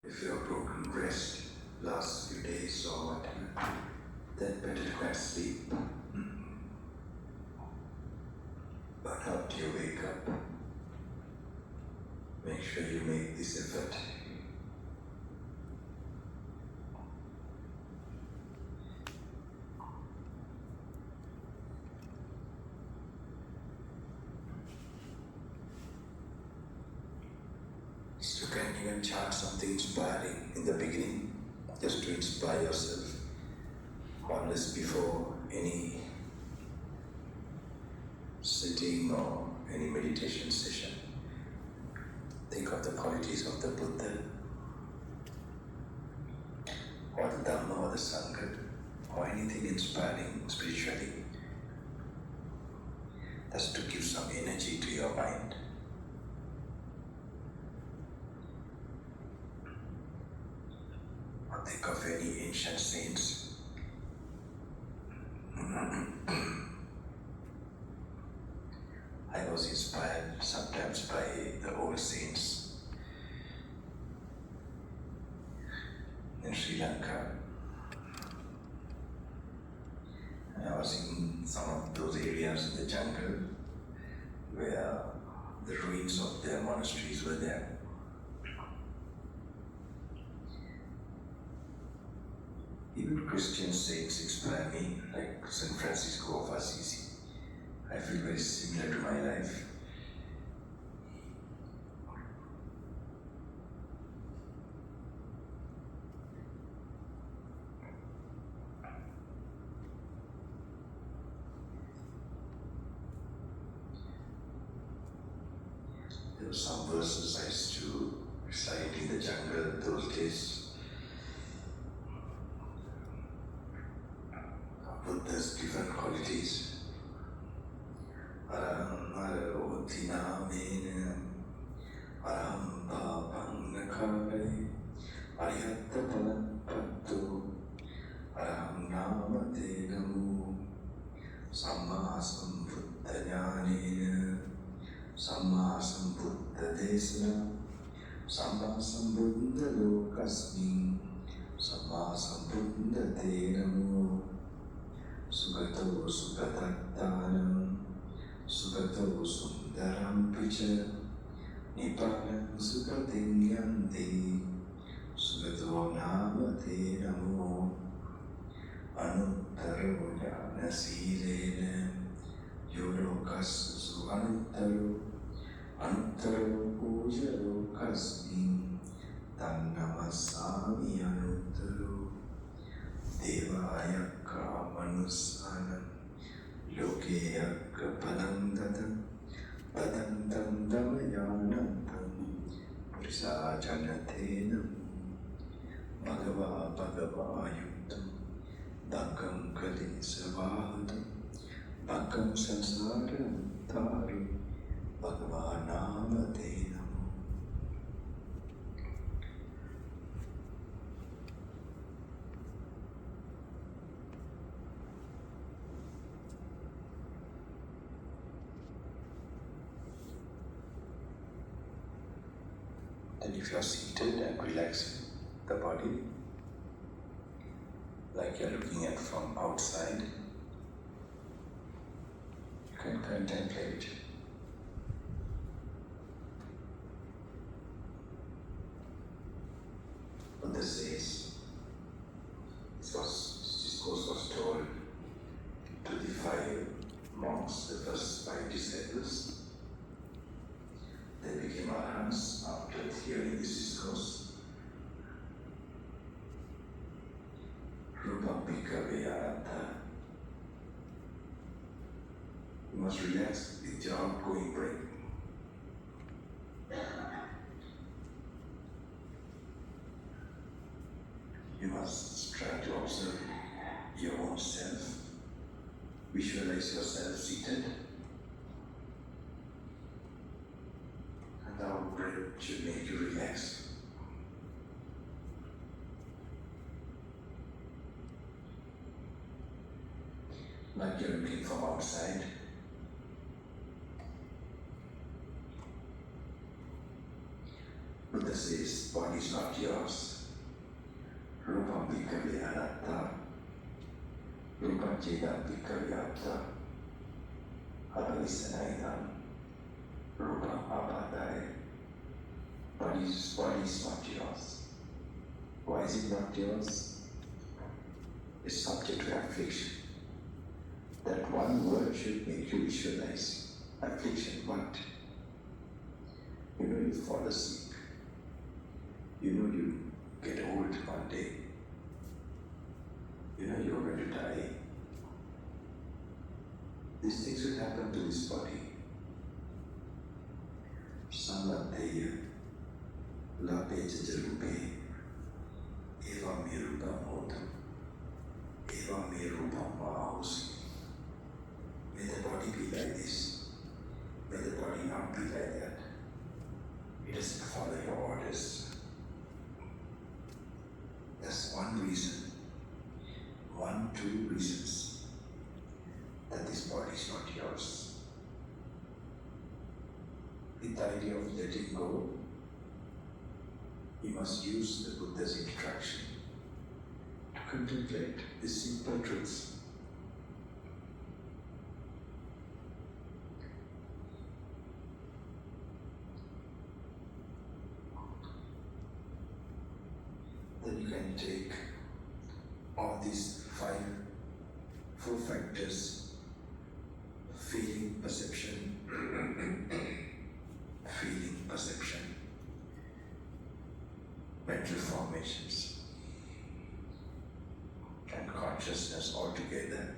If you have broken rest last few days or whatever, then better to go and sleep. But how do you wake up? Make sure you make this effort. So you can even chant something inspiring in the beginning, just to inspire yourself, unless before any sitting or any meditation session. Think of the qualities of the Buddha, or the Dhamma, or the Sangha, or anything inspiring spiritually. That's to give some energy to your mind. Or think of any ancient saints. I was inspired sometimes by the old saints in Sri Lanka. And I was in some of those areas in the jungle where the ruins of their monasteries were there. Even Christian saints inspire me, like St. Francisco of Assisi. I feel very similar to my life. There were some verses I used to recite in the jungle those days. Buddha's different qualities. Araham arahoti namena araham bhavang nakare arihatta palam pattu araham namate namo samma sambuddha jnanena samma sambuddha desana samma sambuddha lokasmin samma sambuddha te namo Sugato sugatattanam, sugato sundaram picha, nippanam sugatinyanti, sugato namate namo, anuttaro jnana silena, yodokas su anuttaro, anuttaro puja lokasmin, tannamasami anuttaro, devayakka manusanam lokeyakka padam padantam damayanantam purisajanathenam bhagava bhagava yuktam dhakkam kalesavahadam bhakkam sansaram taru bhagava namate namo. And if you are seated and relaxing the body, like you are looking at from outside, you can contemplate. Buddha says, this discourse was told to the 5 monks, the first 5 disciples. They became arahants after hearing this discourse. Rupam bhikkhave aratta. You must relax with your outgoing brain. You must try to observe your own self. Visualize yourself seated. Our breath should make you relax. Like you're looking from outside. Buddha says, body is not yours. Rupam bhikkhave anatta, rupam cedam bhikkhave atta, abhavisanaidam, rupam apadaya. Body is not yours. Why is it not yours? It's subject to affliction. That one word should make you visualize affliction. What? You know you fall asleep. You know you get old one day. You know you're going to die. These things will happen to this body. Samlateya, lape jajarupe, eva me rupam hotam, eva me rupam mahosi. May the body be like this. May the body not be like that. It doesn't follow your orders. That's one reason, 2 reasons that this body is not yours. With the idea of letting go, you must use the Buddha's instruction to contemplate these simple truths. Then you can take all these 4 factors: feeling, perception, mental formations, and consciousness all together,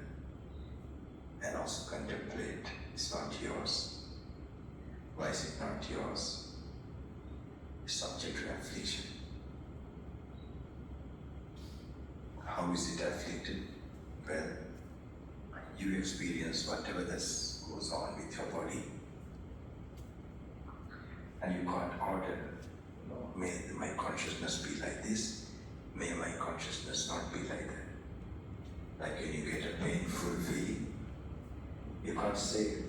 and also contemplate. It's not yours. Why is it not yours? It's subject to affliction. How is it afflicted? Well, you experience whatever that goes on with your body, and you can't order, may my consciousness be like this, may my consciousness not be like that. Like when you get a painful feeling, you can't say,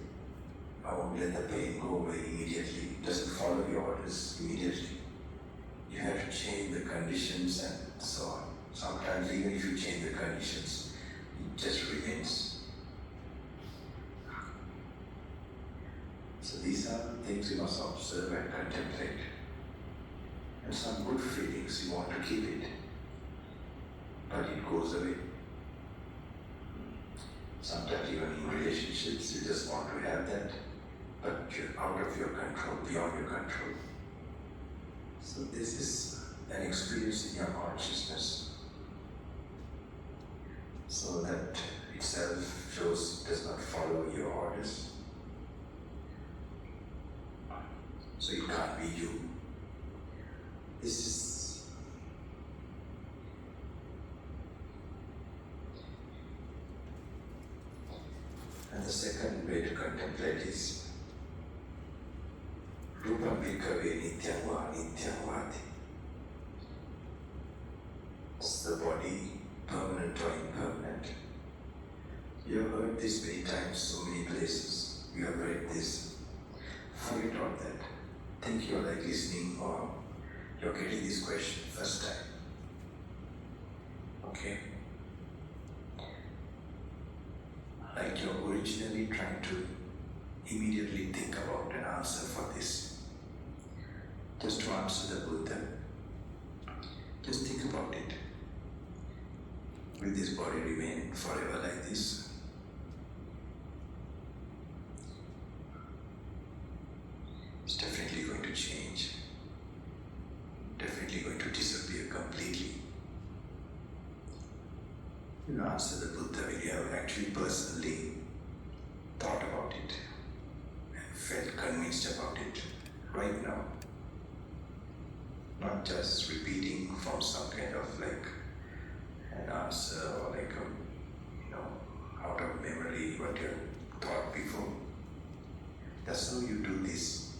I won't let the pain go away immediately. It doesn't follow your orders immediately. You have to change the conditions and so on. Sometimes even if you change the conditions, it just remains. So these are things you must observe and contemplate. And some good feelings, you want to keep it, but it goes away. Sometimes even in relationships, you just want to have that, but you're out of your control, beyond your control. So this is an experience in your consciousness. So that itself shows it does not follow your orders. So it can't be you. This is and the second way to contemplate is Rupam bhikkhave nityam va nityam vati. Is the body permanent or impermanent? You have heard this many times, so many places. You have read this. Forget all that. Think you're like listening or you're getting this question first time. Okay? Like you're originally trying to immediately think about an answer for this. Just to answer the Buddha, just think about it. Will this body remain forever like this? It's definitely going to change. Definitely going to disappear completely. You answer the Buddha when you have actually personally thought about it and felt convinced about it right now. Not just repeating from some kind of like an answer or like out of memory what you thought before. That's how you do this.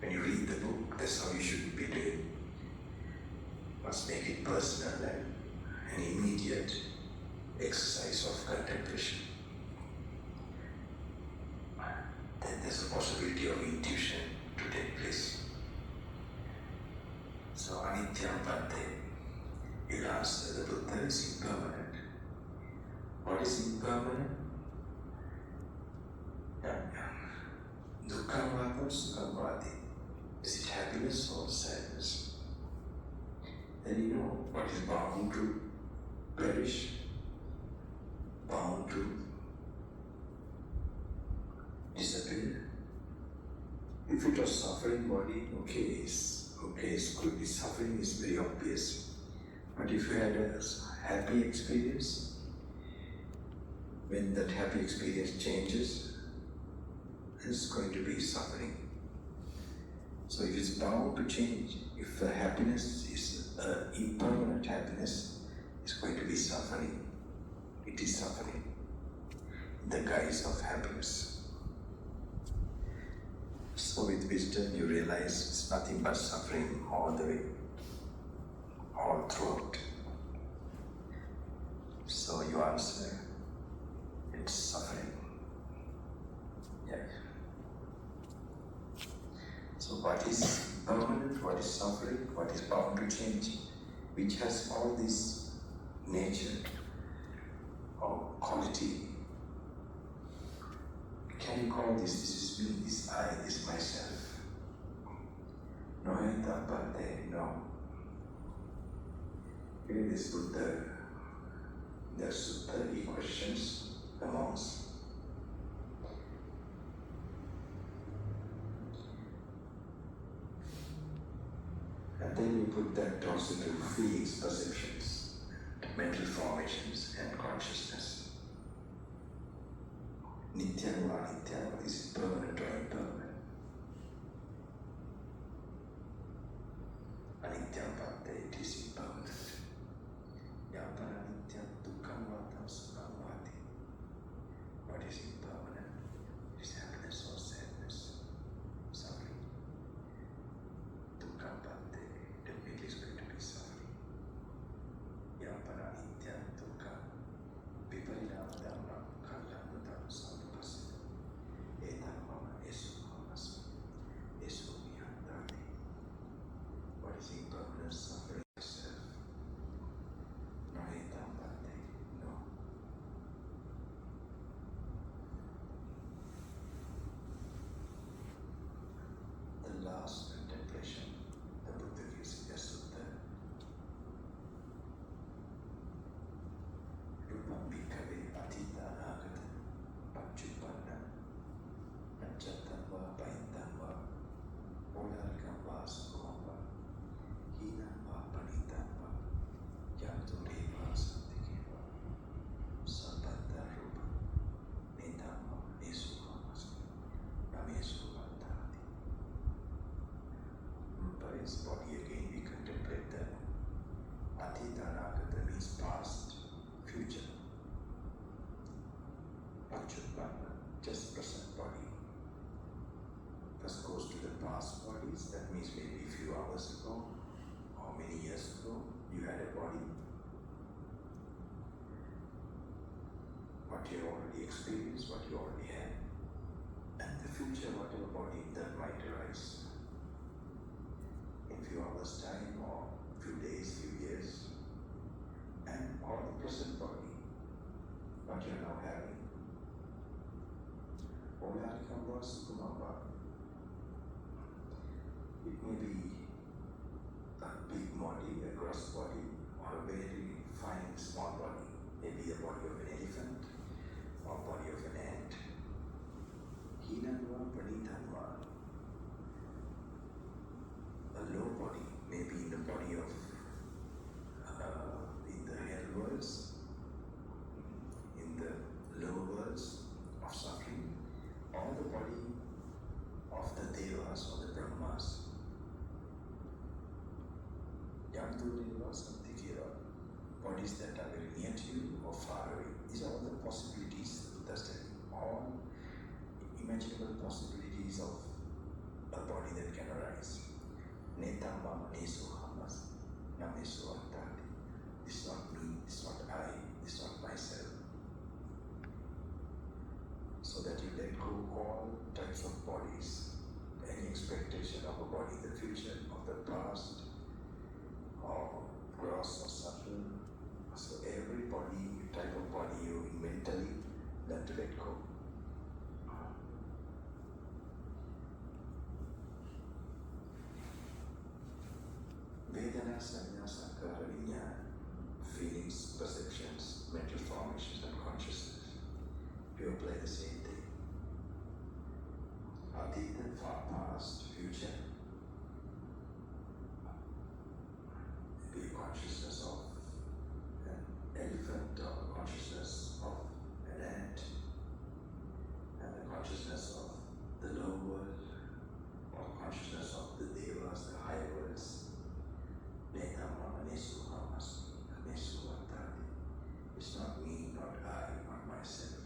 When you read the book, that's how you should be doing. Must make it personal and an immediate exercise of contemplation. Then there's a possibility of intuition to take place. So anityam bhante, It asks that the Buddha is impermanent. What is impermanent? Dukkha vatam sukham vati. Is it happiness or sadness? Then you know what is bound to perish, bound to disappear. If it was suffering body, okay, it's good. Suffering is very obvious. But if you had a happy experience, when that happy experience changes, there's going to be suffering. So if it's bound to change, if the happiness is impermanent happiness, it's going to be suffering. It is suffering in the guise of happiness. So with wisdom you realize it's nothing but suffering all the way, all throughout. So you answer, it's suffering. Yeah. So what is permanent, what is suffering, what is bound to change, which has all this nature or quality. Can you call this is me, this I, this myself? No, no. Here is Buddha, the Sutta, he questions the monks. And then you put that also to feelings, perceptions, mental formations, and consciousness. Nitya or anitya, is it permanent or impermanent? Anitya bhakti, it is impermanent. Yapara anitya dukkam vatam sukham vati. What is impermanent? Is happiness or sadness? Suffering. Dukkam bhakti, definitely is going to be suffering. Yapara anitya dukkam viparinama dhamma kalyanudam samupasita. Etam mama esu mamasmi. Esu miyandati. What is impermanent suffering yourself? No etam bhakti, no. The last contemplation the Buddha gives in the Sutta. Rupam bhikkhave atita anagata paccuppanna nacchattam va paintam va olarikam va sukhamam va hinam va panitam va yantu deva santikhe va sabbata rupa netam va nesuhamasmi namesu vantati. Rupa is body again, we contemplate that. Atita anagata means past, future. Paccuppanna, just present body. First goes to the past bodies, that means maybe a few hours ago or many years ago, you had a body. What you already experienced, what you already had. And the future, whatever body that might arise. In few hours time or few days, few years. And all the present body, what you are now having. Olarikam va sukhamam va. It may be a big body, a gross body, or a very fine small body. Maybe the body of an elephant or body of an ant. Hinam va panitam va. A low body, maybe in the body of, in the hell worlds, in the lower worlds of suffering, or the body of the devas or the brahmas. Yantu deva santikhe va. Bodies that are very near to you or far away. These are all the possibilities Buddha study. All imaginable possibilities of a body that can arise. Netam mama nesu hamas namesu antati. This is not me, this is not I, this is not myself. So that you let go all types of bodies, any expectation of a body in the future, of the past, or gross or subtle. sanya, sankara, vinyana, feelings, perceptions, mental formations and consciousness. You apply the same thing. Atita, far past, future. Be consciousness of an elephant or consciousness of an ant and the consciousness of the low world or consciousness of the devas, the high worlds. It's not me, not I, not myself.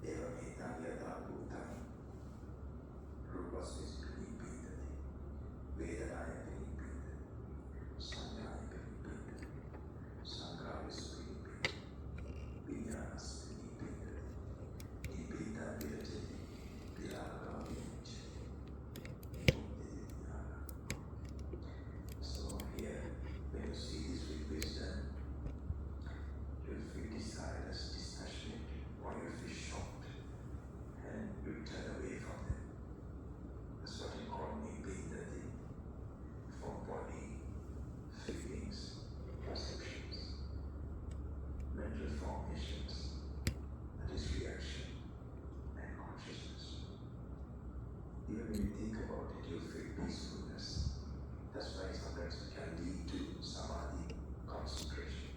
Eva meta yada bhutam. Rupas visbhini bhindati. Vedanaya bhini bhindati. Sanyaya bhini bhindati. Sankhara visbhini bhindati. Vinyanas bhini bhindati. Nibhita virajati. Virāga vinachati. So here, when you see this with wisdom, you'll feel desireless, dispassionate, or you'll feel shocked, and you'll turn away from them. That's what you call me being the thing from body, feelings, perceptions, mental formations, that is reaction and consciousness. Even when you think about it, you'll feel peacefulness. That's why sometimes it can lead to samadhi, concentration.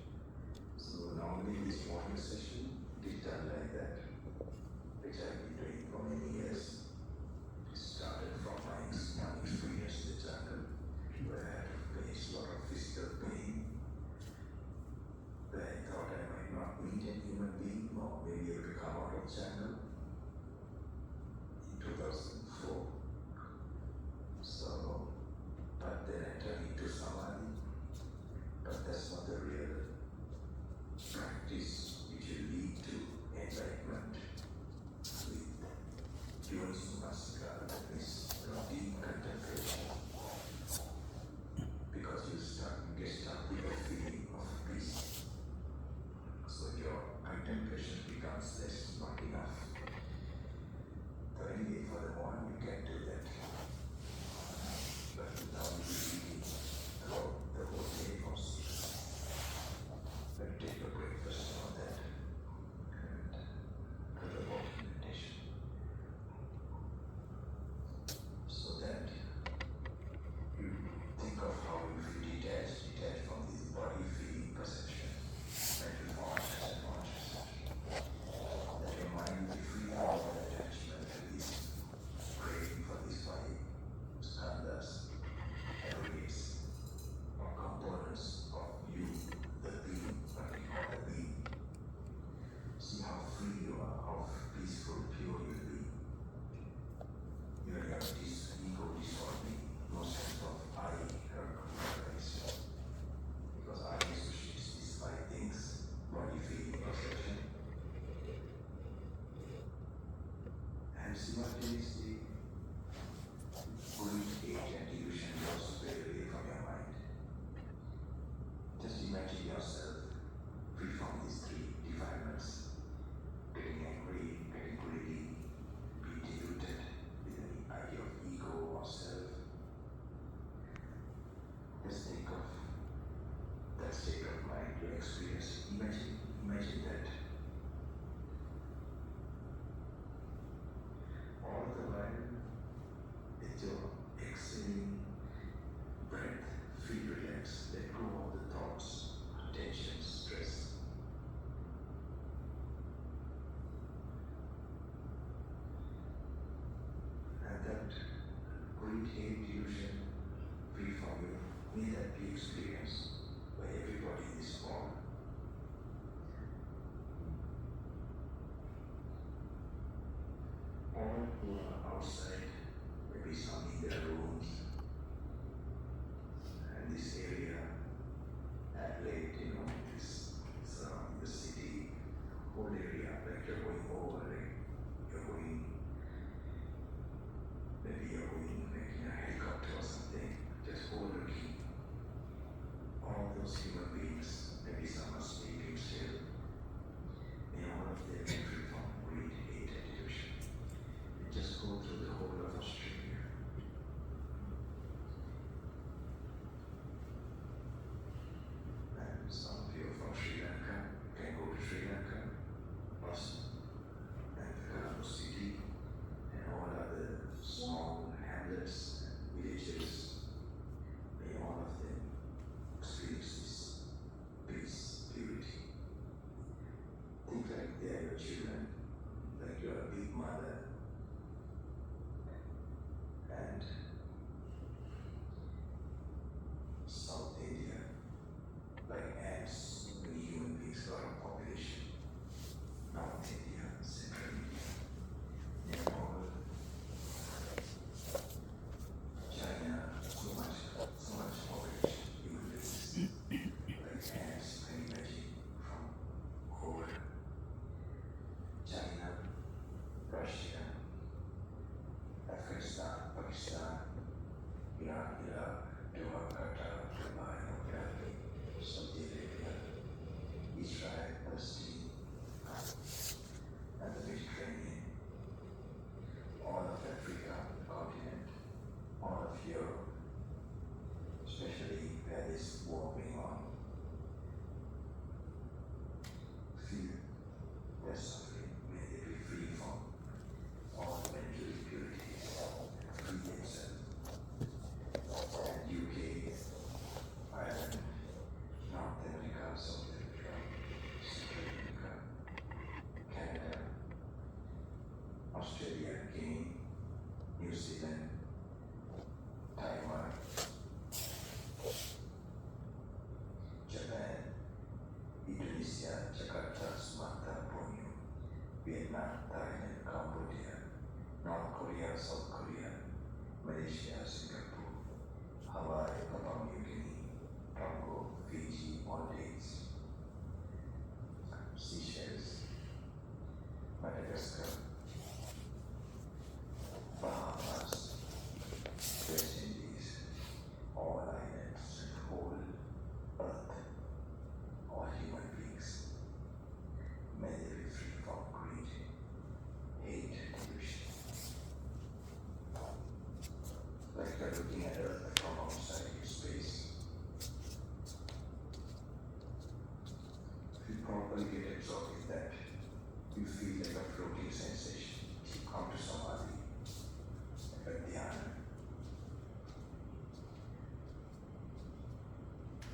So normally this morning session is done like that, which I've been doing for many years. It started from my young experience in the jungle, where I had to face a lot of physical pain, where I thought I might not meet a human being or maybe able to come out of the jungle in 2004. So, but then I turned into samadhi, but that's not the real practice which will lead to enlightenment with Yonisumasicara, that is deep contemplation, because you get stuck with a feeling of peace. So your contemplation becomes less, not enough. So anyway, for the one you can do that. But now you really throughout the whole day for 6. But take a breakfast on that and do the walking meditation. So that you think of how you feel detached from this body, feeling, perception, mental formations and consciousness. That your mind will be free from all attachment to this craving for these 5 skandhas, aggregates, or components of you, the being, what we call the being. See how free you are, how peaceful, pure you will be. You will have this ego disorder, no sense of I recognize. Because I associates these 5 things, body, feeling, perception, and simultaneously greed, hate, and delusion goes away from your mind. Just imagine yourself free from these 3 defilements: getting angry, getting greedy, being deluded with any idea of ego or self. Just think of that state of mind you experience. Imagine that. All the while, with your exhaling breath, feel relaxed, let go of the thoughts, tension, stress. And that greed, hate, delusion, free from you, may that be experienced by everybody in this form. All who are outside, maybe some in their rooms, and this area, Adelaide, this surrounding the city, whole area, like you're going over, like maybe you're going like in a helicopter or something, just overlooking all those human beings, maybe some are sleeping still. May all of them be free from greed, hate, and delusion. And just go through the whole of Australia. properly get absorbed in that, you feel like a floating sensation. You come to samadhi, like a dhyana.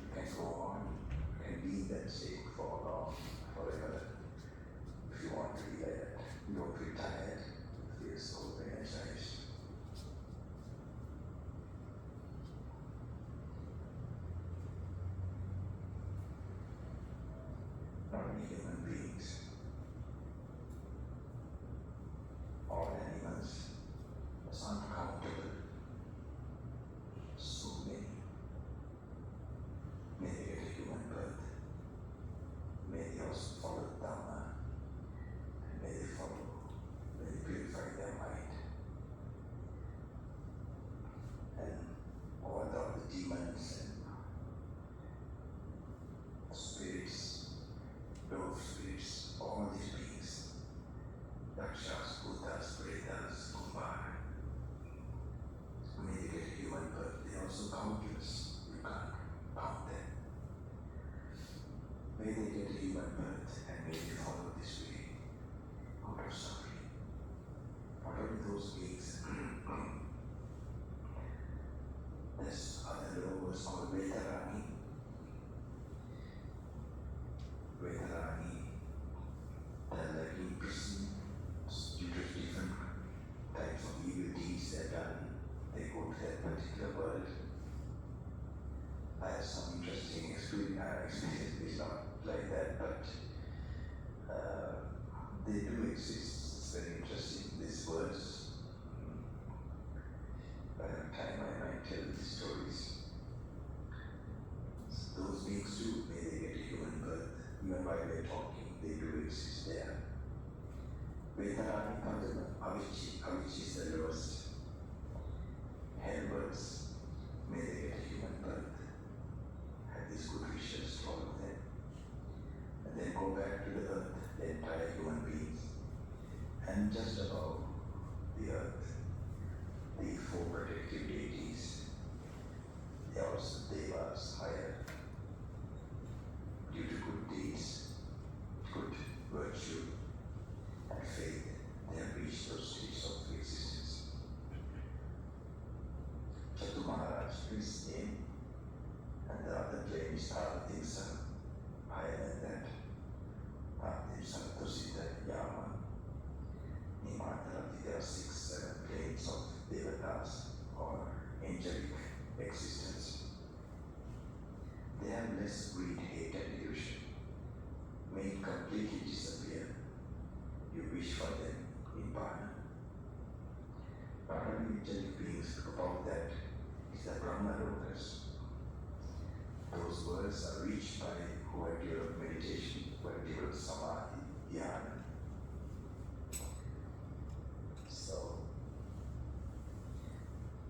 You can go on, you can be in that state for long, forever. If you want to be like that, you don't feel tired, you feel so energized. Not only human beings, all animals, it's uncountable. So many. May they get a human birth. May they also follow Dhamma. And may they purify their mind. And all the demons and spirits, dove spirits, all these beings, Yakshas, Bhutas, Pretas, Kumbhara, may they get a human birth. They are also countless. You can't count them. May they get a human birth and may they follow this way out of suffering. Not only those beings, there's other logos called Vetarani. Vetarani, they're like in prison due to different types of evil deeds they've done. They go to that particular world. I have some interesting experience. It's not like that, but they do exist. It's very interesting. These words, by the time I might tell these stories, those beings too, may they get a human birth. Even while we're talking, they do exist there. Vedarani Padma, Avicii is the lowest. Hellbirds, may they get a human birth. Have these good wishes, follow them. And then go back to the earth, the entire human beings. And just above the earth, the four protective deities, they are also devas higher. Due to good deeds, good virtue, and faith, they have reached those states of existence. Chatu Maharaj, his name, and the other claim is Paratimsa, higher than that. Paratimsa, Tusita, Yama, Nimatarati, there are 6, 7 planes of devatas or angelic existence. They have less greed, hate, and illusion. May it completely disappear. You wish for them in Bana. Not only angelic beings, above that is the Brahmalokas. Those worlds are reached by who have developed meditation, who have developed samadhi, dhyana. So,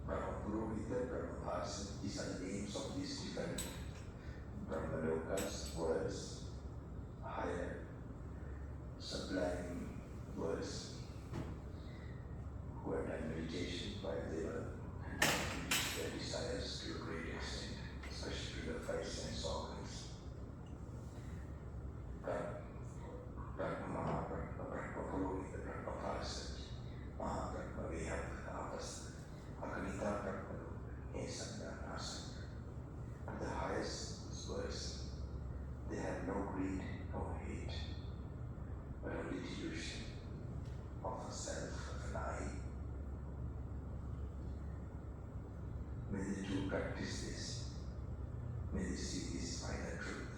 Brahma Purohita, Brahma Parsa, these are the names of these different Brahmalokas, worlds, higher, sublime worlds, who have done meditation while they were their desires to a great extent, especially to the 5 sense organs. Brahma Mahabrahma, Brahma Purohita, Brahma Parsa, Mahabrahma Vihapata Apasa, Akanita Brahma, Esanga, Asanga. At the highest words, they have no greed, no hate, but only delusion of a self, of an I. May they too practice this. May they see this final truth.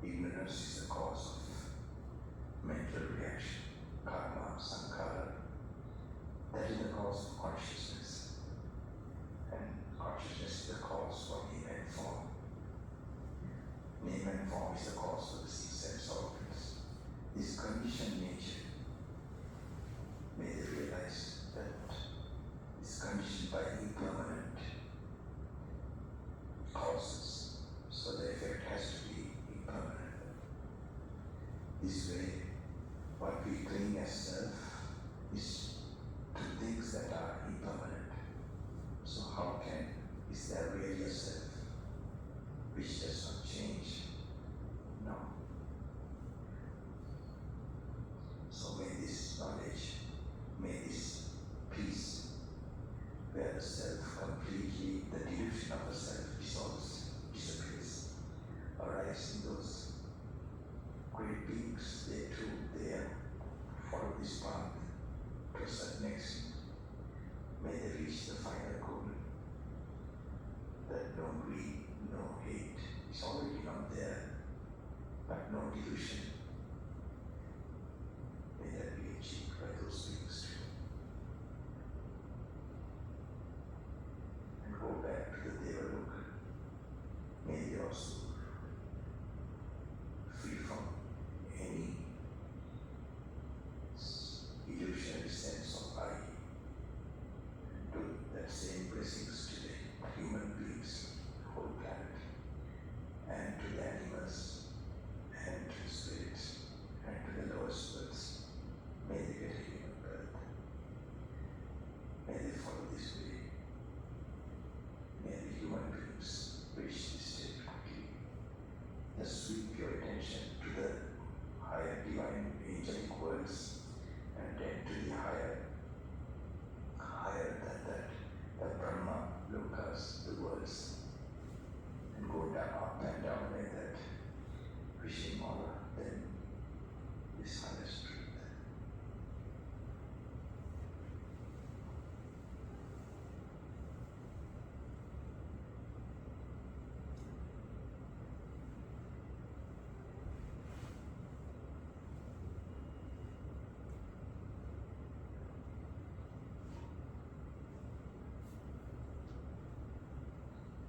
Ignorance is the cause of mental reaction, karma, sankhara. That is the cause of consciousness. And consciousness is the cause for name and form. Name and form is the cause of the 6 sense organs. This conditioned nature, may they realize that is conditioned by impermanent causes, so the effect has to be impermanent. This way, what we cling as self is to things that are impermanent. So how is there really a self which does not change? It's already not there, but no delusion. May that be achieved by those things too. And go back to the Devaloka. May they also free from any illusionary sense of I. Do that same blessings to the human beings, the whole planet, and to the animals, and to the spirits, and to the lowest birds. May they get a human birth. May they follow this way. May the human beings reach this state quickly. Just sweep your attention to the higher divine angelic worlds, and then to the higher than that, the Brahma, Lokas, the worlds, and go down, up and down like that, wishing all of them this highest truth.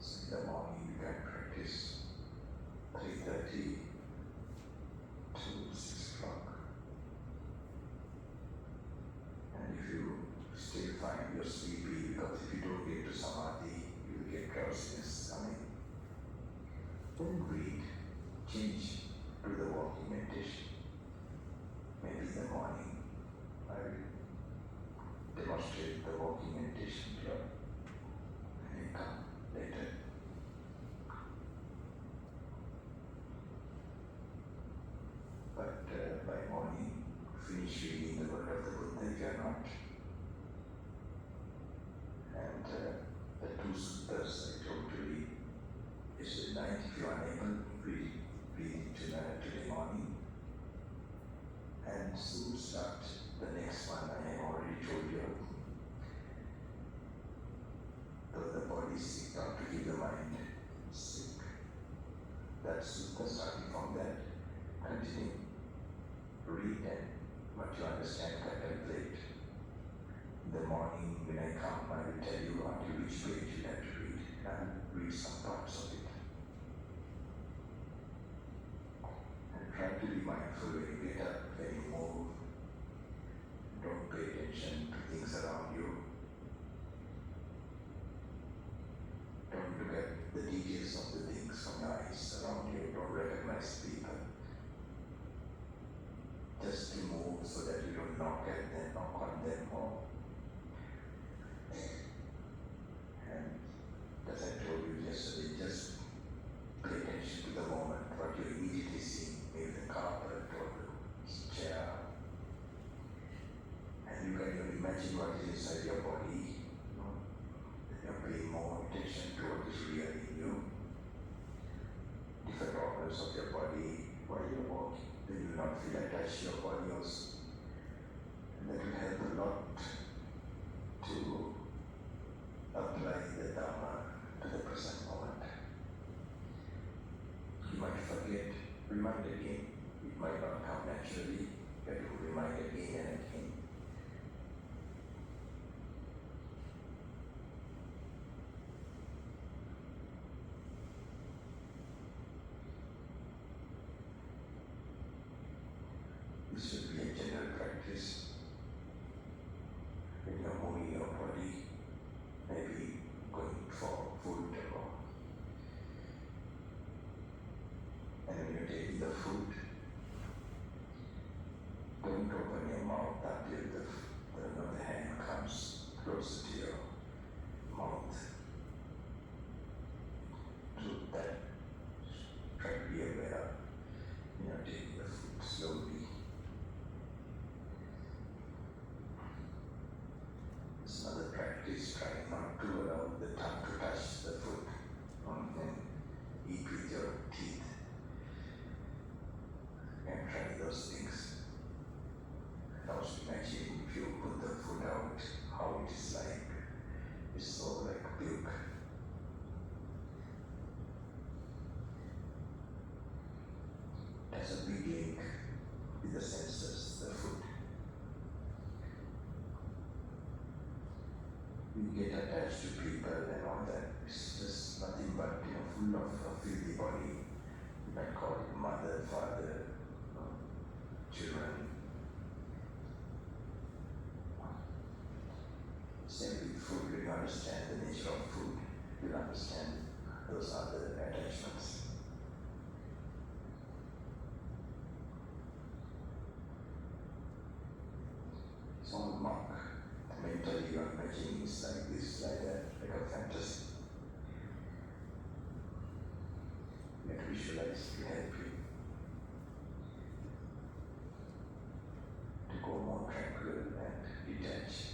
So in the morning you can practice 3:30 to 6 o'clock. And if you still find you're sleepy, because if you don't get to samadhi, you will get drowsiness coming. Don't read, change to the walking meditation. Maybe in the morning I will demonstrate the walking meditation here, and then come later. But by morning, finish reading the word of the Buddha if you are not. And the two suttas I told to read yesterday night, if you are unable, read it today morning. And soon start the next one I have already told you. Though the body is sick, not to keep the mind sick. That sutta, starting from that, continue. Read and what you understand, contemplate. In the morning when I come, I will tell you until which page you have to read. And read some parts of it. And try to be mindful when you get up, when you move. Don't pay attention to things around you. Don't look at the details of the things from your eyes around you. Don't recognize people. Just to move so that you don't knock at them, knock on them more. And as I told you yesterday, just pay attention to the moment, what you immediately see, maybe the carpet or the chair. And you can even imagine what is inside your body. You're paying more attention to what is really in you. Different organs of your body while you're walking. Then you will not feel attached to your body also. And that will help a lot to apply the Dhamma to the present moment. You might forget, remind again. It might not come naturally, but you will remind again and again. This should be a general practice. When you're moving your body, maybe going for food and when you're taking the food, don't open your mouth until the hand comes closer to your mouth. Do that. Try to be aware when you're taking the food slowly. It's another practice, trying not to allow the tongue to touch the food. And eat with your teeth. And try those things. And also imagine if you put the food out, how it is like. It's so like puke. has a big link with the senses, the food. We get attached to people and all that. It's just nothing but, full of a filthy body. You might call it mother, father, children. Same with food. When you understand the nature of food, you'll understand those other attachments. It's all mark. Mentally you are imagining it's like this, like that, like a fantasy. Let visualize to help you to go more tranquil and detached.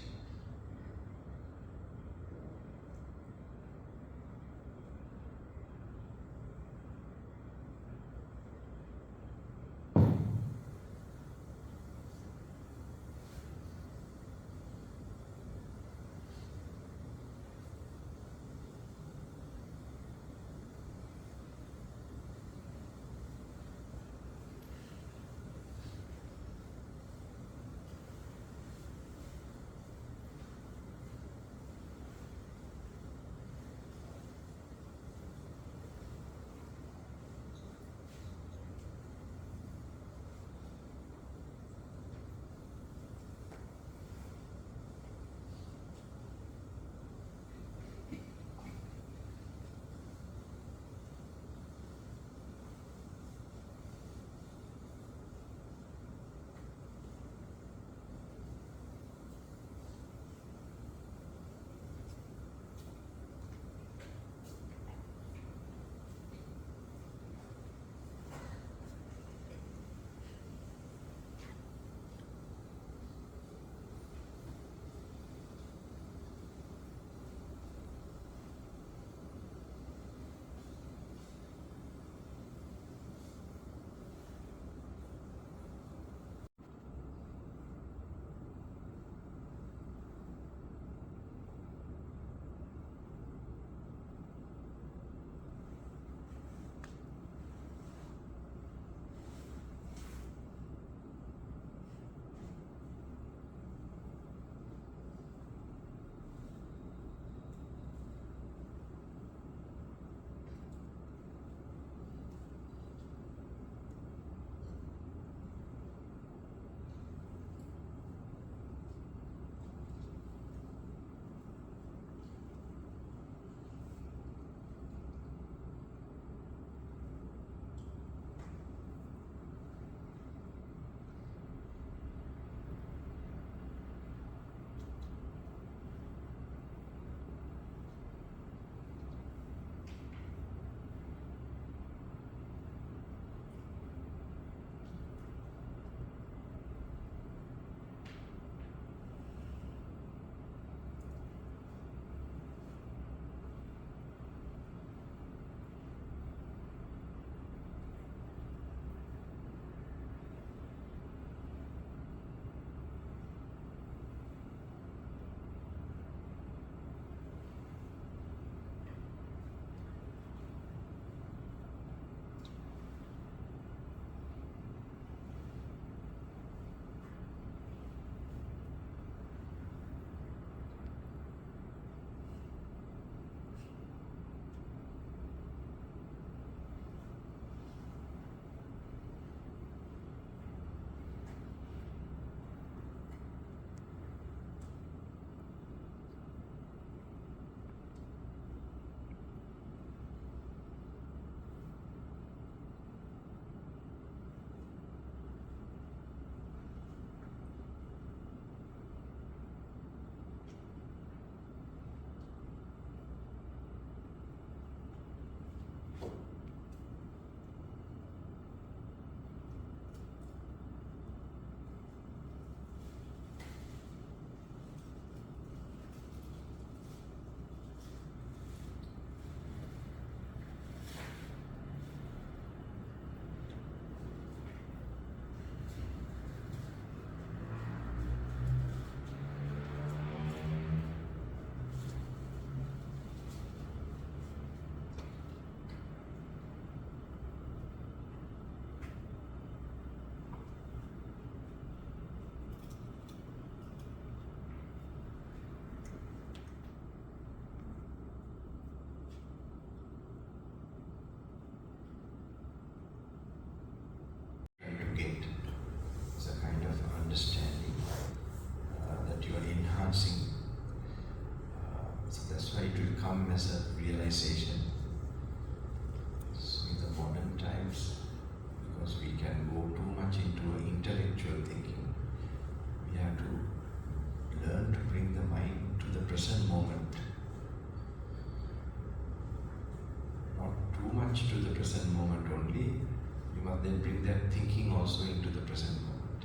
much to the present moment only, you must then bring that thinking also into the present moment.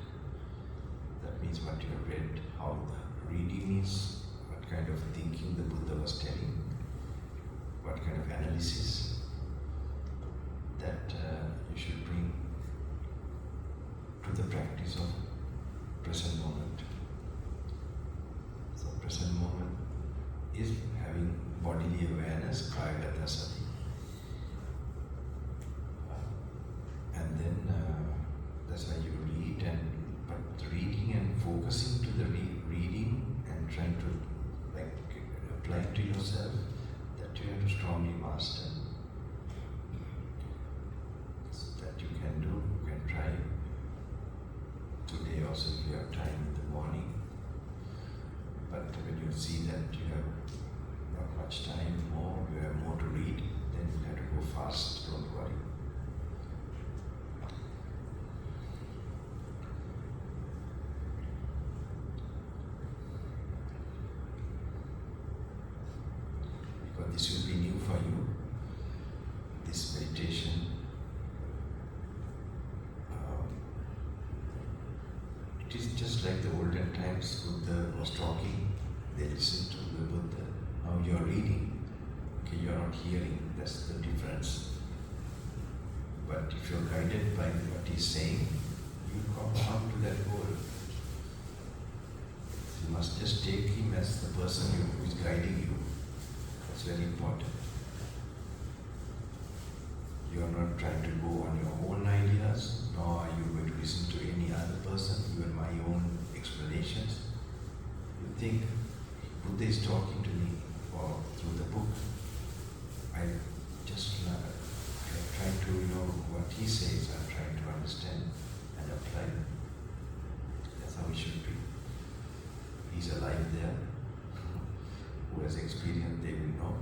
That means what you have read, how the reading is, what kind of thinking the Buddha was telling, what kind of analysis that you should bring to the practice of present moment. So present moment is having bodily awareness, kaya sati. And then that's why you read, but reading and focusing to the reading and trying to apply it to yourself, that you have to strongly master. So that you can do, you can try today also if you have time in the morning. But when you see that you have not much time more, you have more to read, then you have to go fast, don't worry. Because this will be new for you, this meditation. It is just like the olden times Buddha was talking, they listened to the Buddha. Now you are reading, okay, you are not hearing, that's the difference. But if you are guided by what he is saying, you come to that goal. You must just take him as the person who is guiding you. That's very important. You are not trying to go on your own ideas, nor are you going to listen to any other person, even my own explanations. You think, Buddha is talking to me or through the book. I just try to know what he says, I'm trying to understand and apply. That's how it should be. He's alive there. Who has experienced, they will know.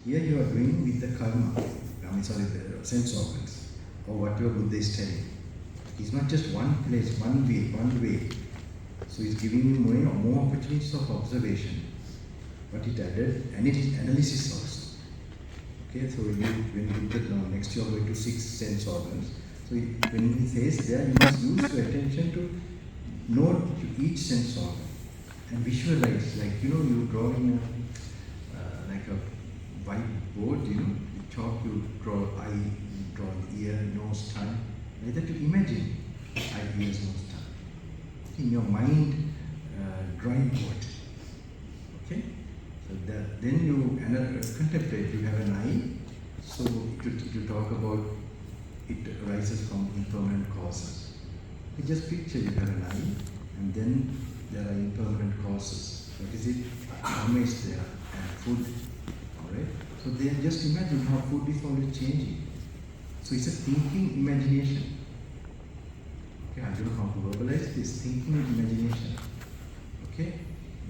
Here you are doing with the karma, the sense organs, or what your Buddha is telling. It's not just one place, one way. So it's giving you more opportunities of observation. But it added analysis also. Okay, so when you put that next you are going to 6 sense organs. So when he says there, you must use your attention to note each sense organ and visualize, like you draw in like a whiteboard, you chalk, you draw eye, you draw ear, nose, tongue. Like that, you imagine eye, ears, nose, tongue in your mind, drawing board. Okay, so then you contemplate. You have an eye, so to talk about it arises from impermanent causes. You just picture you have an eye, and then there are impermanent causes. What is it? Dhamma is there, and food. Alright? So then just imagine how food is always changing. So it's a thinking imagination. Okay, I don't know how to verbalize this. Thinking imagination. Okay?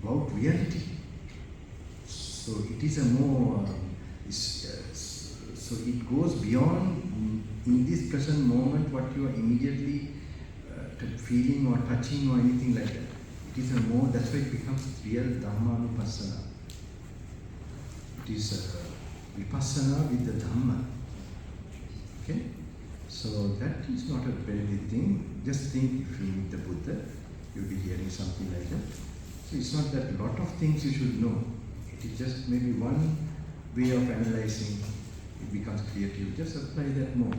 About reality. So it is a more, so it goes beyond in this present moment what you are immediately feeling or touching or anything like that. It is a more, that's why it becomes real Dhammanupassana. It is vipassana with the Dhamma. Okay? So that is not a very big thing. Just think, if you meet the Buddha, you'll be hearing something like that. So it's not that a lot of things you should know. It is just maybe one way of analyzing. It becomes clear to you. Just apply that more.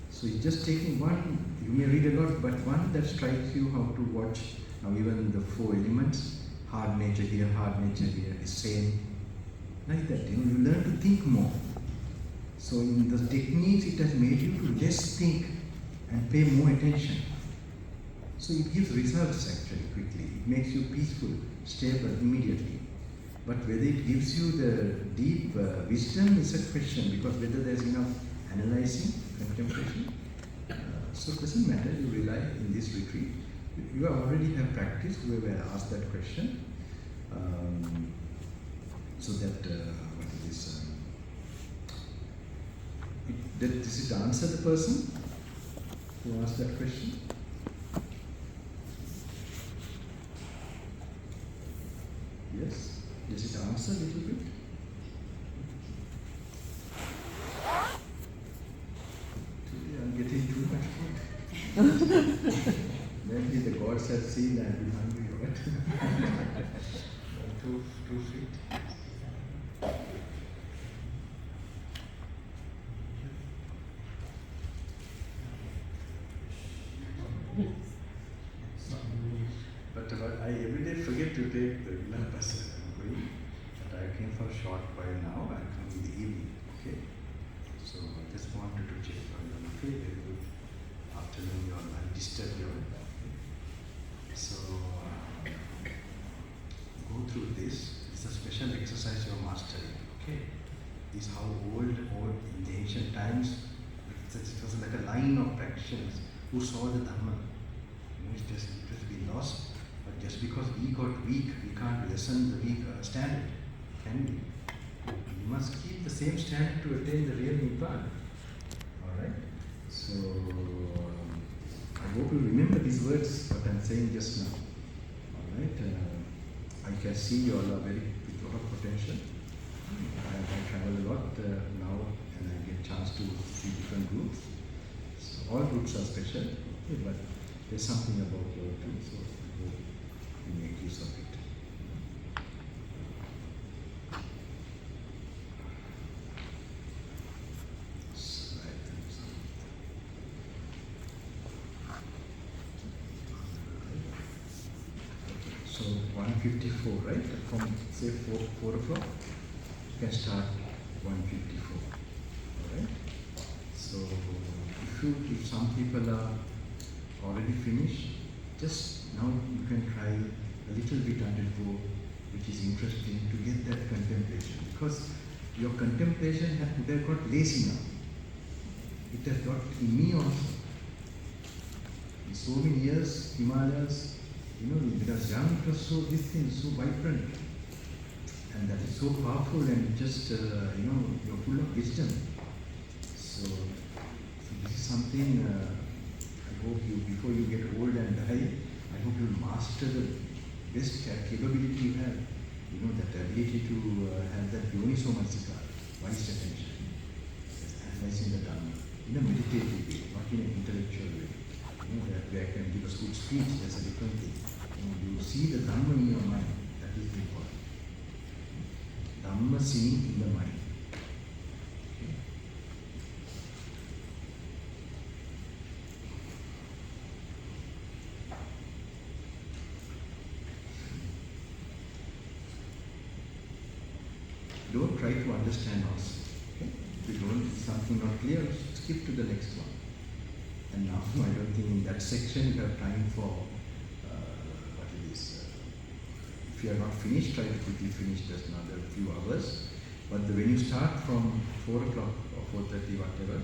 So it's just taking one, you may read a lot, but one that strikes you how to watch. Now even the 4 elements, hard nature here, is same. Like that, you learn to think more. So in the techniques, it has made you to less think and pay more attention. So it gives results actually quickly. It makes you peaceful, stable immediately. But whether it gives you the deep wisdom is a question, because whether there's enough analyzing, contemplation, so it doesn't matter. You rely in this retreat. You already have practiced, whoever asked that question. So that, what is this? Does it answer the person who asked that question? Yes? Does it answer a little bit? Today I'm getting too much food. Maybe the gods have seen that I'm hungry, right? 2 feet. But I every day forget to take the regular bus. But I came for a short while now. I come in the evening. Okay. So I just wanted to check on you. Okay, very good afternoon. You all undisturbed. You all. So go through this. It's a special exercise you're mastering. Okay. This is how old in the ancient times. It was like a line of practitioners who saw the Dhamma. It has been lost. But just because we got weak, we can't lessen the weak standard, can we? We must keep the same standard to attain the real Nibbana. Alright? So, I hope you remember these words, what I'm saying just now. Alright? I can see you all are with a lot of potential. I travel a lot now, and I get a chance to see different groups. So, all groups are special, okay, but there's something about your too, so I hope you make use of it. So, I think so. Okay, so 154, right? From say 4 o'clock, you can start 154. Alright? So if some people are already finished, just now you can try a little bit undergo, which is interesting to get that contemplation. Because your contemplation would have got lazy now. It has got in me also. In so many years, Himalayas, when I was young, it was so this thing, so vibrant. And that is so powerful and just, you're full of wisdom. So this is something I hope you, before you get old and die, I hope you master the best capability you have. That ability to have that yoniso manasikara, wise attention, analyzing the Dhamma in a meditative way, not in an intellectual way. That way I can give a good speech, that's a different thing. You see the Dhamma in your mind, that is important. Dhamma seen in the mind. Okay. Don't try to understand also. Okay? If you don't, something not clear, skip to the next one. And now I don't think in that section you have time for what it is. If you are not finished, try to quickly finish just another few hours. But when you start from 4 o'clock or 4:30, whatever,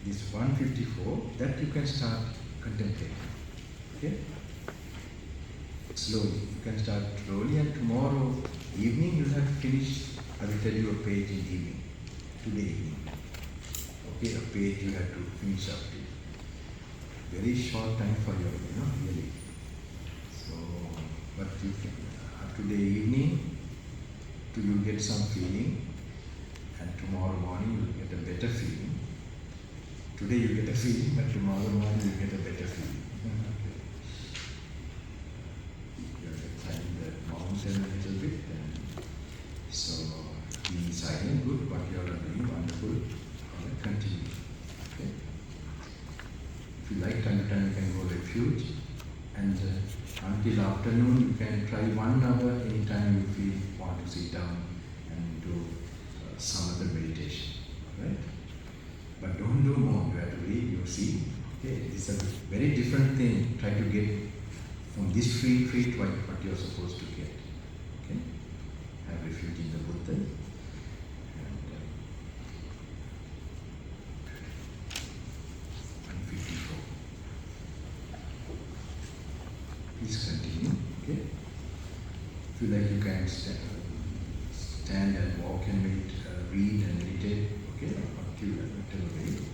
this 154, that you can start contemplating. Okay? Slowly. You can start slowly, and tomorrow evening you'll have to finish. I will tell you a page in evening, today evening. Okay, a page you have to finish up to. Very short time for you, really. So, but you can, today evening, you'll get some feeling, and tomorrow morning you'll get a better feeling. Today you get a feeling, but tomorrow morning you'll get a better feeling. You have to climb the mountain a little bit, and so be silent, good, what you are doing, wonderful. Continue. Okay. If you like, time to time you can go refuge, and until afternoon you can try 1 hour anytime you feel want to sit down and do some other meditation. Right? But don't do more. You have to read, you see. Okay, it's a very different thing. Try to get from this retreat what you're supposed to get. Okay? Have refuge in the Buddha. Please continue. Okay? If you like, you can stand and walk and read and meditate. Okay? Up to you, whatever way.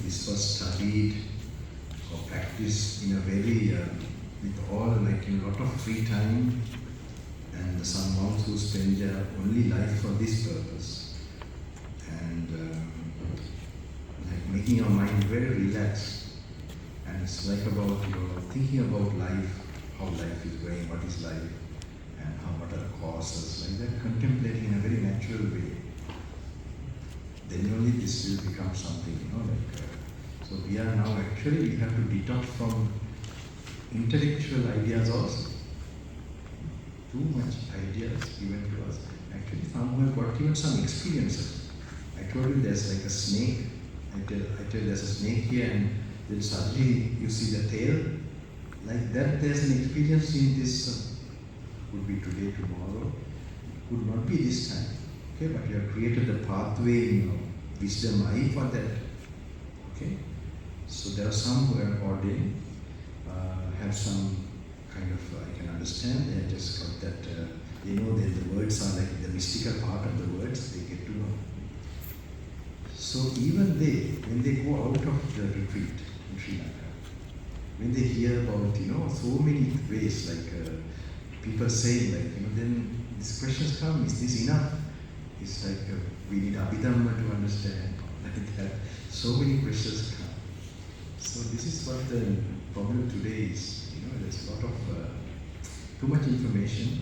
This was studied or practiced in a very, with all like a lot of free time, and some monks who spend their only life for this purpose, and like making your mind very relaxed, and it's like about thinking about life, how life is going, what is life, and what are the causes, like that, contemplating in a very natural way. Then only this will become something, so we are now we have to detox from intellectual ideas also. Too much ideas given to us. Actually, some have got even some experiences. I told you there's like a snake. I tell there's a snake here, and then suddenly you see the tail. Like that, there's an experience in this. Could be today, tomorrow. Could not be this time. Okay, but you have created the pathway in your wisdom eye for that. Okay, so there are some who are ordained, have some kind of, I can understand, they just got that, they know that the words are like the mystical part of the words, they get to know. So even they, when they go out of the retreat in Sri Lanka, when they hear about, so many ways, like people saying, like, then these questions come, is this enough? It's like we need Abhidhamma to understand, like that. So many questions come. So this is what the problem today is. There's a lot of too much information,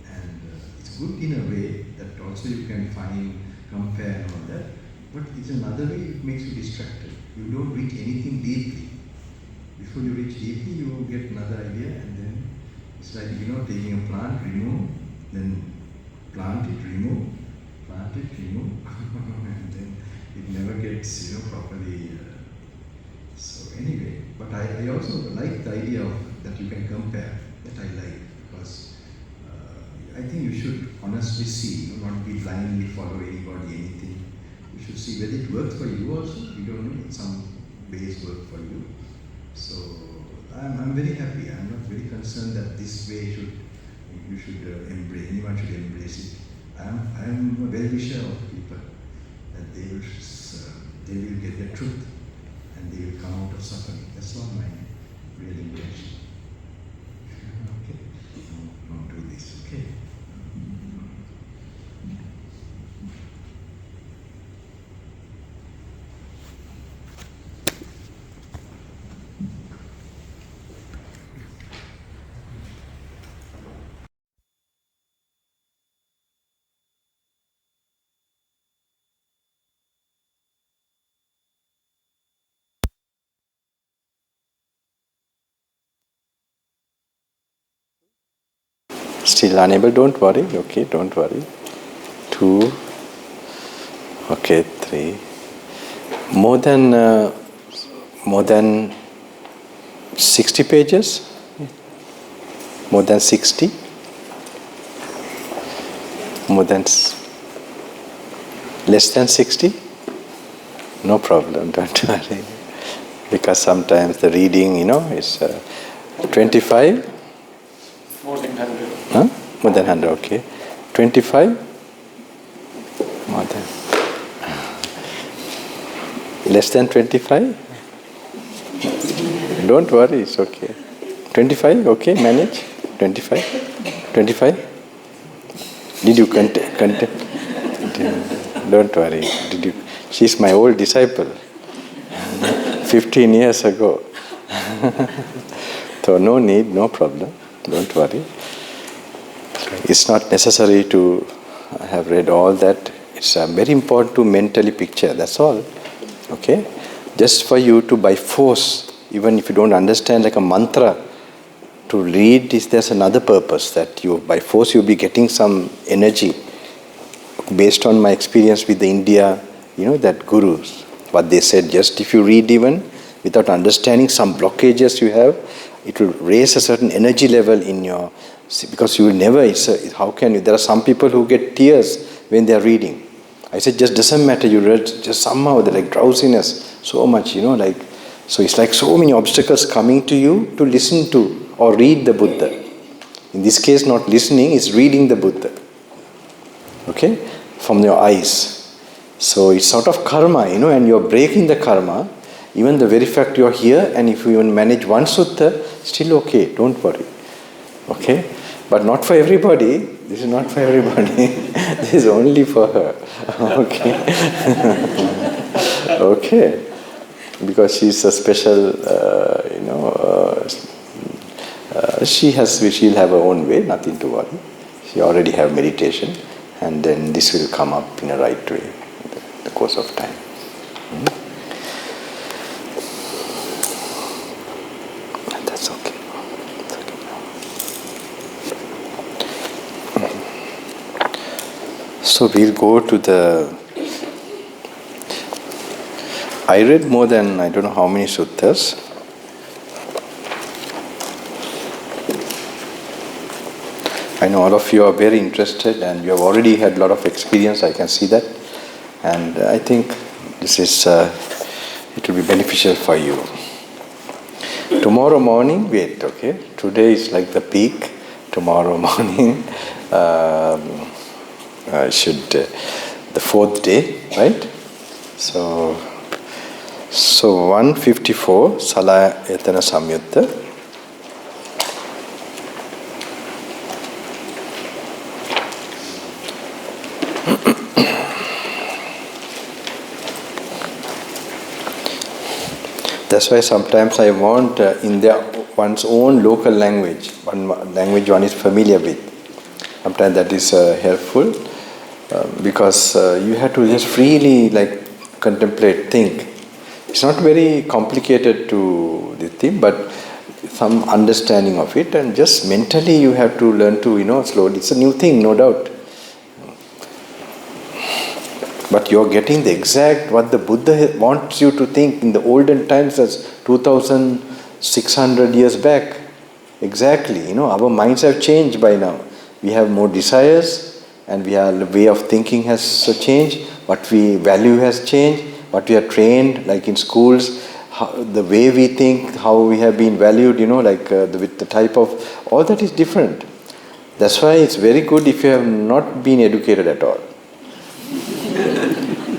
and it's good in a way that also you can find, compare and all that. But it's another way it makes you distracted. You don't read anything deeply Before you reach deeply, you will get another idea, and then it's like, taking a plant, remove, then plant it, remove, and then it never gets, properly. So anyway, but I also like the idea of that you can compare. That I like, because I think you should honestly see, not be blindly follow anybody, anything. You should see whether it works for you also. You don't know, in some ways work for you. So I'm very happy. I'm not very concerned that this way you should embrace. Anyone should embrace it. I'm a well-wisher of people that they will get the truth and they will come out of suffering. That's all my real intention. Okay, don't do this. Okay. Still unable? Don't worry. Okay, don't worry. 2. Okay, 3. More than 60 pages? More than 60? Less than 60? No problem, don't worry. Because sometimes the reading, is 25? More than 100. Huh? More than 100, okay. 25? More than. Less than 25? Don't worry, it's okay. 25, okay, manage. 25? 25? Did you Don't worry. Did you? She's my old disciple. 15 years ago. So no need, no problem. Don't worry. It's not necessary to have read all that. It's very important to mentally picture, that's all. Okay? Just for you to by force, even if you don't understand like a mantra, to read this, there's another purpose, that you by force you'll be getting some energy. Based on my experience with the India, that gurus, what they said, just if you read even without understanding some blockages you have, it will raise a certain energy level in your, because you will never, how can you, there are some people who get tears when they are reading. I said, just doesn't matter, you read, just somehow, they're like drowsiness, so much, so it's like so many obstacles coming to you to listen to or read the Buddha. In this case, not listening, is reading the Buddha. Okay? From your eyes. So it's sort of karma, and you're breaking the karma. Even the very fact you're here, and if you even manage one sutta, still okay, don't worry. Okay? But not for everybody. This is not for everybody. This is only for her. Okay? Okay. Because she's a special, she'll have her own way, nothing to worry. She already have meditation, and then this will come up in a right way in the course of time. That's okay. It's okay. So we'll go to the. I read more than I don't know how many suttas. I know all of you are very interested and you have already had a lot of experience, I can see that. And I think this is, it will be beneficial for you. Tomorrow morning, wait, okay? Today is like the peak. Tomorrow morning, the 4th day, right? So 154, Salayatana Samyutta. That's why sometimes I want in one's own local language, one language one is familiar with. Sometimes that is helpful because you have to just freely contemplate, think. It's not very complicated to the thing, but some understanding of it, and just mentally you have to learn to, slowly. It's a new thing, no doubt. But you're getting the exact what the Buddha wants you to think in the olden times as 2600 years back. Exactly, our minds have changed by now. We have more desires, and the way of thinking has changed, what we value has changed, what we are trained, like in schools, the way we think, how we have been valued, with the type of, all that is different. That's why it's very good if you have not been educated at all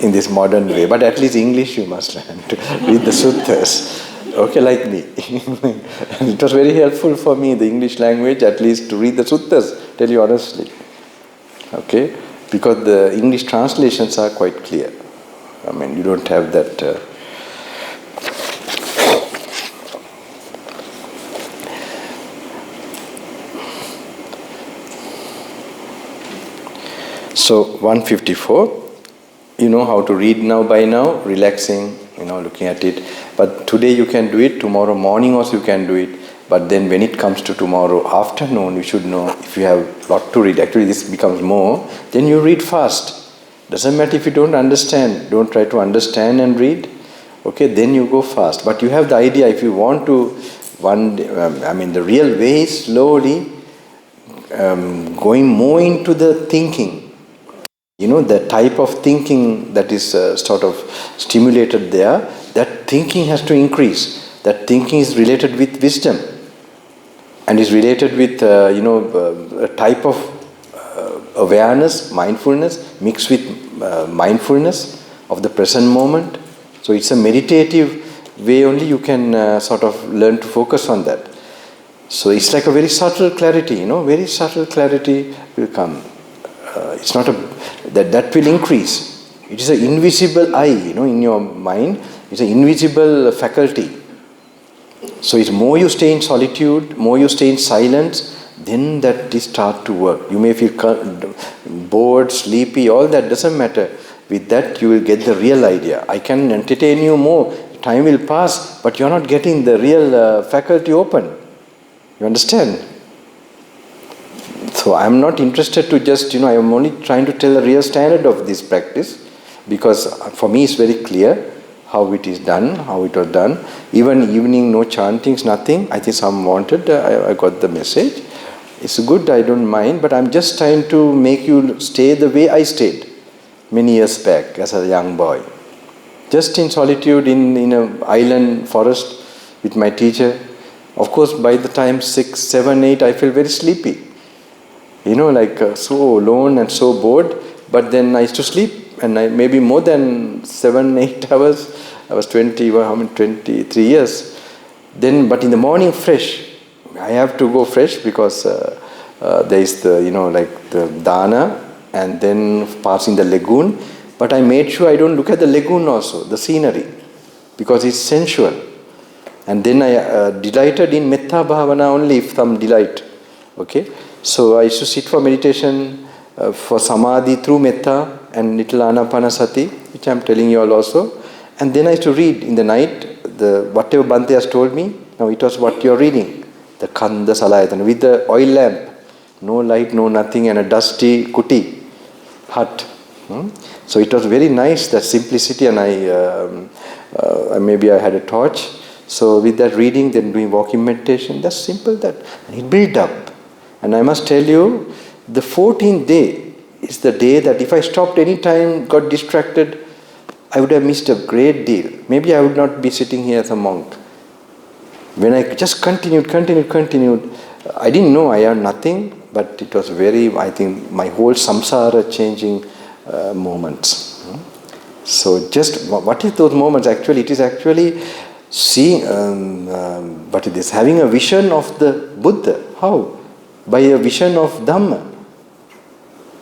in this modern way. But at least English you must learn to read the suttas. Okay, like me. And it was very helpful for me, the English language, at least to read the suttas, tell you honestly. Okay? Because the English translations are quite clear. I mean, you don't have that... So, 154. You know how to read now by now, relaxing, looking at it. But today you can do it, tomorrow morning also you can do it. But then when it comes to tomorrow afternoon, you should know if you have a lot to read. Actually this becomes more, then you read fast. Doesn't matter if you don't understand, don't try to understand and read. Okay, then you go fast. But you have the idea, if you want to, the real way is slowly going more into the thinking. The type of thinking that is sort of stimulated there, that thinking has to increase. That thinking is related with wisdom and is related with, a type of awareness, mindfulness, mixed with mindfulness of the present moment. So it's a meditative way only you can sort of learn to focus on that. So it's like a very subtle clarity, very subtle clarity will come. It's not that will increase. It is an invisible eye, in your mind. It's an invisible faculty. So it's more you stay in solitude, more you stay in silence, then that is start to work. You may feel bored, sleepy, all that doesn't matter. With that you will get the real idea. I can entertain you more. Time will pass, but you're not getting the real faculty open. You understand? So I'm not interested to just, I am only trying to tell the real standard of this practice, because for me it's very clear how it is done, how it was done. Even evening, no chantings, nothing. I think some wanted, I got the message. It's good, I don't mind, but I'm just trying to make you stay the way I stayed many years back as a young boy. Just in solitude in an island forest with my teacher. Of course, by the time 6, 7, 8, I feel very sleepy. So alone and so bored. But then I used to sleep, and maybe more than 7, 8 hours. I was 23 years. Then, but in the morning fresh. I have to go fresh because there is the dana and then passing the lagoon. But I made sure I don't look at the lagoon also, the scenery, because it's sensual. And then I delighted in metta bhavana only, if some delight. Okay? So I used to sit for meditation, for samadhi through metta and little anapanasati, which I am telling you all also. And then I used to read in the night, whatever Bhante has told me. Now it was what you are reading, the Kanda Salayatana, with the oil lamp, no light, no nothing, and a dusty kuti, hut. So it was very nice, that simplicity, and maybe I had a torch. So with that reading, then doing walking meditation, that's simple that. And it built up. And I must tell you, the 14th day is the day that if I stopped any time, got distracted, I would have missed a great deal. Maybe I would not be sitting here as a monk. When I just continued, I didn't know I had nothing, but it was I think, my whole samsara changing moments. So just, what is those moments actually? It is actually seeing, what is this? Having a vision of the Buddha. How? By a vision of Dhamma.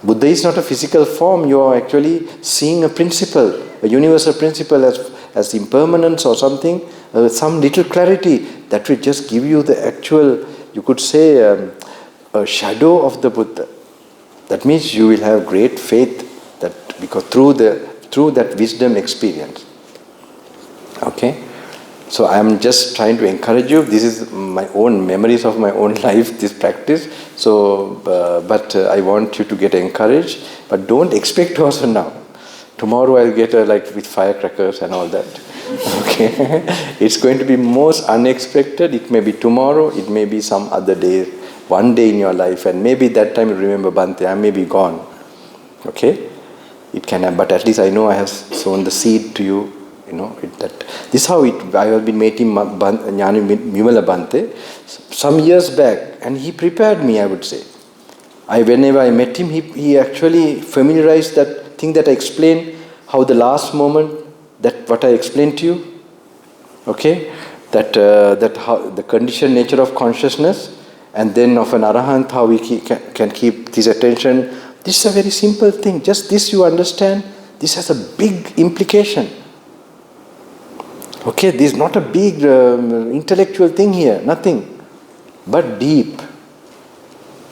Buddha is not a physical form, you are actually seeing a principle, a universal principle as impermanence or something, some little clarity that will just give you the actual, you could say, a shadow of the Buddha. That means you will have great faith, that because through that wisdom experience. Okay? So I am just trying to encourage you. This is my own memories of my own life, this practice. So, but I want you to get encouraged. But don't expect also now. Tomorrow I'll get like with firecrackers and all that. Okay? It's going to be most unexpected. It may be tomorrow, it may be some other day, one day in your life, and maybe that time you remember Bhante, I may be gone. Okay? It can have, but at least I know I have sown the seed to you. You know, this is how I have been meeting Jnani Vimala Bhante some years back, and he prepared me, I would say. Whenever I met him, he actually familiarized that thing that I explained, how the last moment, that what I explained to you, okay, that how the conditioned nature of consciousness, and then of an arahant, how we can keep this attention. This is a very simple thing. Just this you understand. This has a big implication. Okay, this is not a big intellectual thing here, nothing, but deep.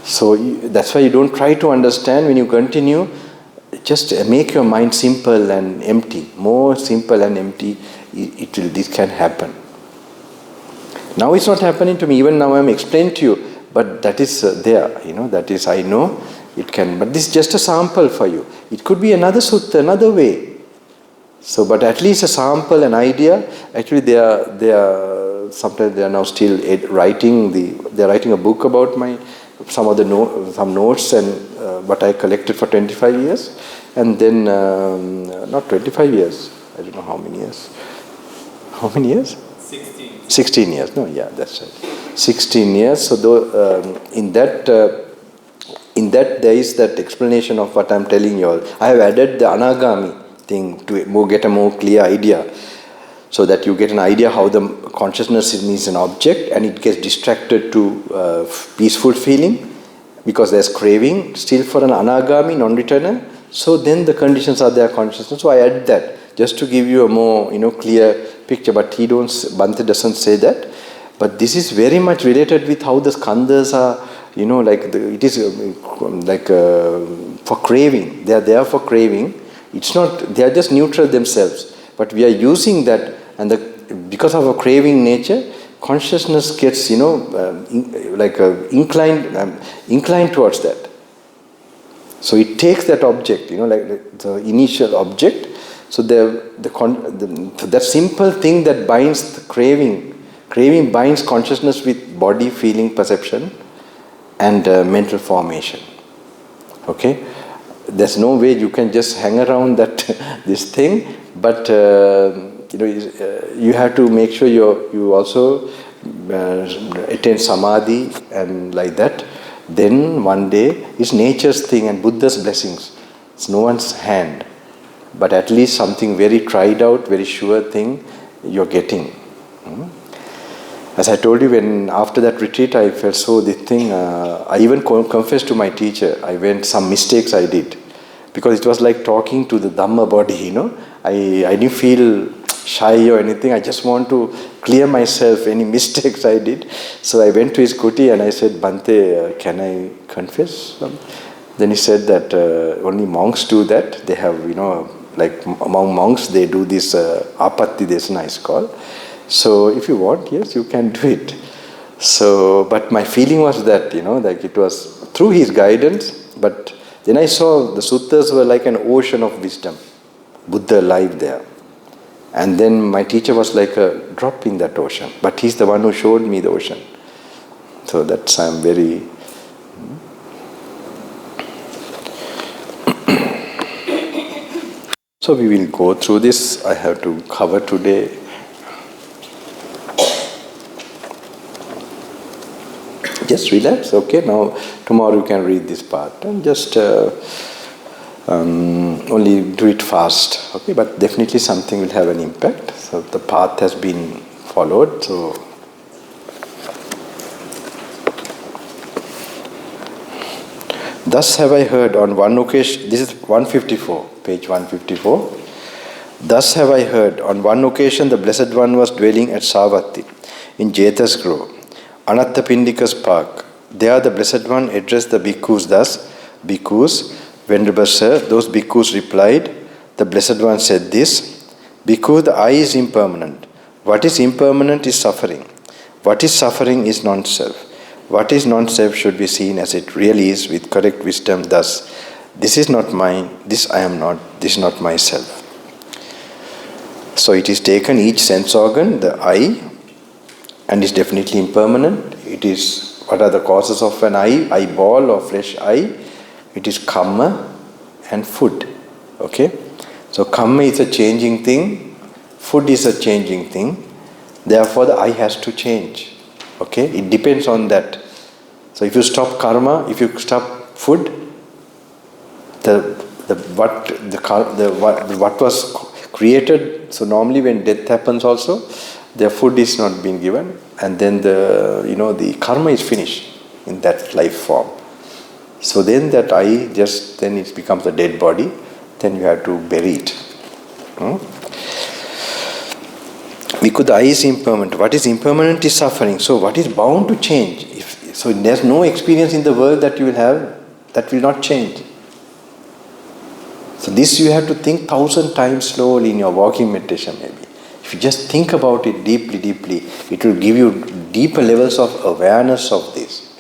So that's why you don't try to understand. When you continue, just make your mind simple and empty, more simple and empty. This can happen. Now it's not happening to me. Even now I'm explaining to you, but that is there. You know, that is I know it can. But this is just a sample for you. It could be another sutta, another way. So, but at least a sample, an idea. Actually, they are sometimes they are now still writing they are writing a book about some notes and what I collected for 25 years, and then not 25 years. I don't know how many years. How many years? 16. 16 years. No, yeah, that's right. 16 years. So, in that there is that explanation of what I'm telling you all. I have added the anagami thing to get a more clear idea, so that you get an idea how the consciousness is an object and it gets distracted to peaceful feeling because there's craving still for an anagami, non-returner. So then the conditions are there, consciousness. So I add that just to give you a more clear picture. But Bhante doesn't say that. But this is very much related with how the skandhas are. It is for craving. They are there for craving. It's not, they are just neutral themselves. But we are using that, and because of a craving nature, consciousness gets, inclined towards that. So it takes that object, like the initial object. So that simple thing that binds the craving binds consciousness with body, feeling, perception, and mental formation. Okay? There's no way you can just hang around this thing, but you have to make sure you also attain samadhi and like that. Then one day it's nature's thing and Buddha's blessings. It's no one's hand, but at least something very tried out, very sure thing you're getting. As I told you, when after that retreat I felt I even confessed to my teacher, some mistakes I did. Because it was like talking to the Dhamma body, I didn't feel shy or anything. I just want to clear myself, any mistakes I did. So I went to his kuti and I said, Bhante, can I confess? Then he said that only monks do that. They have, like among monks, they do this apatti desana is called. So if you want, yes, you can do it. So, but my feeling was that, like it was through his guidance, but then I saw the suttas were like an ocean of wisdom. Buddha alive there. And then my teacher was like a drop in that ocean. But he's the one who showed me the ocean. So that's, I'm very... So we will go through this. I have to cover today. Just relax, okay? Now, tomorrow you can read this part and just only do it fast, okay? But definitely something will have an impact. So the path has been followed. So thus have I heard on one occasion. This is 154, page 154. Thus have I heard on one occasion the Blessed One was dwelling at Savatthi in Jetas Grove, Anathapindika's park. There the Blessed One addressed the bhikkhus thus, Bhikkhus, Venerable Sir, those bhikkhus replied, the Blessed One said this, Bhikkhu, the I is impermanent. What is impermanent is suffering. What is suffering is non-self. What is non-self should be seen as it really is with correct wisdom. Thus, this is not mine, this I am not, this is not myself. So it is taken each sense organ, the I, and is definitely impermanent. It is, what are the causes of an eye? Eyeball or fresh eye? It is karma and food. Okay? So karma is a changing thing, food is a changing thing. Therefore the eye has to change. Okay? It depends on that. So if you stop karma, if you stop food, what was created, so normally when death happens also, the food is not being given, and then the karma is finished in that life form. So then that eye then it becomes a dead body, then you have to bury it. Because the eye is impermanent. What is impermanent is suffering. So what is bound to change? So there's no experience in the world that you will have that will not change. So this you have to think 1,000 times slowly in your walking meditation maybe. If you just think about it deeply, it will give you deeper levels of awareness of this.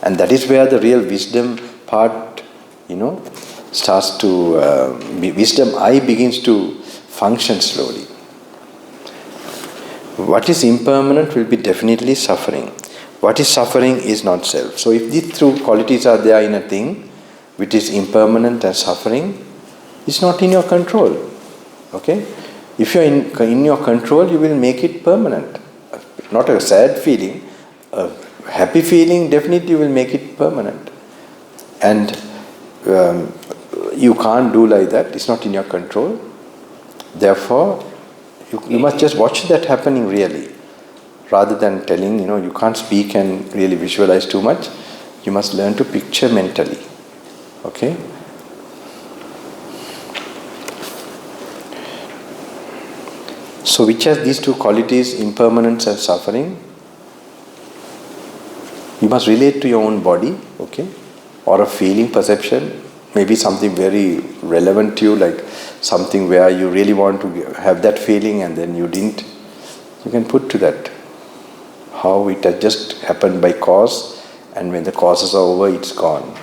And that is where the real wisdom part, starts to, wisdom eye begins to function slowly. What is impermanent will be definitely suffering. What is suffering is not self. So if these two qualities are there in a thing, which is impermanent and suffering, it's not in your control. Okay? If you're in your control, you will make it permanent. Not a sad feeling, a happy feeling, definitely you will make it permanent. And you can't do like that, it's not in your control. Therefore, you must just watch that happening really. Rather than telling, you can't speak and really visualize too much, you must learn to picture mentally. Okay? So which has these two qualities, impermanence and suffering? You must relate to your own body, okay? Or a feeling, perception, maybe something very relevant to you, like something where you really want to have that feeling and then you didn't. You can put to that. How it has just happened by cause, and when the causes are over, it's gone.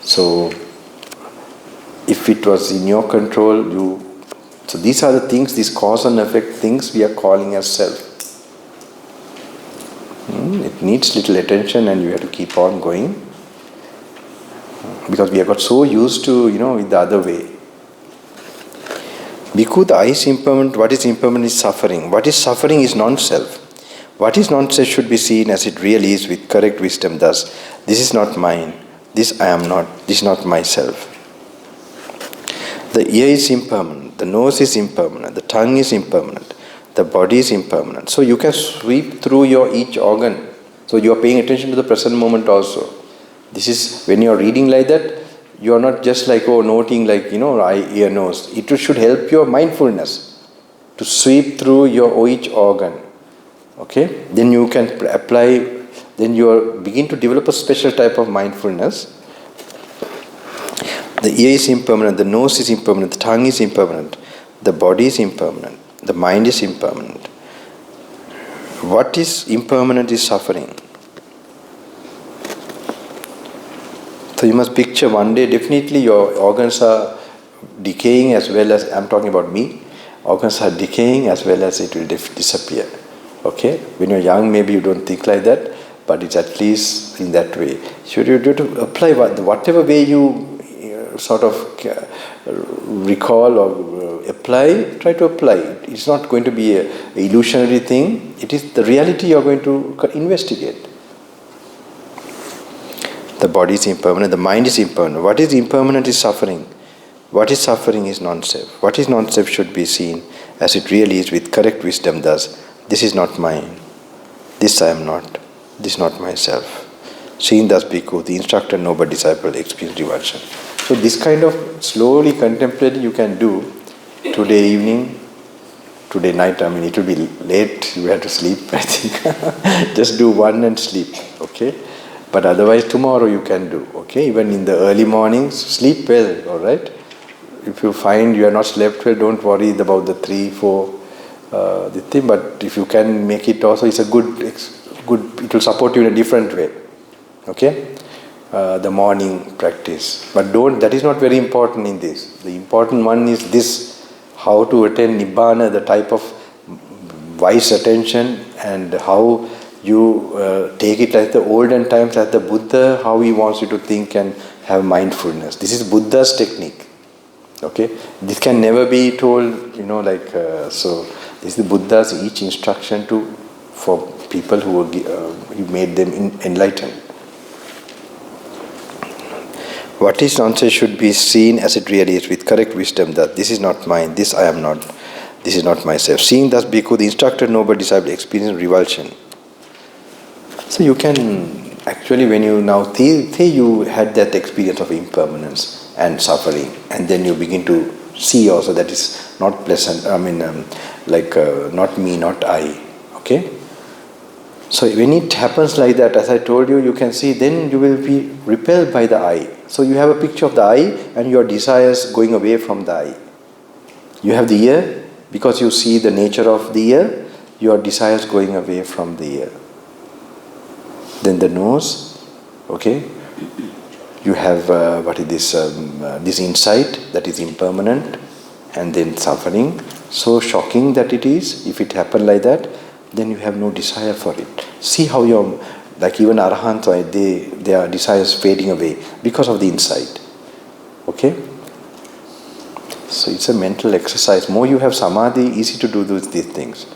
So if it was in your control, so these are the things, these cause and effect things we are calling as self. It needs little attention and you have to keep on going. Because we have got so used to, with the other way. Bhikkhu, the I is impermanent. What is impermanent is suffering. What is suffering is non-self. What is non-self should be seen as it really is with correct wisdom. Thus, this is not mine, this I am not, this is not myself. The ear is impermanent, the nose is impermanent, the tongue is impermanent, the body is impermanent. So you can sweep through your each organ. So you are paying attention to the present moment also. This is, when you are reading like that, you are not just like, noting like, eye, ear, nose. It should help your mindfulness to sweep through your each organ. Okay? Then you can apply, then you begin to develop a special type of mindfulness. The ear is impermanent, the nose is impermanent, the tongue is impermanent, the body is impermanent, the mind is impermanent. What is impermanent is suffering. So you must picture one day, definitely your organs are decaying as well as, I'm talking about me, organs are decaying as well as it will disappear. Okay? When you're young, maybe you don't think like that, but it's at least in that way. So you do to apply whatever way you sort of recall or apply, try to apply it. It's not going to be an illusionary thing. It is the reality you're going to investigate. The body is impermanent, the mind is impermanent. What is impermanent is suffering. What is suffering is non-self. What is non-self should be seen as it really is with correct wisdom. Thus, this is not mine, this I am not, this is not myself. Seeing thus, Bhikkhu, the instructor, noble disciple, experience revulsion. So this kind of slowly contemplating you can do today evening, today night. I mean, it will be late, you have to sleep, I think. Just do one and sleep, okay? But otherwise tomorrow you can do, okay? Even in the early mornings, sleep well, alright? if you find you are not slept well, don't worry about the 3, 4, the thing. But if you can make it also, it's a good. It will support you in a different way. Okay, the morning practice. But that is not very important in this. The important one is this: how to attain nibbana, the type of wise attention, and how you take it like the olden times, as the Buddha, how he wants you to think and have mindfulness. This is Buddha's technique. Okay, this can never be told, so this is the Buddha's each instruction for people who he made them enlightened. What is nonsense should be seen as it really is, with correct wisdom, that this is not mine, this I am not, this is not myself. Seeing thus, bhikkhu, the instructor, noble disciple, experience revulsion. So you can actually, when you now say you had that experience of impermanence and suffering, and then you begin to see also that is not pleasant, not me, not I. Okay? So when it happens like that, as I told you, you can see, then you will be repelled by the I. So you have a picture of the I and your desires going away from the I. You have the ear, because you see the nature of the ear, your desires going away from the ear. Then the nose, okay, you have this insight that is impermanent, and then suffering, so shocking that it is. If it happened like that, then you have no desire for it. See how like even arahants, their desires fading away because of the insight. Okay? So it's a mental exercise. More you have samadhi, easy to do these things.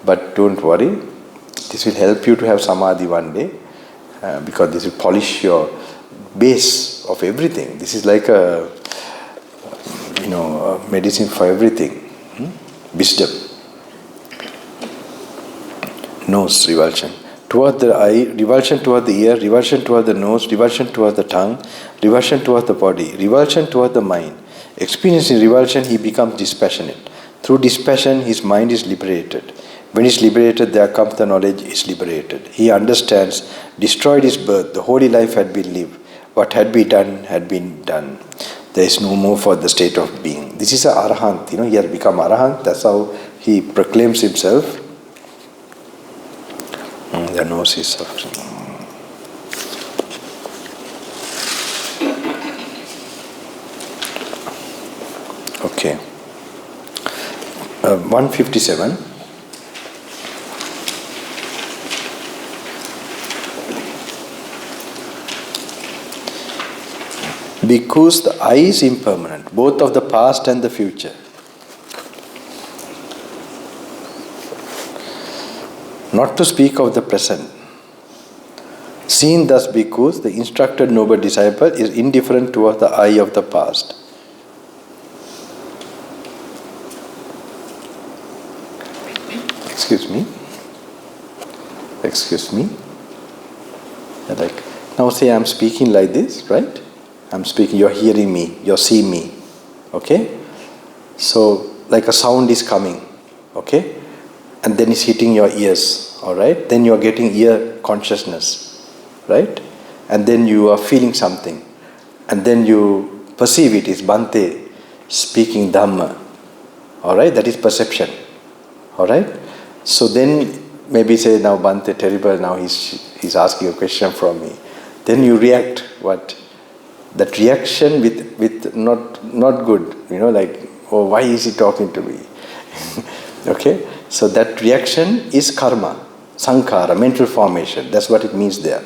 But don't worry, this will help you to have samadhi one day, because this will polish your base of everything. This is like a medicine for everything. Wisdom. Nose, revulsion. Toward the eye, revulsion toward the ear, revulsion toward the nose, revulsion toward the tongue, revulsion toward the body, revulsion toward the mind. Experiencing revulsion, he becomes dispassionate. Through dispassion, his mind is liberated. When he is liberated, there comes the knowledge is liberated. He understands, destroyed his birth, the holy life had been lived. What had been done had been done. There is no more for the state of being. This is an arahant. He has become arahant. That's how he proclaims himself. The nose is suffering. Okay. 157. Because the I is impermanent, both of the past and the future. Not to speak of the present. Seen thus, because the instructed noble disciple is indifferent towards the I of the past. Excuse me. Now say I'm speaking like this, right? I'm speaking, you're hearing me, you're seeing me. Okay? So like a sound is coming. Okay? And then it's hitting your ears, all right? Then you are getting ear consciousness, right? And then you are feeling something. And then you perceive it is Bhante speaking Dhamma, all right? That is perception, all right? So then maybe say, now Bhante, terrible, now he's asking a question from me. Then you react, what? That reaction with not good, oh, why is he talking to me? Okay? So that reaction is karma, sankhara, mental formation. That's what it means there.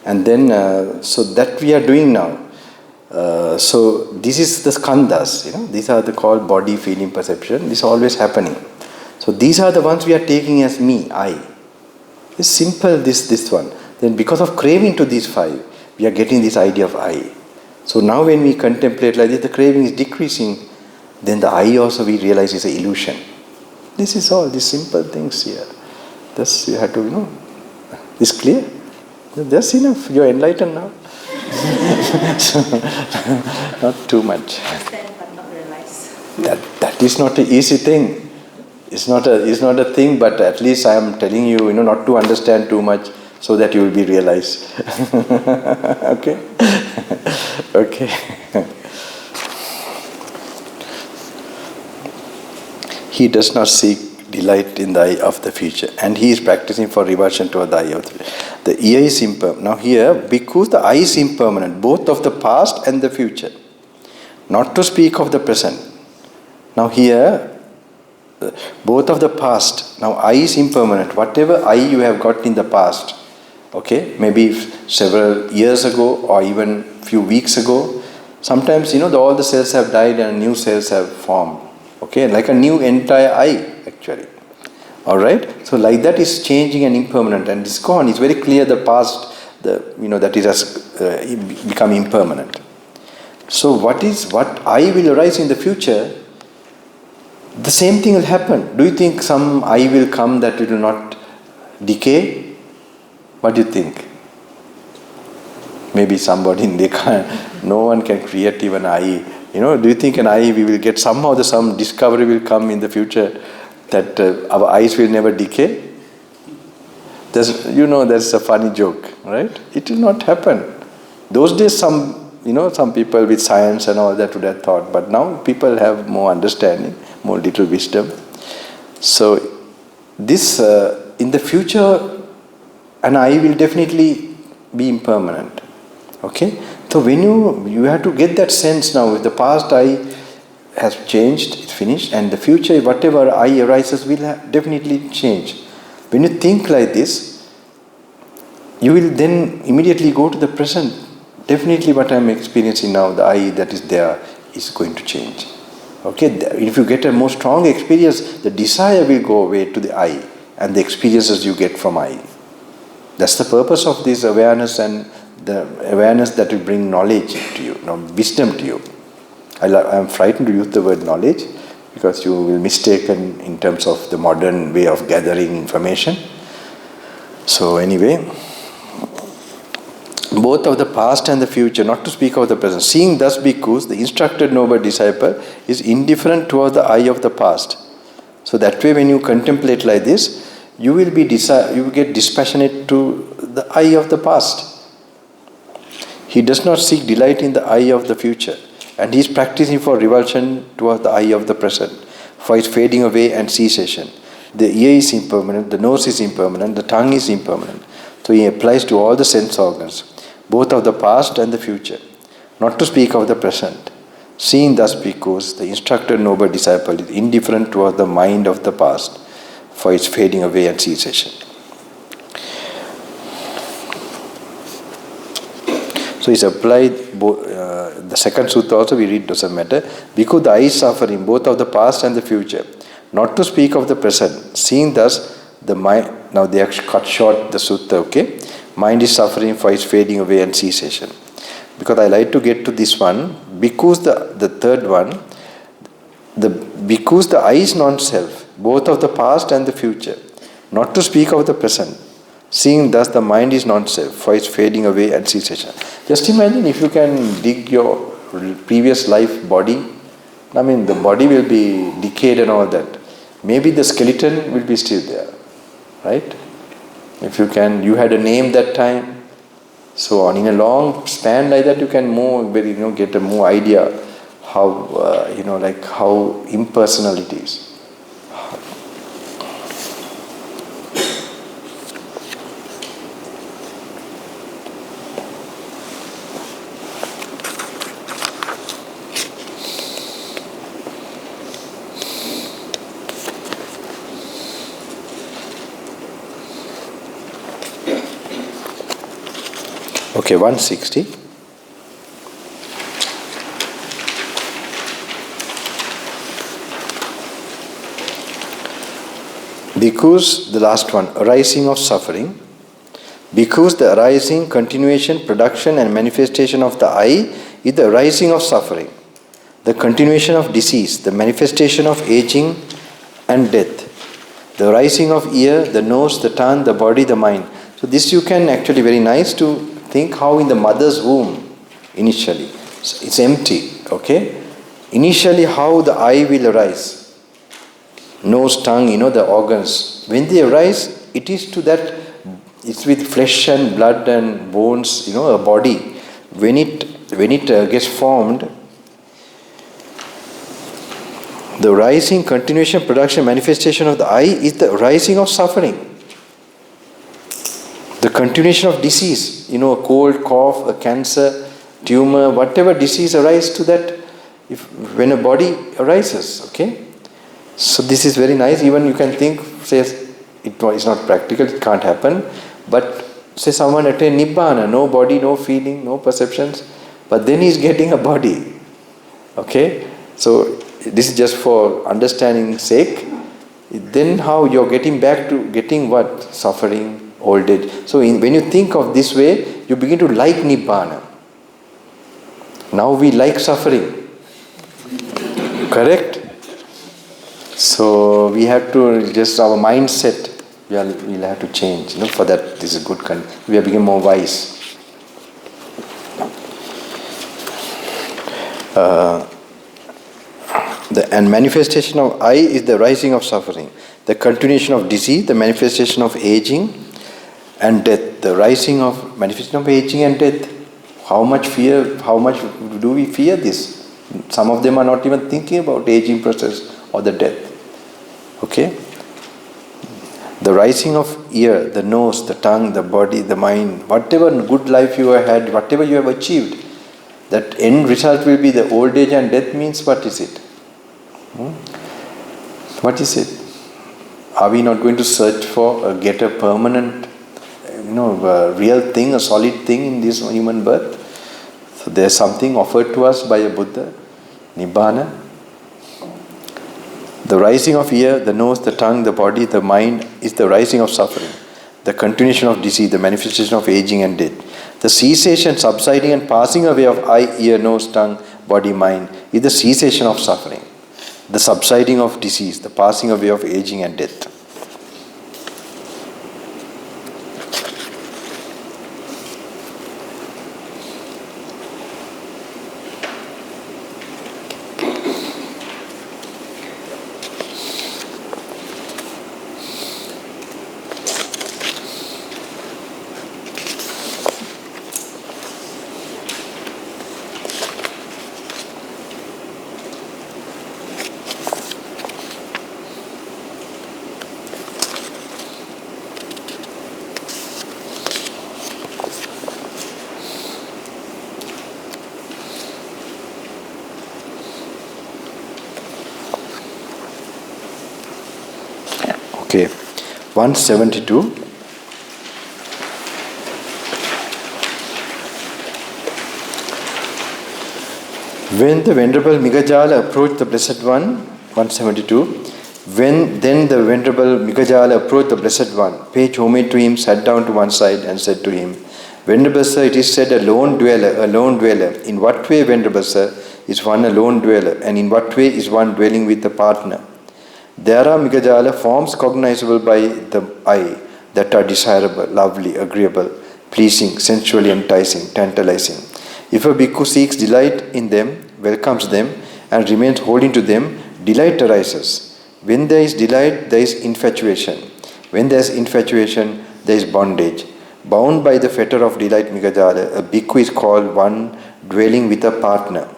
And then, so that we are doing now. So this is the skandhas, these are called body, feeling, perception. This is always happening. So these are the ones we are taking as me, I. It's simple, this one. Then because of craving to these five, we are getting this idea of I. So now when we contemplate like this, the craving is decreasing. Then the I also we realize is an illusion. This is all, these simple things here. This you have to, Is clear? That's enough. You're enlightened now. So, not too much. Understand but not realize. That is not an easy thing. It's not a thing, but at least I am telling you, not to understand too much so that you will be realized. Okay? Okay. he does not seek delight in the eye of the future, and he is practicing for revulsion toward the eye of the future. The ear is impermanent. Now here, because the eye is impermanent, both of the past and the future, not to speak of the present. Now here, both of the past, now eye is impermanent. Whatever eye you have got in the past, okay, maybe several years ago or even few weeks ago, sometimes, all the cells have died and new cells have formed. Okay, like a new entire eye, actually. Alright? So like that is changing and impermanent, and it's gone. It's very clear the past, that it has become impermanent. So what eye will arise in the future, the same thing will happen. Do you think some eye will come that it will not decay? What do you think? Maybe somebody, no one can create even eye. Do you think an eye we will get somehow, some discovery will come in the future that our eyes will never decay? That's a funny joke, right? It will not happen. Those days some people with science and all that would have thought, but now people have more understanding, more little wisdom. So this, in the future, an eye will definitely be impermanent. Okay? So when you have to get that sense now, if the past eye has changed, it's finished, and the future, whatever eye arises, will definitely change. When you think like this, you will then immediately go to the present. Definitely what I am experiencing now, the eye that is there is going to change. Okay? If you get a more strong experience, the desire will go away to the eye and the experiences you get from eye. That's the purpose of this awareness, and the awareness that will bring knowledge to you, wisdom to you. I am frightened to use the word knowledge because you will mistaken in terms of the modern way of gathering information. So anyway, both of the past and the future, not to speak of the present. Seeing thus because the instructed noble disciple is indifferent towards the eye of the past. So that way when you contemplate like this, you will get dispassionate to the eye of the past. He does not seek delight in the eye of the future, and he is practicing for revulsion towards the eye of the present, for its fading away and cessation. The ear is impermanent, the nose is impermanent, the tongue is impermanent. So he applies to all the sense organs, both of the past and the future, not to speak of the present. Seeing thus because the instructed noble disciple is indifferent towards the mind of the past, for its fading away and cessation. So it's applied, the second sutta also we read, doesn't matter, because the eye is suffering both of the past and the future, not to speak of the present. Seeing thus the mind, now they have cut short the sutta, okay? Mind is suffering for its fading away and cessation. Because I like to get to this one, because the third one, because the eye is non-self, both of the past and the future, not to speak of the present. Seeing thus the mind is non-self, for its fading away and cessation. Just imagine if you can dig your previous life body. I mean, the body will be decayed and all that. Maybe the skeleton will be still there, right? If you had a name that time. So on in a long span like that, you can get a more idea how, how impersonal it is. Okay, 160. Because the last one, arising of suffering, because the arising, continuation, production and manifestation of the eye is the arising of suffering, the continuation of disease, the manifestation of aging and death, the arising of ear, the nose, the tongue, the body, the mind. So this you can actually, very nice to think how in the mother's womb, initially, it's empty, okay? Initially how the eye will arise. Nose, tongue, the organs. When they arise, it is to that, it's with flesh and blood and bones, a body. When it gets formed, The rising, continuation, production, manifestation of the I is the rising of suffering. The continuation of disease, a cold, cough, a cancer, tumor, whatever disease arises to that, when a body arises, okay? So this is very nice. Even you can think, says, it's not practical, it can't happen, but say someone attained Nibbana, no body, no feeling, no perceptions, but then he's getting a body, okay? So this is just for understanding sake. Then how you're getting back to getting what? Suffering, old age. So when you think of this way, you begin to like Nibbana. Now we like suffering. Correct? So we have to just, our mindset, we'll have to change. For that, this is good. We have become more wise. And manifestation of I is the rising of suffering. The continuation of disease, the manifestation of aging and death. The rising of manifestation of aging and death. How much do we fear this? Some of them are not even thinking about aging process or the death. Okay? The rising of ear, the nose, the tongue, the body, the mind, whatever good life you have had, whatever you have achieved, that end result will be the old age and death means what is it? What is it? Are we not going to search for, get a permanent, a real thing, a solid thing in this human birth? So there's something offered to us by a Buddha, Nibbana. The rising of ear, the nose, the tongue, the body, the mind is the rising of suffering. The continuation of disease, the manifestation of aging and death. The cessation, subsiding and passing away of eye, ear, nose, tongue, body, mind is the cessation of suffering. The subsiding of disease, the passing away of aging and death. Okay, 172. When the Venerable Migajala approached the Blessed One, 172, when then the Venerable Migajala approached the Blessed One, paid homage to him, sat down to one side and said to him, Venerable Sir, it is said a lone dweller. In what way, Venerable Sir, is one a lone dweller, and in what way is one dwelling with a partner? There are Migajala forms cognizable by the eye that are desirable, lovely, agreeable, pleasing, sensually enticing, tantalizing. If a bhikkhu seeks delight in them, welcomes them, and remains holding to them, delight arises. When there is delight, there is infatuation. When there is infatuation, there is bondage. Bound by the fetter of delight, Migajala, a bhikkhu is called one dwelling with a partner.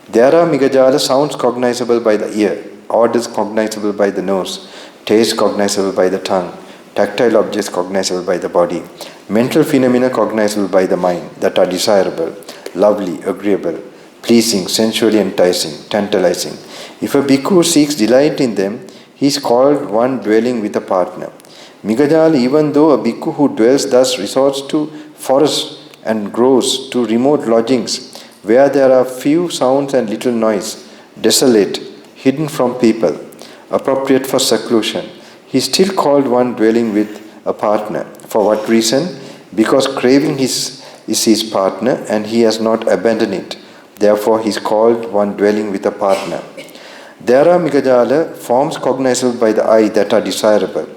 There are Migajala sounds cognizable by the ear, odors cognizable by the nose, taste cognizable by the tongue, tactile objects cognizable by the body, mental phenomena cognizable by the mind that are desirable, lovely, agreeable, pleasing, sensually enticing, tantalizing. If a bhikkhu seeks delight in them, he is called one dwelling with a partner. Migajala, even though a bhikkhu who dwells thus resorts to forests and groves, to remote lodgings, where there are few sounds and little noise, desolate, hidden from people, appropriate for seclusion, he is still called one dwelling with a partner. For what reason? Because craving is his partner and he has not abandoned it. Therefore he is called one dwelling with a partner. There are Migajala forms cognizable by the eye that are desirable,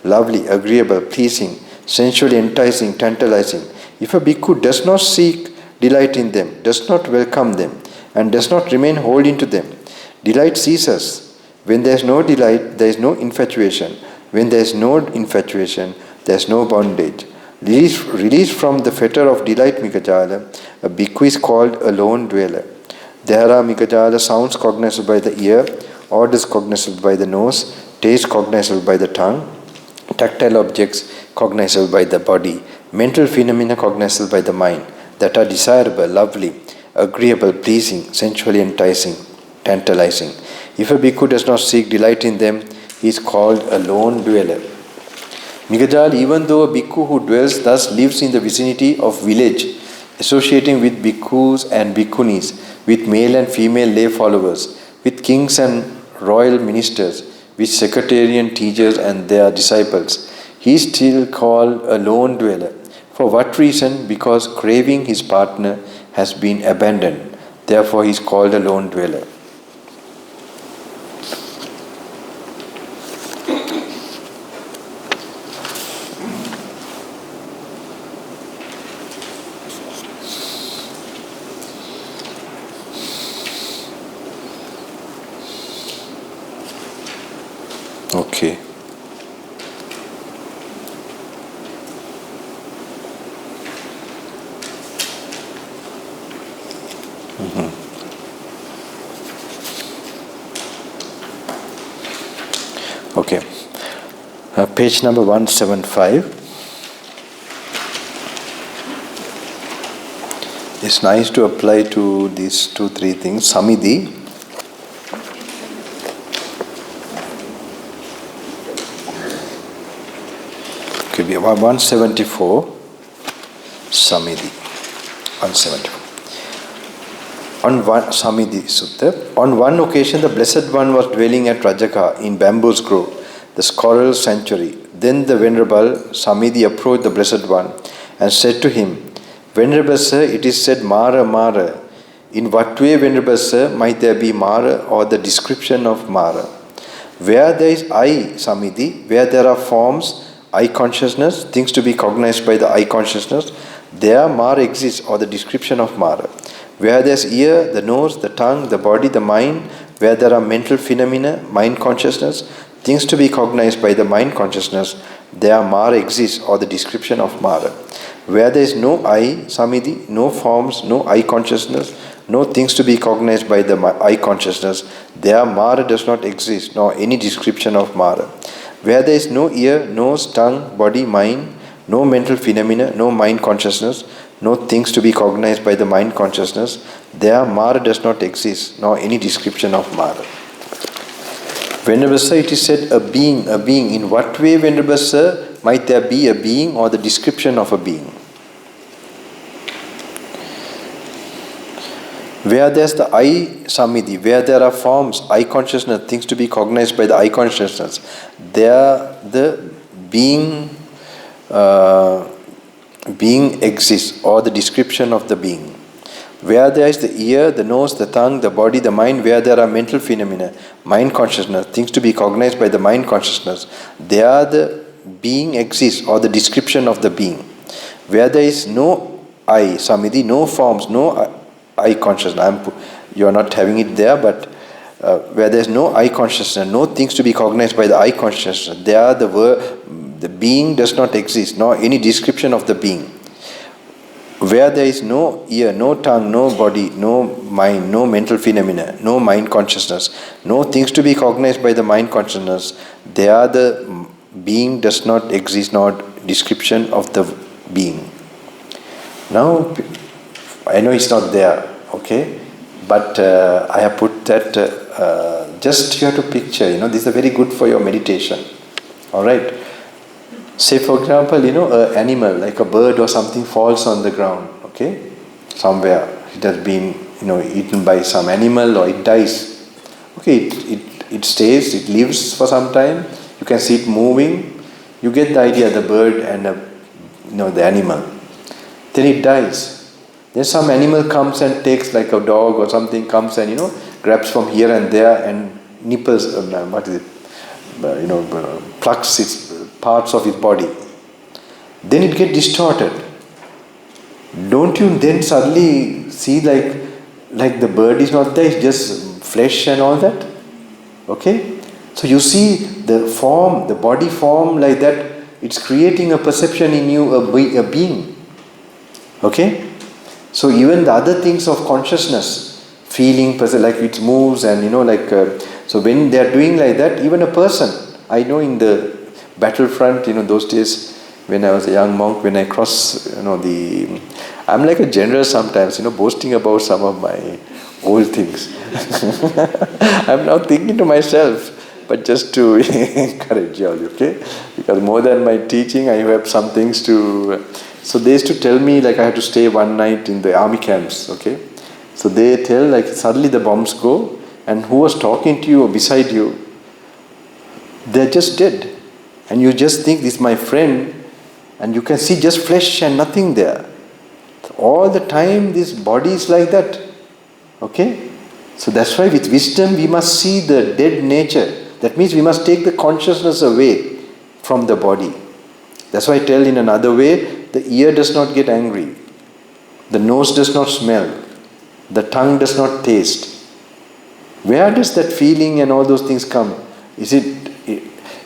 lovely, agreeable, pleasing, sensually enticing, tantalizing. If a bhikkhu does not seek delight in them, does not welcome them, and does not remain holding to them, delight ceases. When there is no delight, there is no infatuation. When there is no infatuation, there is no bondage. Released from the fetter of delight, Migajala, a bhikkhu is called a lone dweller. There are Migajala sounds cognizable by the ear, odors cognizable by the nose, taste cognizable by the tongue, tactile objects cognizable by the body, mental phenomena cognizable by the mind, that are desirable, lovely, agreeable, pleasing, sensually enticing, tantalizing. If a bhikkhu does not seek delight in them, he is called a lone dweller. Migajal, even though a bhikkhu who dwells thus lives in the vicinity of village, associating with bhikkhus and bhikkhunis, with male and female lay followers, with kings and royal ministers, with sectarian teachers and their disciples, he is still called a lone dweller. For what reason? Because craving his partner has been abandoned. Therefore he is called a lone dweller. Okay. Okay. Page number 175. It's nice to apply to these 2-3 things. Samidhi. Okay, we have 174. Samidhi. 174. On one Samidhi Sutta, on one occasion the Blessed One was dwelling at Rajaka in Bambu's Grove, the squirrel sanctuary. Then the Venerable Samidhi approached the Blessed One and said to him, Venerable Sir, it is said Mara, Mara. In what way, Venerable Sir, might there be Mara or the description of Mara? Where there is I, Samidhi, where there are forms, I consciousness, things to be cognized by the I consciousness, there Mara exists or the description of Mara. Where there is ear, the nose, the tongue, the body, the mind, where there are mental phenomena, mind consciousness, things to be cognized by the mind consciousness, there Mara exists or the description of Mara. Where there is no I, Samidhi, no forms, no I consciousness, no things to be cognized by the I consciousness, there Mara does not exist, nor any description of Mara. Where there is no ear, nose, tongue, body, mind, no mental phenomena, no mind consciousness, no things to be cognized by the mind consciousness, there Mara does not exist, nor any description of Mara. Venerable Sir, it is said a being. In what way, Venerable Sir, might there be a being or the description of a being? Where there is the I Samidhi, where there are forms, I consciousness, things to be cognized by the I consciousness, there the being exists or the description of the being. Where there is the ear, the nose, the tongue, the body, the mind, where there are mental phenomena, mind consciousness, things to be cognized by the mind consciousness, there the being exists or the description of the being. Where there is no I, Samidhi, no forms, no I consciousness, you are not having it there, but where there is no I consciousness, no things to be cognized by the I consciousness, there the being does not exist, nor any description of the being. Where there is no ear, no tongue, no body, no mind, no mental phenomena, no mind consciousness, no things to be cognized by the mind consciousness, there the being does not exist, nor description of the being. Now, I know it's not there, okay, but I have put that, just you have to picture, this is very good for your meditation, alright. Say for example, an animal like a bird or something falls on the ground, okay, somewhere. It has been, eaten by some animal or it dies. Okay, it stays, it lives for some time. You can see it moving. You get the idea, the bird and the animal. Then it dies. Then some animal comes and takes, like a dog or something, comes and grabs from here and there and nipples, plucks its parts of its body. Then it gets distorted. Don't you then suddenly see like the bird is not there, it's just flesh and all that? Okay? So you see the form, the body form like that, it's creating a perception in you, a being. Okay? So even the other things of consciousness, feeling, like it moves and So when they are doing like that, even a person, I know in the battlefront, those days when I was a young monk, when I cross, I'm like a general sometimes, boasting about some of my old things. I'm now thinking to myself, but just to encourage you all, okay? Because more than my teaching, I have some things to... So they used to tell me, like I had to stay one night in the army camps, okay? So they tell, like suddenly the bombs go, and who was talking to you or beside you, they're just dead. And you just think, this is my friend, and you can see just flesh and nothing there. All the time this body is like that, okay? So that's why with wisdom we must see the dead nature. That means we must take the consciousness away from the body. That's why I tell in another way, the ear does not get angry. The nose does not smell. The tongue does not taste. Where does that feeling and all those things come? It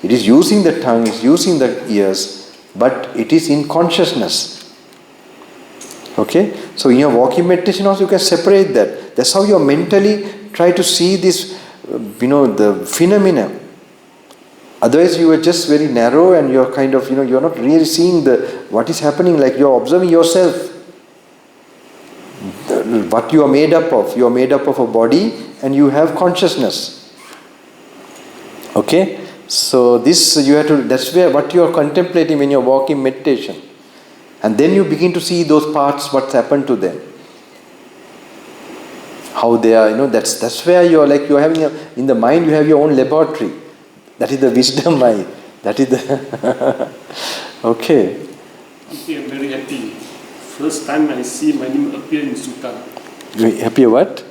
is using the tongue, it's using the ears, but it is in consciousness. Okay? So in your walking meditation also you can separate that. That's how you mentally try to see this, the phenomena. Otherwise you are just very narrow and you're kind of, you're not really seeing what is happening, like you're observing yourself. What you are made up of. You are made up of a body and you have consciousness. Okay? So this you have to, that's where what you are contemplating when you're walking meditation. And then you begin to see those parts, what's happened to them. How they are, that's where you're like, you're having in the mind you have your own laboratory. That is the wisdom mind. That is the... Okay. I'm very happy. First time I see my name appear in Sutta. You happy what?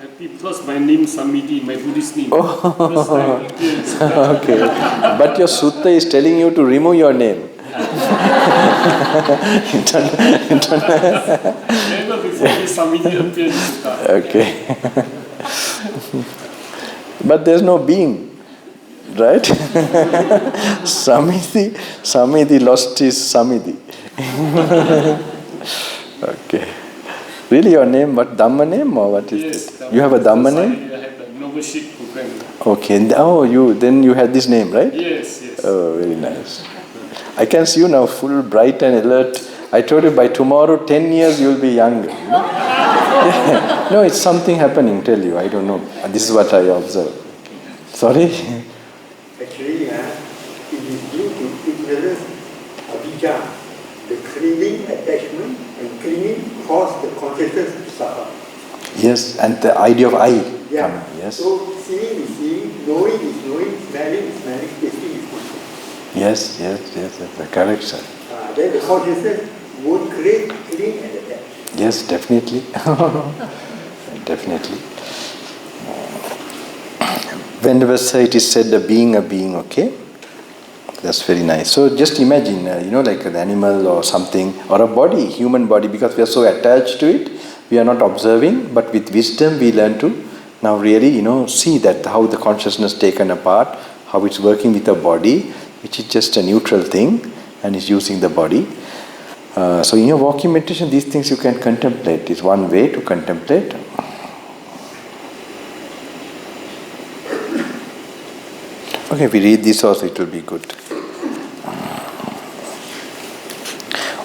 Happy because my name Samiti, my Buddhist name. Oh. First time appear in Sutta. Okay. But your sutta is telling you to remove your name. Never before this Samiti appeared in Sutta. Okay. But there's no being. Right? Samiti lost his Samiti. Okay. Really your name, what, Dhamma name or what is Yes, it? You have a Dhamma name? I had the novelship program. Okay, then you had this name, right? Yes, yes. Oh, very nice. I can see you now full bright and alert. I told you by tomorrow, 10 years you will be younger. Yeah. No, it's something happening, tell you, I don't know. This is what I observe. Sorry? Actually, it is due to ignorance, avijja. The clinging attachment and clinging cause the consciousness to suffer. Yes, and the idea of I. Yeah. Coming, yes. So seeing is seeing, knowing is knowing, smelling is smelling, tasting is tasting. Yes, that's correct, sir. Then the consciousness won't create, cling and attach. Yes, definitely. Definitely. Whenever it is said a being, okay? That's very nice. So just imagine, like an animal or something, or a body, human body, because we are so attached to it, we are not observing, but with wisdom we learn to now really, see that how the consciousness taken apart, how it's working with the body, which is just a neutral thing, and is using the body. So in your walking meditation, these things you can contemplate. It's one way to contemplate. Okay, we read this also, it will be good.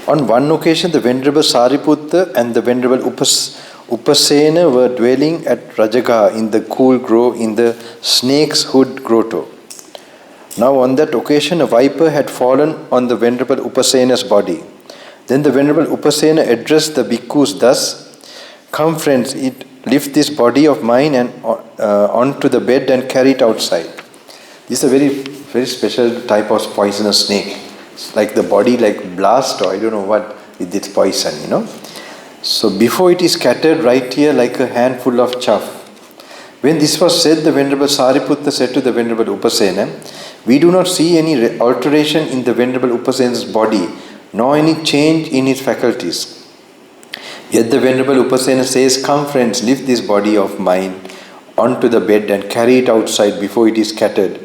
On one occasion, the Venerable Sariputta and the Venerable Upasena were dwelling at Rajagaha in the cool grove in the Snake's Hood Grotto. Now on that occasion, a viper had fallen on the Venerable Upasena's body. Then the Venerable Upasena addressed the bhikkhus thus, "Come friends, lift this body of mine and onto the bed and carry it outside." This is a very, very special type of poisonous snake. It's like the body like blast or I don't know what with its poison, So before it is scattered right here like a handful of chaff. When this was said, the Venerable Sariputta said to the Venerable Upasena, "We do not see any alteration in the Venerable Upasena's body, nor any change in his faculties. Yet the Venerable Upasena says, 'Come friends, lift this body of mine onto the bed and carry it outside before it is scattered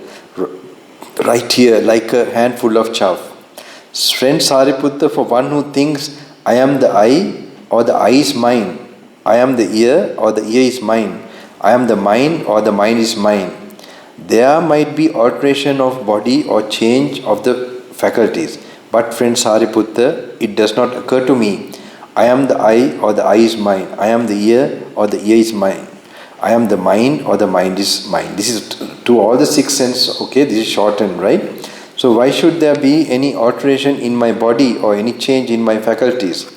right here like a handful of chaff.' Friend Sariputta, for one who thinks, 'I am the eye,' or 'the eye is mine,' 'I am the ear,' or 'the ear is mine,' 'I am the mind,' or 'the mind is mine,' There might be alteration of body or change of the faculties. But friend Sariputta, it does not occur to me. I am the eye or the eye is mine. I am the ear or the ear is mine. I am the mind or the mind is mine. This is to all the 6 senses, okay? This is shortened, right? So why should there be any alteration in my body or any change in my faculties?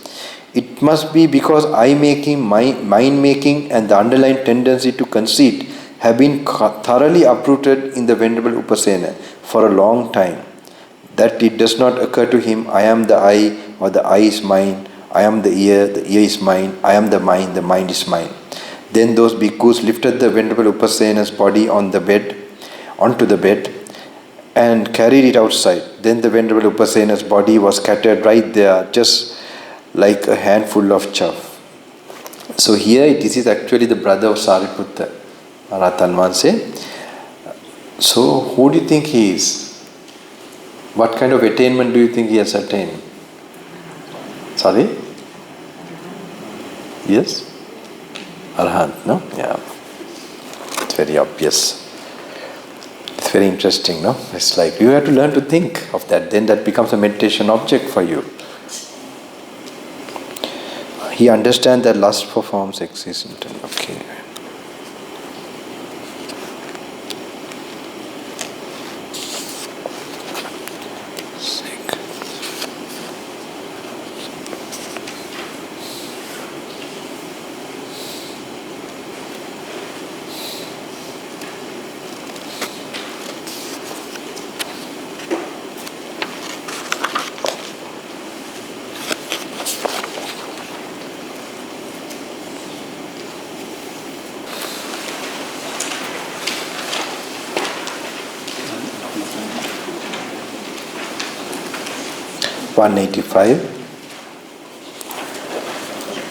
It must be because eye-making, mind-making and the underlying tendency to conceit have been thoroughly uprooted in the Venerable Upasena for a long time. That it does not occur to him, I am the eye or the eye is mine. I am the ear is mine. I am the mind is mine. Then those bhikkhus lifted the Venerable Upasena's body onto the bed and carried it outside. Then the Venerable Upasena's body was scattered right there, just like a handful of chaff. So here, this is actually the brother of Sariputta, Ratanwanse. So who do you think he is? What kind of attainment do you think he has attained? Sorry? Yes? Arhat, no? Yeah. It's very obvious. It's very interesting, no? It's like you have to learn to think of that. Then that becomes a meditation object for you. He understands that lust for forms exists. Okay.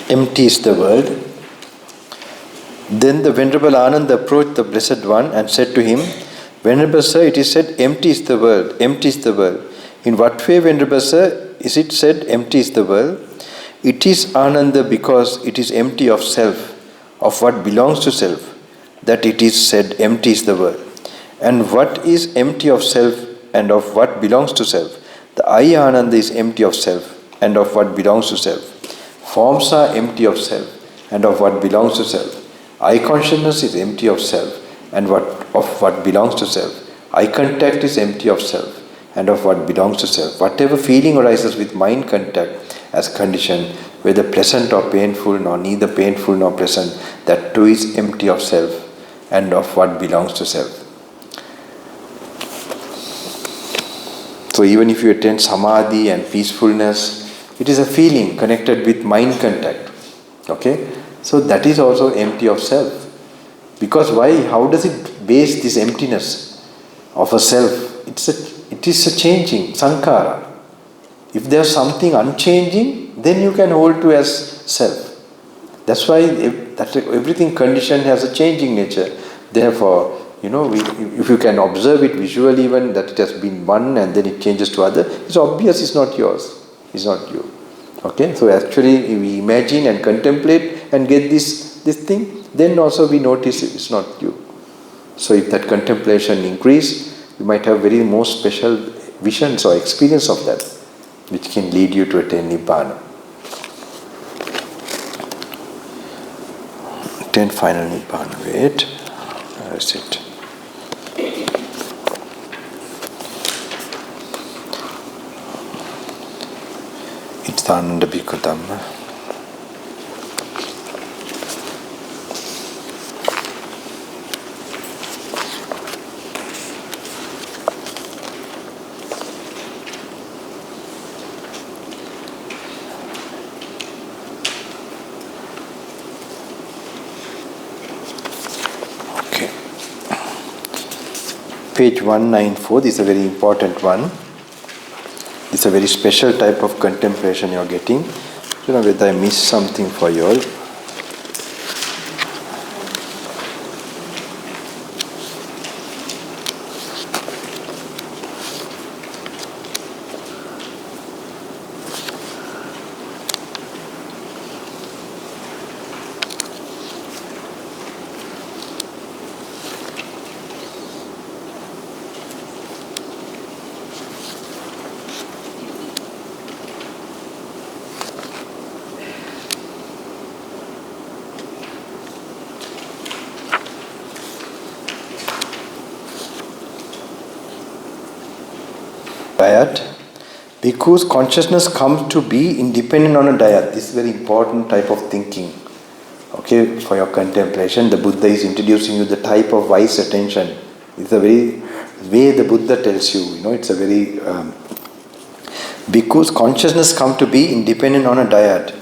Empty is the world. Then the Venerable Ananda approached the Blessed One and said to him, Venerable Sir, it is said, empty is the world, empty is the world. In what way, Venerable Sir, is it said, empty is the world? It is Ananda because it is empty of self, of what belongs to self, that it is said, empty is the world. And what is empty of self and of what belongs to self? The I Ananda is empty of self and of what belongs to self. Forms are empty of self and of what belongs to self. I consciousness is empty of self and of what belongs to self. Eye contact is empty of self and of what belongs to self. Whatever feeling arises with mind contact as condition, whether pleasant or painful, nor neither painful nor pleasant, that too is empty of self and of what belongs to self. So even if you attain samadhi and peacefulness, it is a feeling connected with mind contact. Okay? So that is also empty of self. Because why? How does it base this emptiness of a self? It is a changing, sankhara. If there is something unchanging, then you can hold to as self. That's why everything conditioned has a changing nature. Therefore, if you can observe it visually even, that it has been one and then it changes to other, it's obvious it's not yours. It's not you. Okay? So actually we imagine and contemplate and get this thing, then also we notice it's not you. So if that contemplation increase, you might have very most special visions or experience of that, which can lead you to attain Nibbana. Attain final Nibbana. Wait. Where is it? It's the Ananda Bhikkhu Dhamma. Page 194, this is a very important one. This is a very special type of contemplation you are getting. I don't know whether I missed something for you all. Because consciousness comes to be independent on a dyad. This is very important type of thinking. Okay, for your contemplation, the Buddha is introducing you the type of wise attention. It's a very way the Buddha tells you, it's a very... because consciousness come to be independent on a dyad.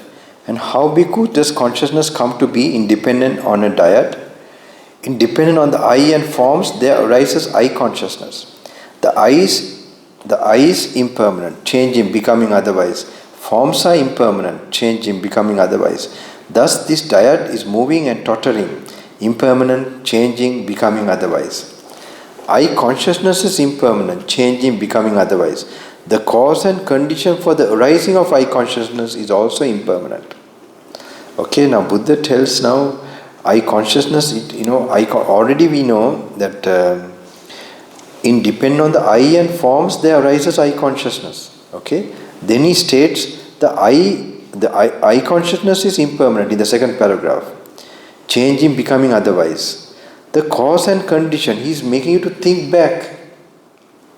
And how bhikkhu does consciousness come to be independent on a dyad? Independent on the eye and forms, there arises eye consciousness. The eye is impermanent, changing, becoming otherwise. Forms are impermanent, changing, becoming otherwise. Thus this dyad is moving and tottering, impermanent, changing, becoming otherwise. Eye consciousness is impermanent, changing, becoming otherwise. The cause and condition for the arising of eye consciousness is also impermanent. Okay, now Buddha tells now eye consciousness, already we know that independent on the eye and forms there arises eye consciousness. Okay, then he states the eye consciousness is impermanent in the second paragraph, changing, becoming otherwise. The cause and condition, he is making you to think back.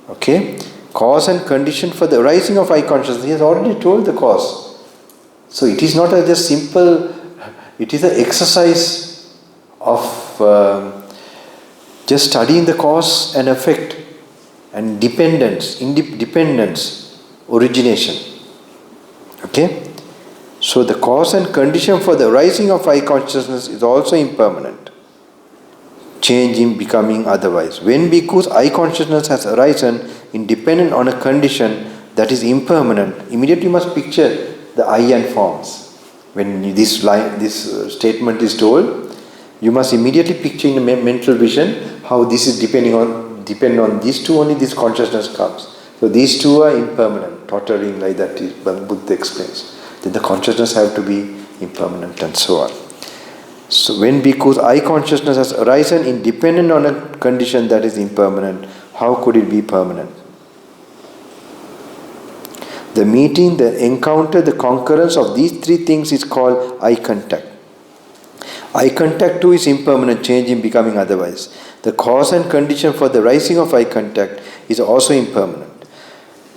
Okay, cause and condition for the arising of eye consciousness, he has already told the cause. So it is not just simple, it is an exercise of just studying the cause and effect and dependence, independence, origination. Okay? So the cause and condition for the arising of eye consciousness is also impermanent, changing, becoming otherwise. When bhikkhu's eye consciousness has arisen independent on a condition that is impermanent, immediately you must picture the eye and forms. When this statement is told, you must immediately picture in the mental vision how this is depend on these two, only this consciousness comes. So these two are impermanent, tottering like that, Buddha explains. Then the consciousness have to be impermanent and so on. So when bhikkhu's eye consciousness has arisen independent on a condition that is impermanent, how could it be permanent? The meeting, the encounter, the concurrence of these three things is called eye contact. Eye contact too is impermanent, changing, becoming otherwise. The cause and condition for the rising of eye contact is also impermanent,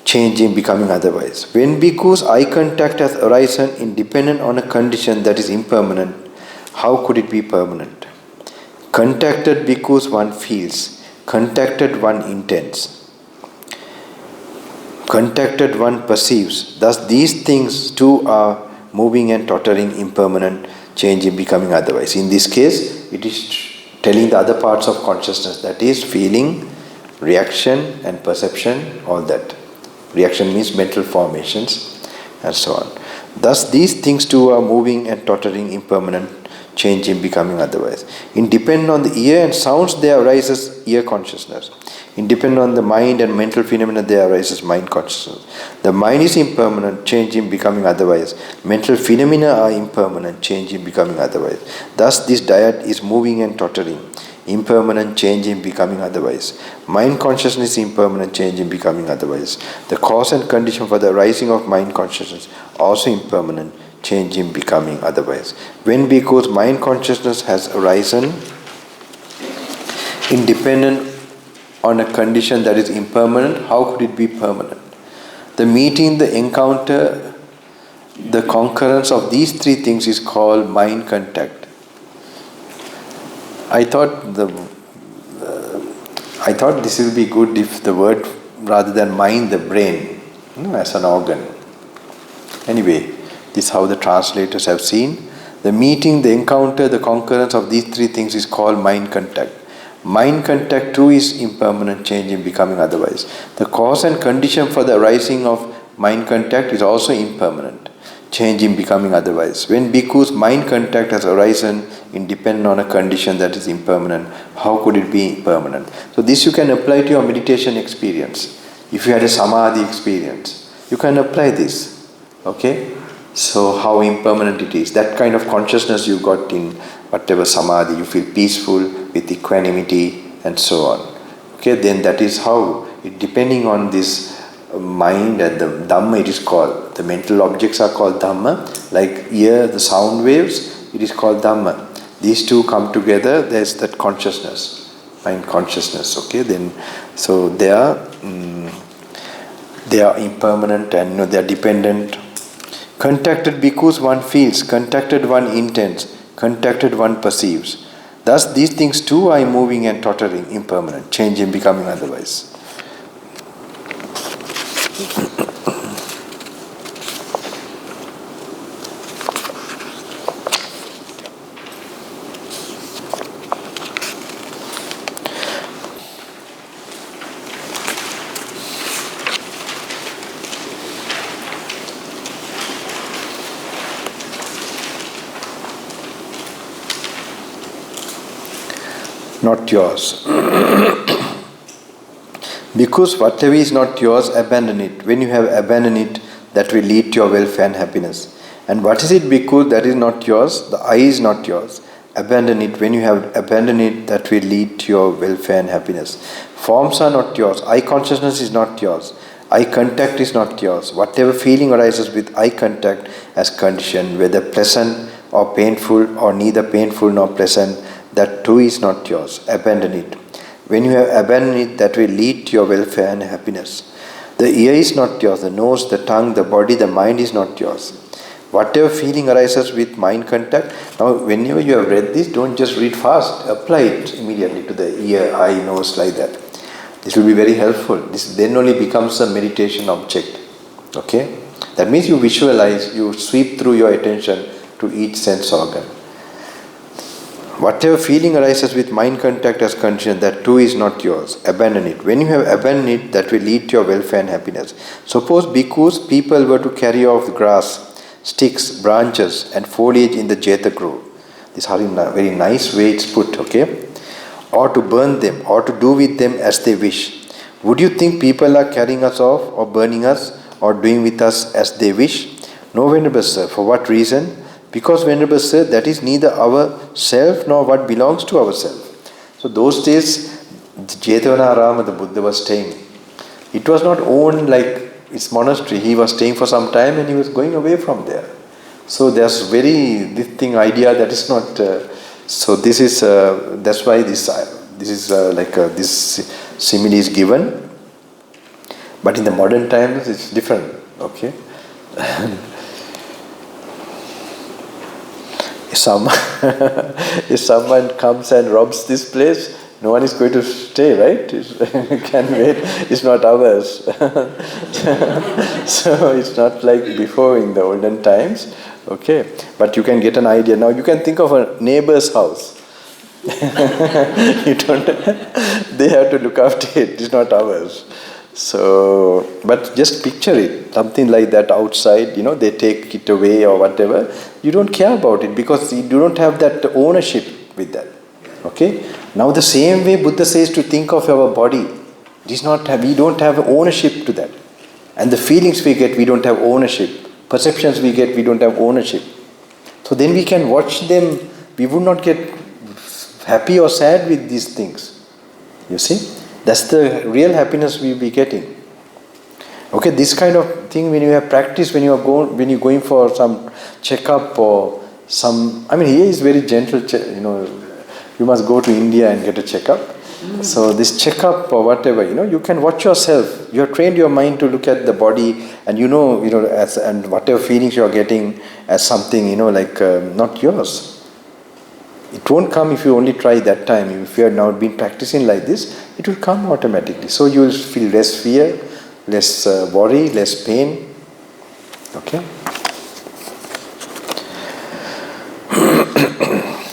changing, becoming otherwise. When bhikkhu's eye contact has arisen independent on a condition that is impermanent, how could it be permanent? Contacted bhikkhus one feels, contacted one intends, contacted one perceives. Thus these things too are moving and tottering, impermanent, changing, becoming otherwise. In this case, it is telling the other parts of consciousness, that is feeling, reaction and perception, all that. Reaction means mental formations and so on. Thus these things too are moving and tottering, impermanent, changing, becoming otherwise. Independent on the ear and sounds, there arises ear consciousness. Independent on the mind and mental phenomena, there arises mind consciousness. The mind is impermanent, changing, becoming otherwise. Mental phenomena are impermanent, changing, becoming otherwise. Thus this dyad is moving and tottering, impermanent, changing, becoming otherwise. Mind consciousness is impermanent, changing, becoming otherwise. The cause and condition for the arising of mind consciousness also impermanent, changing, becoming otherwise. When bhikkhu's mind consciousness has arisen independent on a condition that is impermanent, how could it be permanent? The meeting, the encounter, the concurrence of these three things is called mind contact. I thought this will be good if the word, rather than mind, the brain, as an organ. Anyway, this is how the translators have seen. The meeting, the encounter, the concurrence of these three things is called mind contact. Mind contact too is impermanent, changing, becoming otherwise. The cause and condition for the arising of mind contact is also impermanent, changing, becoming otherwise. When bhikkhu's mind contact has arisen independent on a condition that is impermanent, how could it be permanent? So this you can apply to your meditation experience. If you had a samadhi experience, you can apply this. Okay? So how impermanent it is. That kind of consciousness you got in whatever samadhi, you feel peaceful with equanimity and so on. Okay, then that is how, depending on this mind and the Dhamma, it is called. The mental objects are called Dhamma. Like ear, the sound waves, it is called Dhamma. These two come together, there is that consciousness, mind consciousness. Okay, then so they are They are impermanent and they are dependent. Contacted bhikkhus one feels, contacted one intends, contacted one perceives. Thus these things too are moving and tottering, impermanent, changing, becoming otherwise. Not yours. Because whatever is not yours, abandon it. When you have abandoned it, that will lead to your welfare and happiness. And what is it because that is not yours? The I is not yours. Abandon it. When you have abandoned it, that will lead to your welfare and happiness. Forms are not yours. Eye consciousness is not yours. Eye contact is not yours. Whatever feeling arises with eye contact as condition, whether pleasant or painful or neither painful nor pleasant, that too is not yours. Abandon it. When you have abandoned it, that will lead to your welfare and happiness. The ear is not yours. The nose, the tongue, the body, the mind is not yours. Whatever feeling arises with mind contact. Now, whenever you have read this, don't just read fast. Apply it immediately to the ear, eye, nose, like that. This will be very helpful. This then only becomes a meditation object. Okay? That means you visualize, you sweep through your attention to each sense organ. Whatever feeling arises with mind contact as condition, that too is not yours. Abandon it. When you have abandoned it, that will lead to your welfare and happiness. Suppose bhikkhus, people were to carry off grass, sticks, branches and foliage in the Jeta grove. This is a very nice way it's put, okay? Or to burn them, or to do with them as they wish. Would you think people are carrying us off, or burning us, or doing with us as they wish? No, Venerable Sir. For what reason? Because, Venerable Sir, that is neither our self nor what belongs to ourself. So those days, Jetavana the Buddha was staying. It was not owned like its monastery. He was staying for some time and he was going away from there. So there's this idea that is not. So this is that's why this simile is given. But in the modern times, it's different. Okay. If someone comes and robs this place, no one is going to stay, right? Can wait. It's not ours. So it's not like before in the olden times. Okay, but you can get an idea. Now you can think of a neighbor's house. You don't. They have to look after it. It's not ours. So, but just picture it, something like that outside, they take it away or whatever. You don't care about it because you don't have that ownership with that. Okay? Now the same way Buddha says to think of our body, we don't have ownership to that. And the feelings we get, we don't have ownership. Perceptions we get, we don't have ownership. So then we can watch them, we would not get happy or sad with these things. You see? That's the real happiness we'll be getting. Okay, this kind of thing when you have practice, when you're going for some checkup or some, here is very gentle, you must go to India and get a checkup. So this checkup or whatever, you can watch yourself. You have trained your mind to look at the body and and whatever feelings you are getting as something, not yours. It won't come if you only try that time. If you have now been practicing like this, it will come automatically. So you will feel less fear, less worry, less pain. Okay?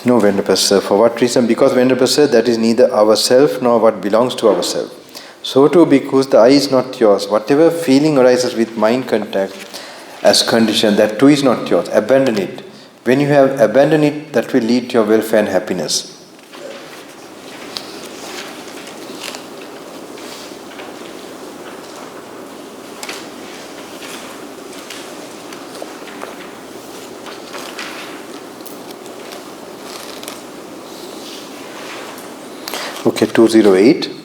No, Venerable Sir. For what reason? Because, Venerable Sir, that is neither ourself nor what belongs to ourself. So too, because the I is not yours. Whatever feeling arises with mind contact as condition, that too is not yours. Abandon it. When you have abandoned it, that will lead to your welfare and happiness. Okay, 208.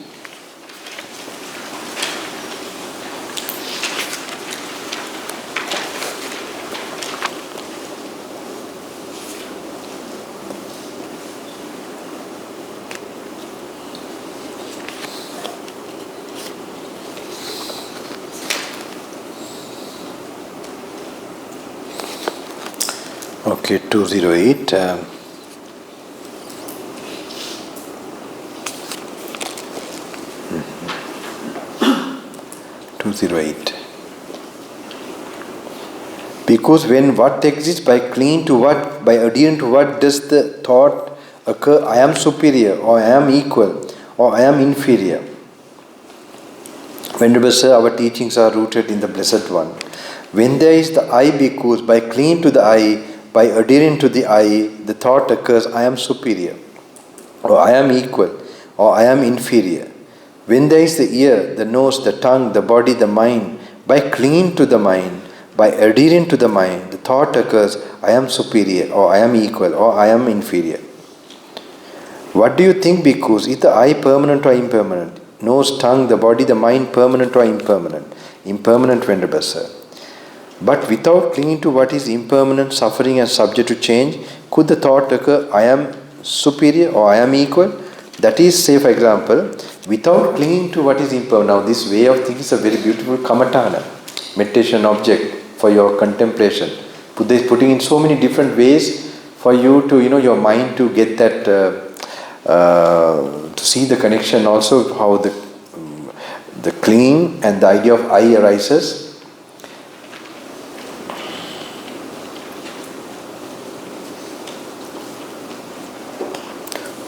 Okay, 208. 208. Because when what exists by clinging to what, by adhering to what, does the thought occur, I am superior, or I am equal, or I am inferior. Venerable Sir, our teachings are rooted in the Blessed One. When there is the I, because by clinging to the I, by adhering to the I, the thought occurs, I am superior, or I am equal, or I am inferior. When there is the ear, the nose, the tongue, the body, the mind, by clinging to the mind, by adhering to the mind, the thought occurs, I am superior, or I am equal, or I am inferior. What do you think, bhikkhus? Is the I permanent or impermanent? Nose, tongue, the body, the mind, permanent or impermanent? Impermanent, Venerable Sir. But without clinging to what is impermanent, suffering and subject to change, could the thought occur, I am superior or I am equal? That is, say for example, without clinging to what is impermanent. Now this way of thinking is a very beautiful kamatana, meditation object for your contemplation. Buddha is putting in so many different ways for you to, your mind to get that, to see the connection also, how the clinging and the idea of I arises.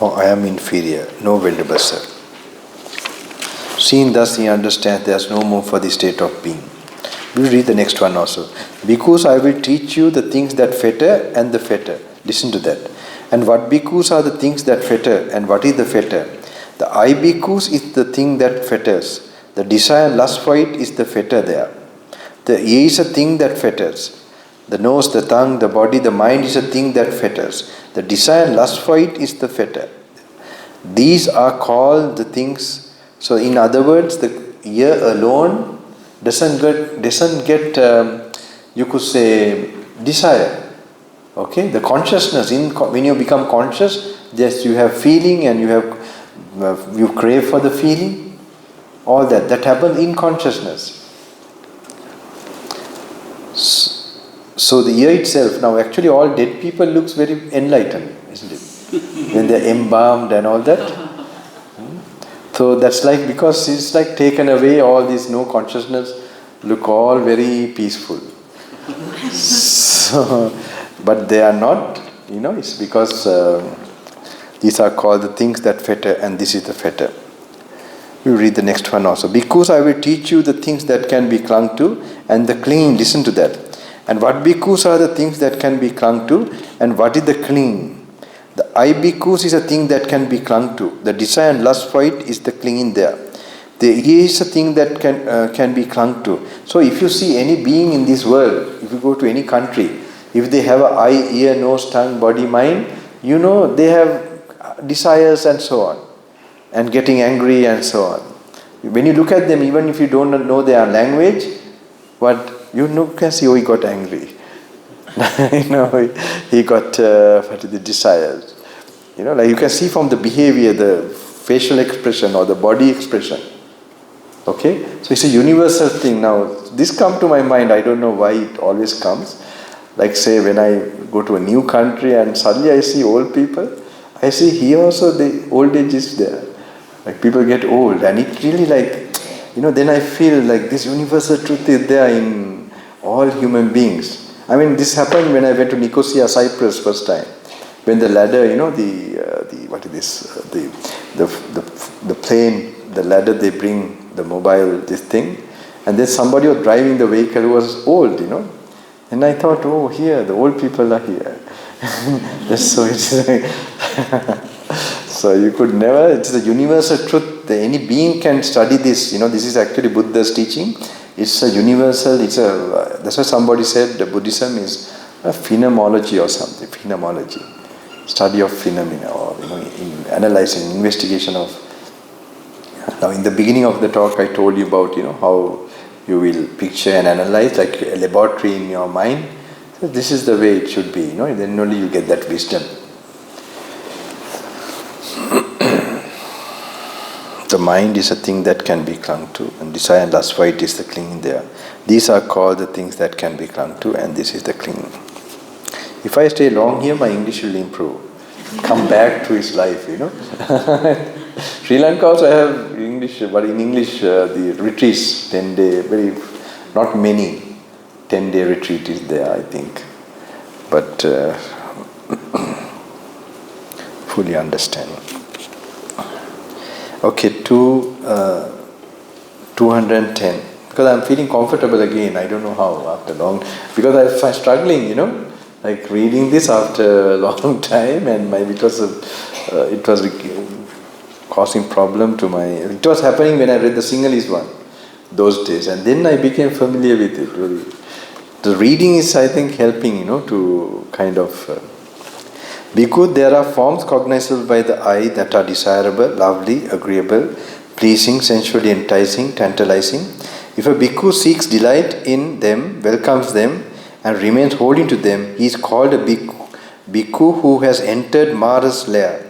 Or I am inferior. No, Venerable Sir. Seeing thus, he understands there is no more for the state of being. We will read the next one also. Because I will teach you the things that fetter and the fetter. Listen to that. And what bhikkhus are the things that fetter, and what is the fetter? The I bhikkhus is the thing that fetters. The desire and lust for it is the fetter there. The ear is a thing that fetters. The nose, the tongue, the body, the mind is a thing that fetters. The desire and lust for it is the fetter. These are called the things. So in other words, the ear alone doesn't get you could say, desire. Okay? The consciousness, when you become conscious, yes, you have feeling and you crave for the feeling. All that happens in consciousness. So the ear itself, now actually all dead people looks very enlightened, isn't it? When they're embalmed and all that. So that's like, because it's like taken away, all this no consciousness, look all very peaceful. So, but they are not, it's because these are called the things that fetter, and this is the fetter. You read the next one also. Because I will teach you the things that can be clung to, and the clinging, listen to that. And what bhikkhus are the things that can be clung to, and what is the clinging? The I bhikkhus is a thing that can be clung to. The desire and lust for it is the clinging there. The ear is a thing that can be clung to. So if you see any being in this world, if you go to any country, if they have an eye, ear, nose, tongue, body, mind, they have desires and so on, and getting angry and so on. When you look at them, even if you don't know their language, can see, he got angry. He got the desires. Like you can see from the behavior, the facial expression or the body expression. Okay? So it's a universal thing. Now, this comes to my mind, I don't know why it always comes. Like say when I go to a new country and suddenly I see old people, I see here also the old age is there. Like people get old, and it really then I feel like this universal truth is there in all human beings. I mean, this happened when I went to Nicosia, Cyprus first time. When the ladder, the plane, the ladder, they bring the mobile, this thing, and then somebody was driving the vehicle who was old, and I thought, here, the old people are here. So it's so you could never, it's a universal truth. Any being can study this, this is actually Buddha's teaching. It's a universal, that's why somebody said Buddhism is a phenomenology or something, phenomenology. Study of phenomena, or in analyzing, investigation of. Now in the beginning of the talk I told you about, how you will picture and analyze like a laboratory in your mind. So this is the way it should be, then only you get that wisdom. The mind is a thing that can be clung to, and desire and lust for it is the clinging there. These are called the things that can be clung to, and this is the clinging. If I stay long here, my English will improve. Come back to his life, Sri Lanka also I have English, but in English the retreats, 10-day, not many, 10-day retreat is there, I think. But fully understand. Okay, 210. Because I'm feeling comfortable again, I don't know how, after long, because I'm struggling, like reading this after a long time, and because of, it was causing problem to it was happening when I read the Sinhalese one, those days, and then I became familiar with it. Really. The reading is, I think, helping, to kind of... Bhikkhu, there are forms cognizable by the eye that are desirable, lovely, agreeable, pleasing, sensually enticing, tantalizing. If a bhikkhu seeks delight in them, welcomes them, and remains holding to them, he is called a bhikkhu who has entered Mara's lair,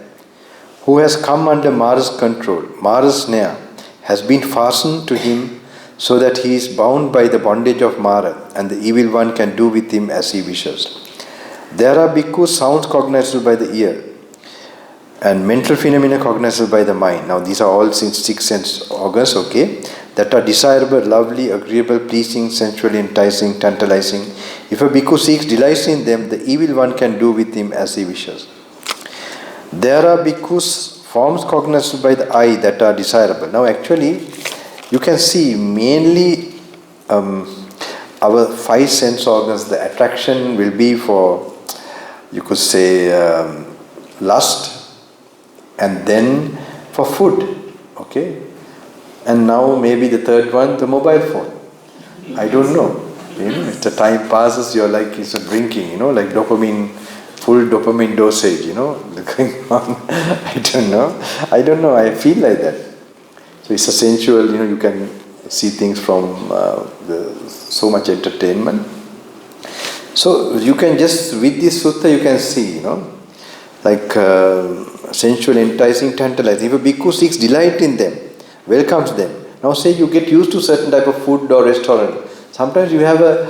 who has come under Mara's control. Mara's snare has been fastened to him so that he is bound by the bondage of Mara, and the evil one can do with him as he wishes. There are bhikkhu sounds cognizable by the ear, and mental phenomena cognizable by the mind. Now these are all six sense organs, okay, that are desirable, lovely, agreeable, pleasing, sensually enticing, tantalizing. If a bhikkhu seeks delight in them, the evil one can do with him as he wishes. There are bhikkhus forms cognizable by the eye that are desirable. Now actually, you can see mainly our 5 sense organs, the attraction will be for, you could say, lust, and then for food, okay? And now maybe the third one, the mobile phone. I don't know. As the time passes, you're like it's a drinking, like dopamine, full dopamine dosage, going on. I don't know. I feel like that. So it's a sensual, you can see things from so much entertainment. So you can just, with this sutta, you can see, like sensual, enticing, tantalizing. If a bhikkhu seeks delight in them, welcomes them. Now say you get used to certain type of food or restaurant. Sometimes you have a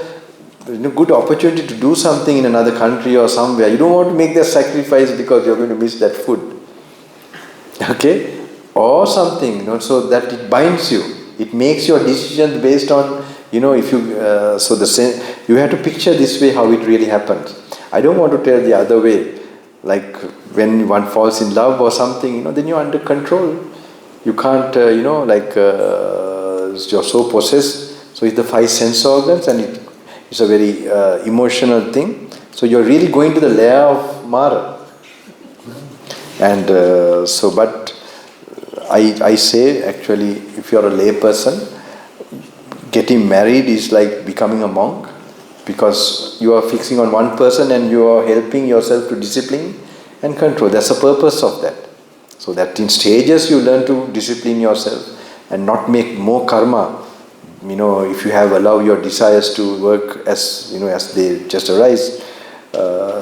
good opportunity to do something in another country or somewhere. You don't want to make that sacrifice because you're going to miss that food. Okay? Or something, so that it binds you. It makes your decisions based on, if you, you have to picture this way how it really happens. I don't want to tell the other way. Like when one falls in love or something, then you're under control. You can't, you're so possessed. So it's the 5 sense organs, and it's a very emotional thing. So you're really going to the lair of Mara. And but I say actually, if you're a lay person, getting married is like becoming a monk, because you are fixing on one person and you are helping yourself to discipline and control. That's the purpose of that. So that in stages you learn to discipline yourself and not make more karma. If you have allowed your desires to work as they just arise.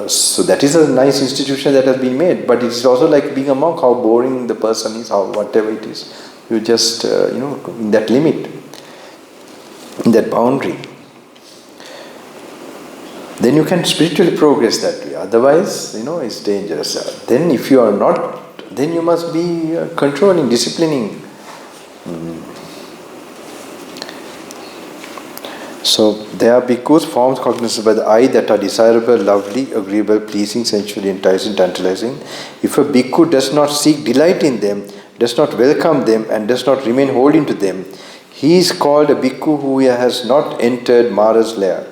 So that is a nice institution that has been made. But it's also like being a monk, how boring the person is, how whatever it is. You just, in that limit, in that boundary. Then you can spiritually progress that way. Otherwise, it's dangerous. Then if you are not, then you must be controlling, disciplining. So there are bhikkhus, forms cognizable by the eye that are desirable, lovely, agreeable, pleasing, sensually enticing, tantalizing. If a bhikkhu does not seek delight in them, does not welcome them, and does not remain holding to them, he is called a bhikkhu who has not entered Mara's lair,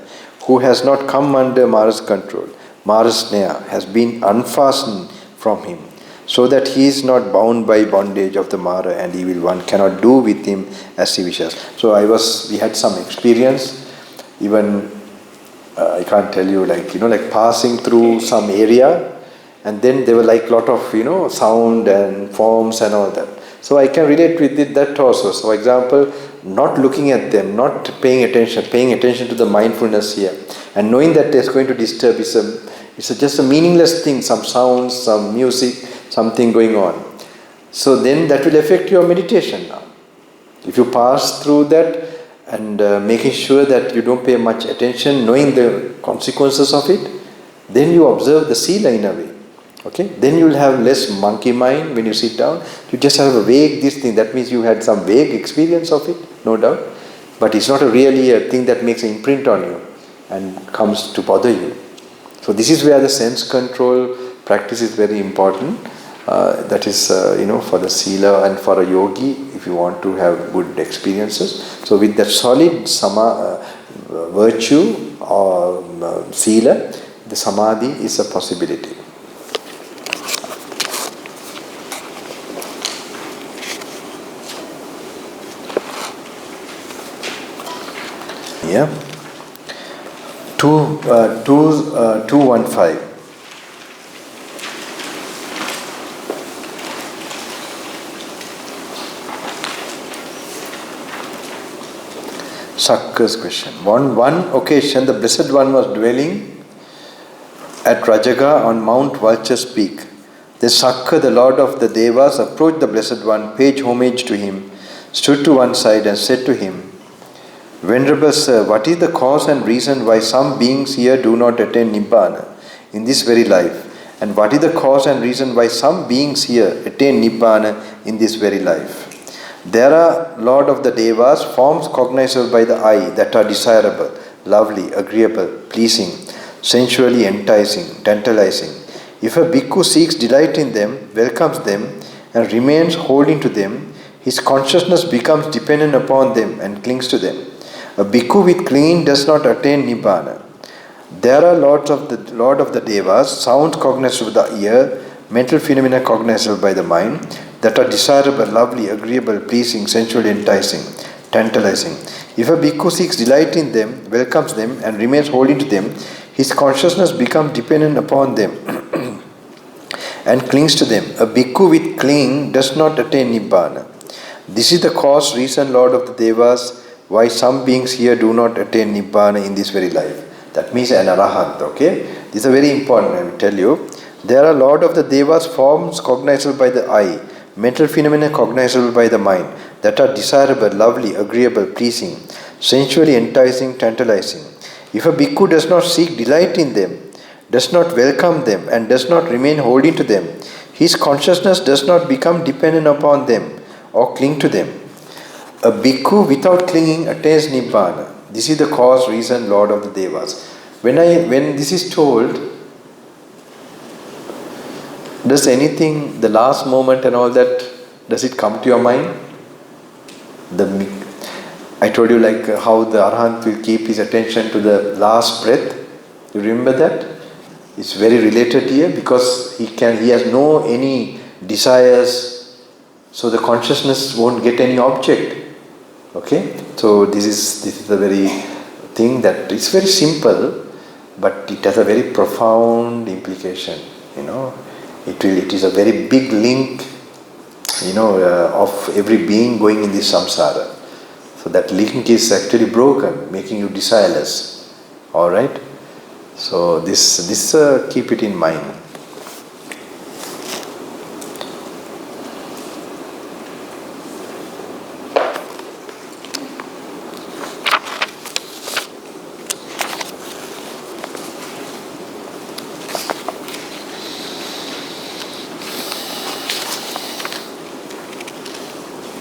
who has not come under Mara's control. Mara's snare has been unfastened from him, so that he is not bound by bondage of the Mara, and evil one cannot do with him as he wishes. So we had some experience, even I can't tell you, like passing through some area, and then there were like lot of sound and forms and all that. So I can relate with that also. So for example, not looking at them, not paying attention to the mindfulness here, and knowing that it's going to disturb it's just a meaningless thing, some sounds, some music, something going on. So then that will affect your meditation now. If you pass through that and making sure that you don't pay much attention, knowing the consequences of it, then you observe the sila in a way. Okay? Then you will have less monkey mind when you sit down. You just have a vague this thing. That means you had some vague experience of it, no doubt. But it's not really a thing that makes an imprint on you and comes to bother you. So this is where the sense control practice is very important. That is, for the sila and for a yogi, if you want to have good experiences. So with that solid virtue or sila, the samadhi is a possibility. Yeah. 215. Sakka's question. One occasion, the Blessed One was dwelling at Rajaga on Mount Vulture's Peak. Then Sakka, the Lord of the Devas, approached the Blessed One, paid homage to him, stood to one side and said to him, Venerable Sir, what is the cause and reason why some beings here do not attain Nibbana in this very life? And what is the cause and reason why some beings here attain Nibbana in this very life? There are, Lord of the Devas, forms cognizable by the eye that are desirable, lovely, agreeable, pleasing, sensually enticing, tantalizing. If a bhikkhu seeks delight in them, welcomes them, and remains holding to them, his consciousness becomes dependent upon them and clings to them. A bhikkhu with clinging does not attain Nibbana. There are Lord of the Devas, sounds cognizable by the ear, mental phenomena cognizable by the mind, that are desirable, lovely, agreeable, pleasing, sensually enticing, tantalizing. If a bhikkhu seeks delight in them, welcomes them, and remains holding to them, his consciousness becomes dependent upon them and clings to them. A bhikkhu with clinging does not attain Nibbana. This is the cause, reason, Lord of the Devas, why some beings here do not attain Nibbana in this very life. That means an arahant, okay? This is very important, I will tell you. There are Lord of the Devas, forms cognizable by the eye, mental phenomena cognizable by the mind, that are desirable, lovely, agreeable, pleasing, sensually enticing, tantalizing. If a bhikkhu does not seek delight in them, does not welcome them, and does not remain holding to them, his consciousness does not become dependent upon them or cling to them. A bhikkhu without clinging attains Nibbana. This is the cause, reason, Lord of the Devas. When this is told, does anything, the last moment and all that, does it come to your mind? I told you like how the Arahant will keep his attention to the last breath. You remember that? It's very related here because he has no any desires, so the consciousness won't get any object. Okay? So this is the very thing that it's very simple, but it has a very profound implication. It is a very big link, of every being going in this samsara. So that link is actually broken, making you desireless. All right. So this keep it in mind.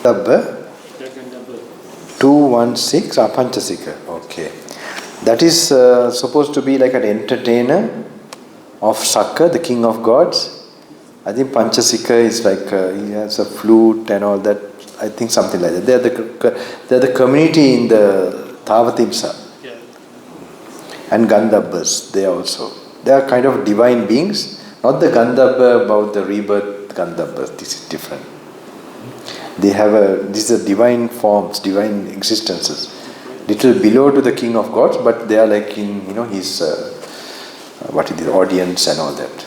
Gandhabba 216 Panchasika. Okay. That is supposed to be like an entertainer of Sakka, the king of gods. I think Panchasika is like he has a flute and all that. I think something like that. They are the community in the Thavatimsa. Yeah. And Gandhabbas, they are kind of divine beings. Not the Gandhabba about the rebirth Gandhabbas. This is different. These are divine forms, divine existences. Little below to the king of gods, but they are like in his audience and all that.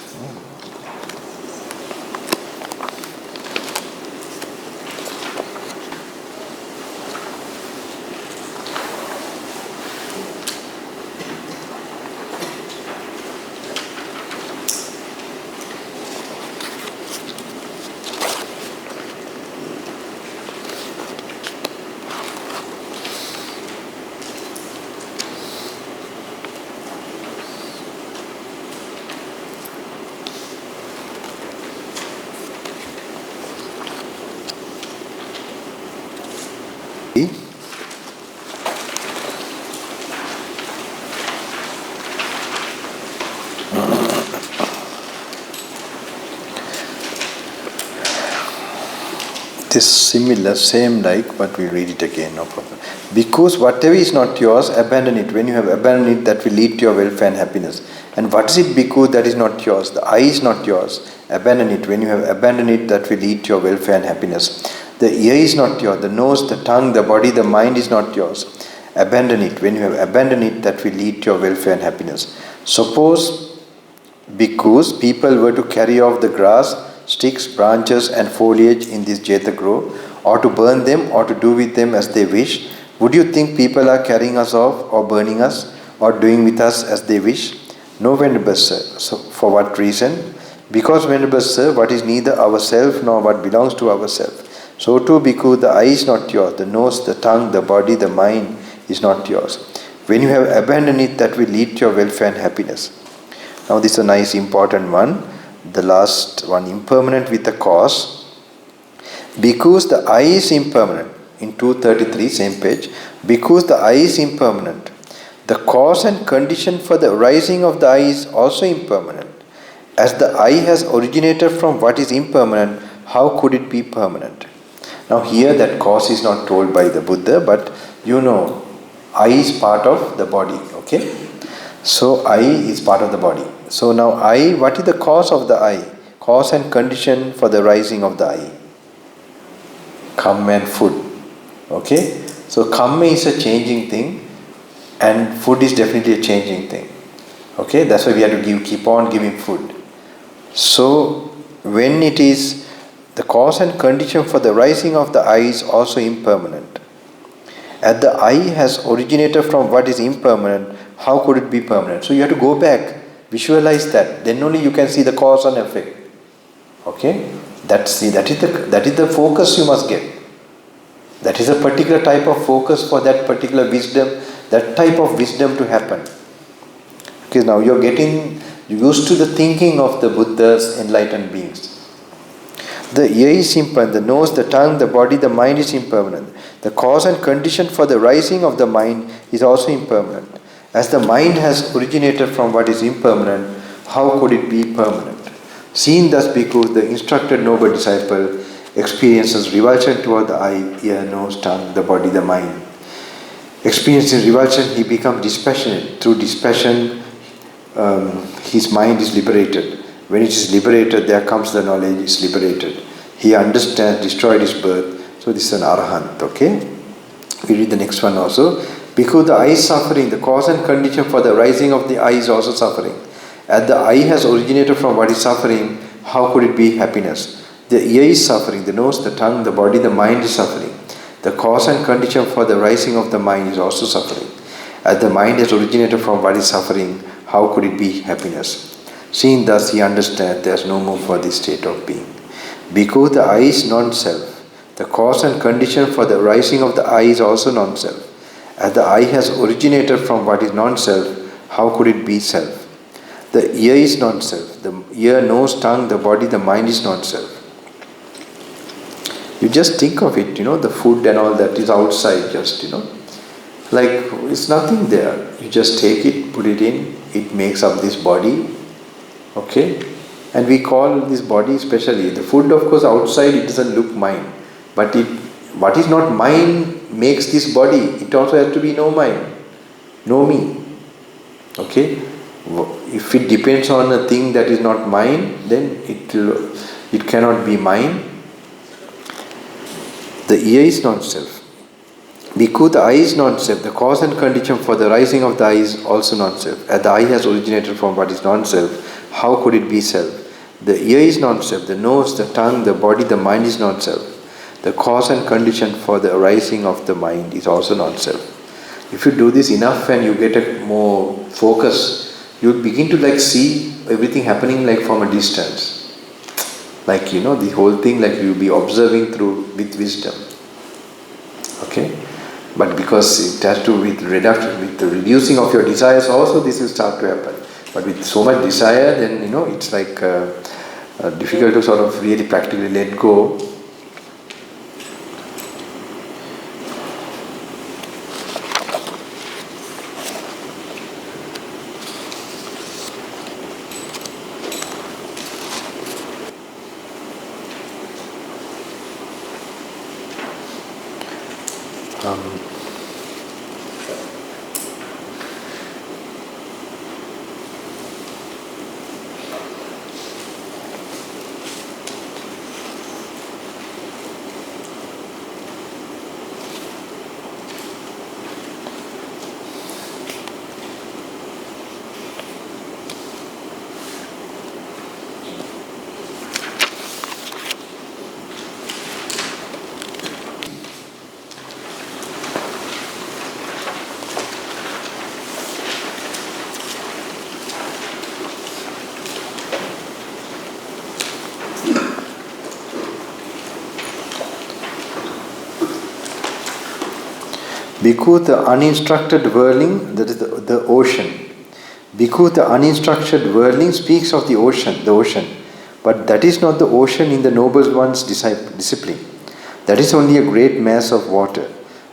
It is similar, same like, but we read it again, no problem. Because whatever is not yours, abandon it. When you have abandoned it, that will lead to your welfare and happiness. And what is it because that is not yours? The eye is not yours. Abandon it. When you have abandoned it, that will lead to your welfare and happiness. The ear is not yours. The nose, the tongue, the body, the mind is not yours. Abandon it. When you have abandoned it, that will lead to your welfare and happiness. Suppose, because people were to carry off the grass, sticks, branches and foliage in this Jeta grove, or to burn them or to do with them as they wish, would you think people are carrying us off or burning us or doing with us as they wish? No, Venerable Sir. So for what reason? Because, Venerable Sir, what is neither ourself nor what belongs to ourself. So too, because the eye is not yours, the nose, the tongue, the body, the mind is not yours. When you have abandoned it, that will lead to your welfare and happiness. Now this is a nice important one. The last one, impermanent with a cause. Because the eye is impermanent, in 233, same page, because the eye is impermanent, the cause and condition for the arising of the eye is also impermanent. As the eye has originated from what is impermanent, how could it be permanent? Now here that cause is not told by the Buddha, but you know, eye is part of the body, okay? So eye is part of the body. So now eye, what is the cause of the eye? Cause and condition for the rising of the eye. Kamma and food. Okay? So kamma is a changing thing and food is definitely a changing thing. Okay? That's why we have to keep on giving food. So when it is the cause and condition for the rising of the eye is also impermanent. As the eye has originated from what is impermanent, how could it be permanent? So you have to go back, visualize that. Then only you can see the cause and effect. Okay? That is the focus you must get. That is a particular type of focus for that particular wisdom, that type of wisdom to happen. Because now you are getting used to the thinking of the Buddha's enlightened beings. The ear is impermanent, the nose, the tongue, the body, the mind is impermanent. The cause and condition for the rising of the mind is also impermanent. As the mind has originated from what is impermanent, how could it be permanent? Seen thus, because the instructed noble disciple experiences revulsion toward the eye, ear, nose, tongue, the body, the mind. Experiencing revulsion, he becomes dispassionate. Through dispassion, his mind is liberated. When it is liberated, there comes the knowledge, is liberated. He understands, destroyed his birth. So this is an arahant, okay? We read the next one also. Because the eye is suffering, the cause and condition for the rising of the eye is also suffering. As the eye has originated from what is suffering, how could it be happiness? The ear is suffering, the nose, the tongue, the body, the mind is suffering. The cause and condition for the rising of the mind is also suffering. As the mind has originated from what is suffering, how could it be happiness? Seeing thus, he understands there is no more for this state of being. Because the eye is non-self, the cause and condition for the rising of the eye is also non-self. As the eye has originated from what is non-self, how could it be self? The ear is non-self. The ear, nose, tongue, the body, the mind is non-self. You just think of it, the food and all that is outside just, like it's nothing there. You just take it, put it in, it makes up this body, okay? And we call this body especially, the food of course outside it doesn't look mine, but what is not mine makes this body, it also has to be no mine, no me, okay? If it depends on a thing that is not mine, then it cannot be mine. The ear is non-self. Because the eye is non-self, the cause and condition for the rising of the eye is also non-self. As the eye has originated from what is non-self, how could it be self? The ear is non-self, the nose, the tongue, the body, the mind is non-self. The cause and condition for the arising of the mind is also non-self. If you do this enough and you get a more focus, you begin to see everything happening from a distance. The whole thing you'll be observing with wisdom. Okay? But because it has to do with the reducing of your desires also, this will start to happen. But with so much desire, then it's difficult to sort of really practically let go. Bhikkhu, the uninstructed worldling, that is the ocean. Bhikkhu, the uninstructed worldling, speaks of the ocean, but that is not the ocean in the noble one's discipline. That is only a great mass of water,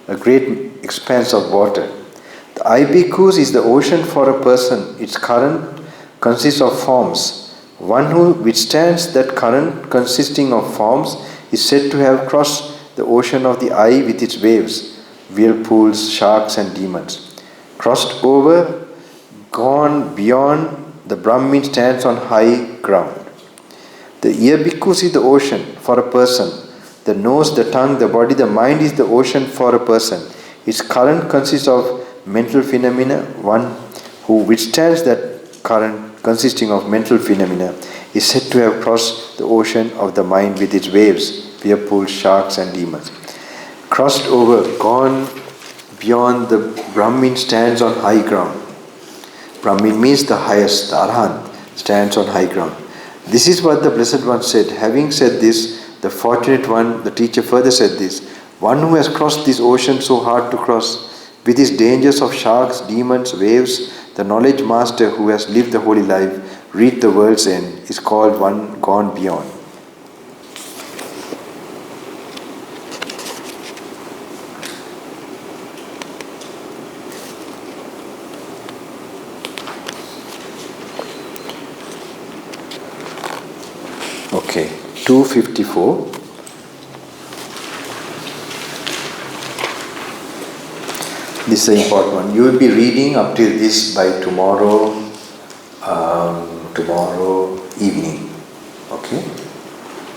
a great expanse of water. The I Bhikkhus is the ocean for a person. Its current consists of forms. One who withstands that current consisting of forms is said to have crossed the ocean of the I with its waves, whirlpools, sharks and demons. Crossed over, gone beyond, the Brahmin stands on high ground. The ear Bhikkhus is the ocean for a person. The nose, the tongue, the body, the mind is the ocean for a person. Its current consists of mental phenomena. One who withstands that current consisting of mental phenomena is said to have crossed the ocean of the mind with its waves, whirlpools, sharks and demons. Crossed over, gone beyond, the Brahmin stands on high ground. Brahmin means the highest, the Arahant stands on high ground. This is what the Blessed One said. Having said this, the fortunate one, the teacher further said this: one who has crossed this ocean so hard to cross, with its dangers of sharks, demons, waves, the knowledge master who has lived the holy life, reached the world's end, is called one gone beyond. Okay, 254. This is the important one. You will be reading up till this by tomorrow evening. Okay?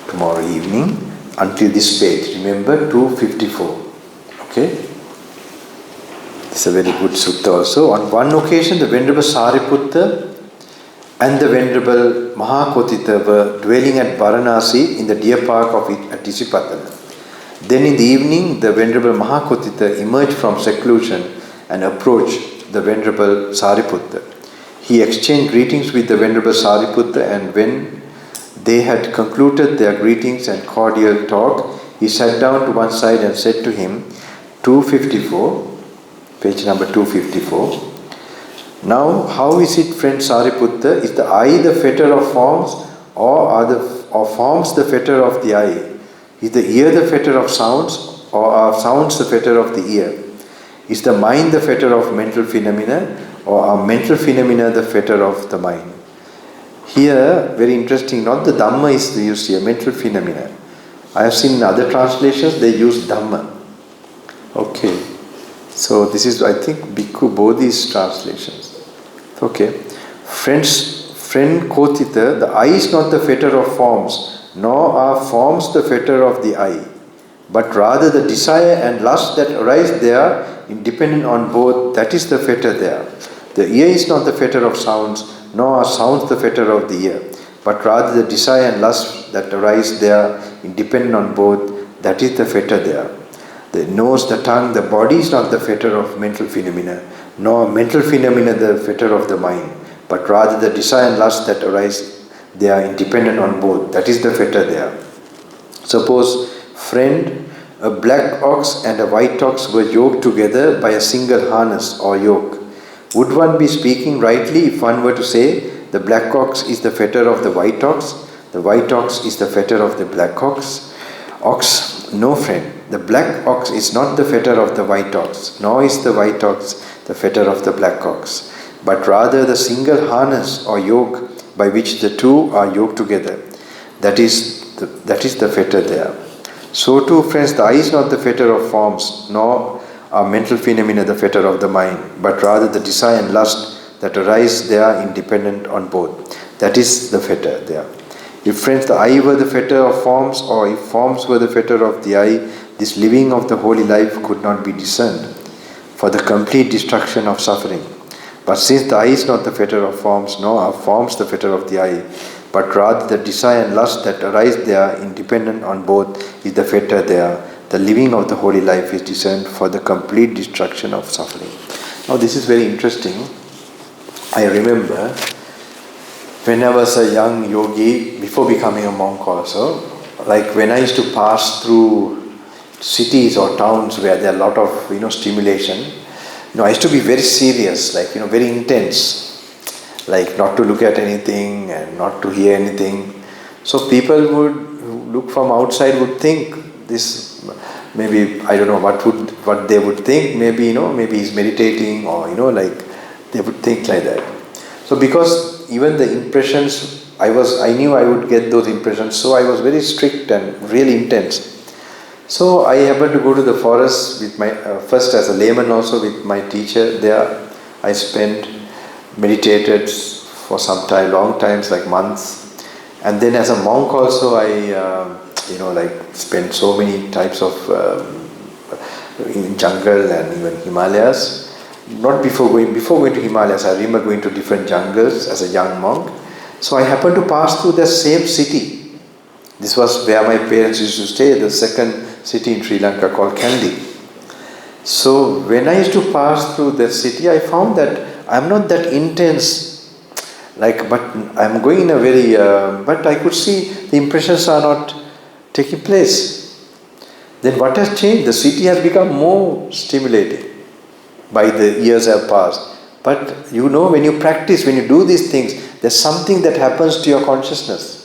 Tomorrow evening until this page. Remember 254. Okay? This is a very good sutta also. On one occasion, the Venerable Sariputta and the Venerable Mahakotita were dwelling at Varanasi in the deer park of at Isipatana. Then in the evening, the Venerable Mahakotita emerged from seclusion and approached the Venerable Sariputta. He exchanged greetings with the Venerable Sariputta, and when they had concluded their greetings and cordial talk, he sat down to one side and said to him, 254, page number 254, now, how is it, friend Sariputta? Is the I the fetter of forms, or forms the fetter of the I? Is the ear the fetter of sounds, or are sounds the fetter of the ear? Is the mind the fetter of mental phenomena, or are mental phenomena the fetter of the mind? Here, very interesting, not the Dhamma is used here, mental phenomena. I have seen in other translations they use Dhamma. Okay. So this is, I think, Bhikkhu Bodhi's translations. Okay. Friend Kotita, the I is not the fetter of forms, nor are forms the fetter of the I, but rather the desire and lust that arise there, independent on both, that is the fetter there. The ear is not the fetter of sounds, nor are sounds the fetter of the ear, but rather the desire and lust that arise there, independent on both, that is the fetter there. The nose, the tongue, the body is not the fetter of mental phenomena, nor mental phenomena the fetter of the mind, but rather the desire and lust that arise, they are independent on both. That is the fetter there. Suppose, friend, a black ox and a white ox were yoked together by a single harness or yoke. Would one be speaking rightly if one were to say, the black ox is the fetter of the white ox is the fetter of the black ox? Ox, no friend. The black ox is not the fetter of the white ox, nor is the white ox the fetter of the black ox, but rather the single harness or yoke by which the two are yoked together. That is the fetter there. So too, friends, the eye is not the fetter of forms, nor are mental phenomena the fetter of the mind, but rather the desire and lust that arise there independent on both. That is the fetter there. If, friends, the eye were the fetter of forms, or if forms were the fetter of the eye, this living of the holy life could not be discerned for the complete destruction of suffering. But since the eye is not the fetter of forms, nor are forms the fetter of the eye, but rather the desire and lust that arise there, independent on both, is the fetter there, the living of the holy life is discerned for the complete destruction of suffering. Now this is very interesting. I remember when I was a young yogi, before becoming a monk also, like when I used to pass through cities or towns where there are a lot of stimulation, I used to be very serious, like very intense, like not to look at anything and not to hear anything. So people who look from outside would think this, maybe I don't know what they would think. Maybe maybe he's meditating, or like they would think like that. So because even the impressions, I knew I would get those impressions. So I was very strict and really intense. So I happened to go to the forest with my, first as a layman also with my teacher there. I meditated for some time, long times, like months. And then as a monk also I, spent so many types of, in jungle and even Himalayas. Not before going to Himalayas, I remember going to different jungles as a young monk. So I happened to pass through the same city. This was where my parents used to stay, the second city in Sri Lanka called Kandy. So when I used to pass through that city, I found that I'm not that intense, but I'm going in a very, but I could see the impressions are not taking place. Then what has changed? The city has become more stimulating by the years have passed. But when you practice, when you do these things, there's something that happens to your consciousness.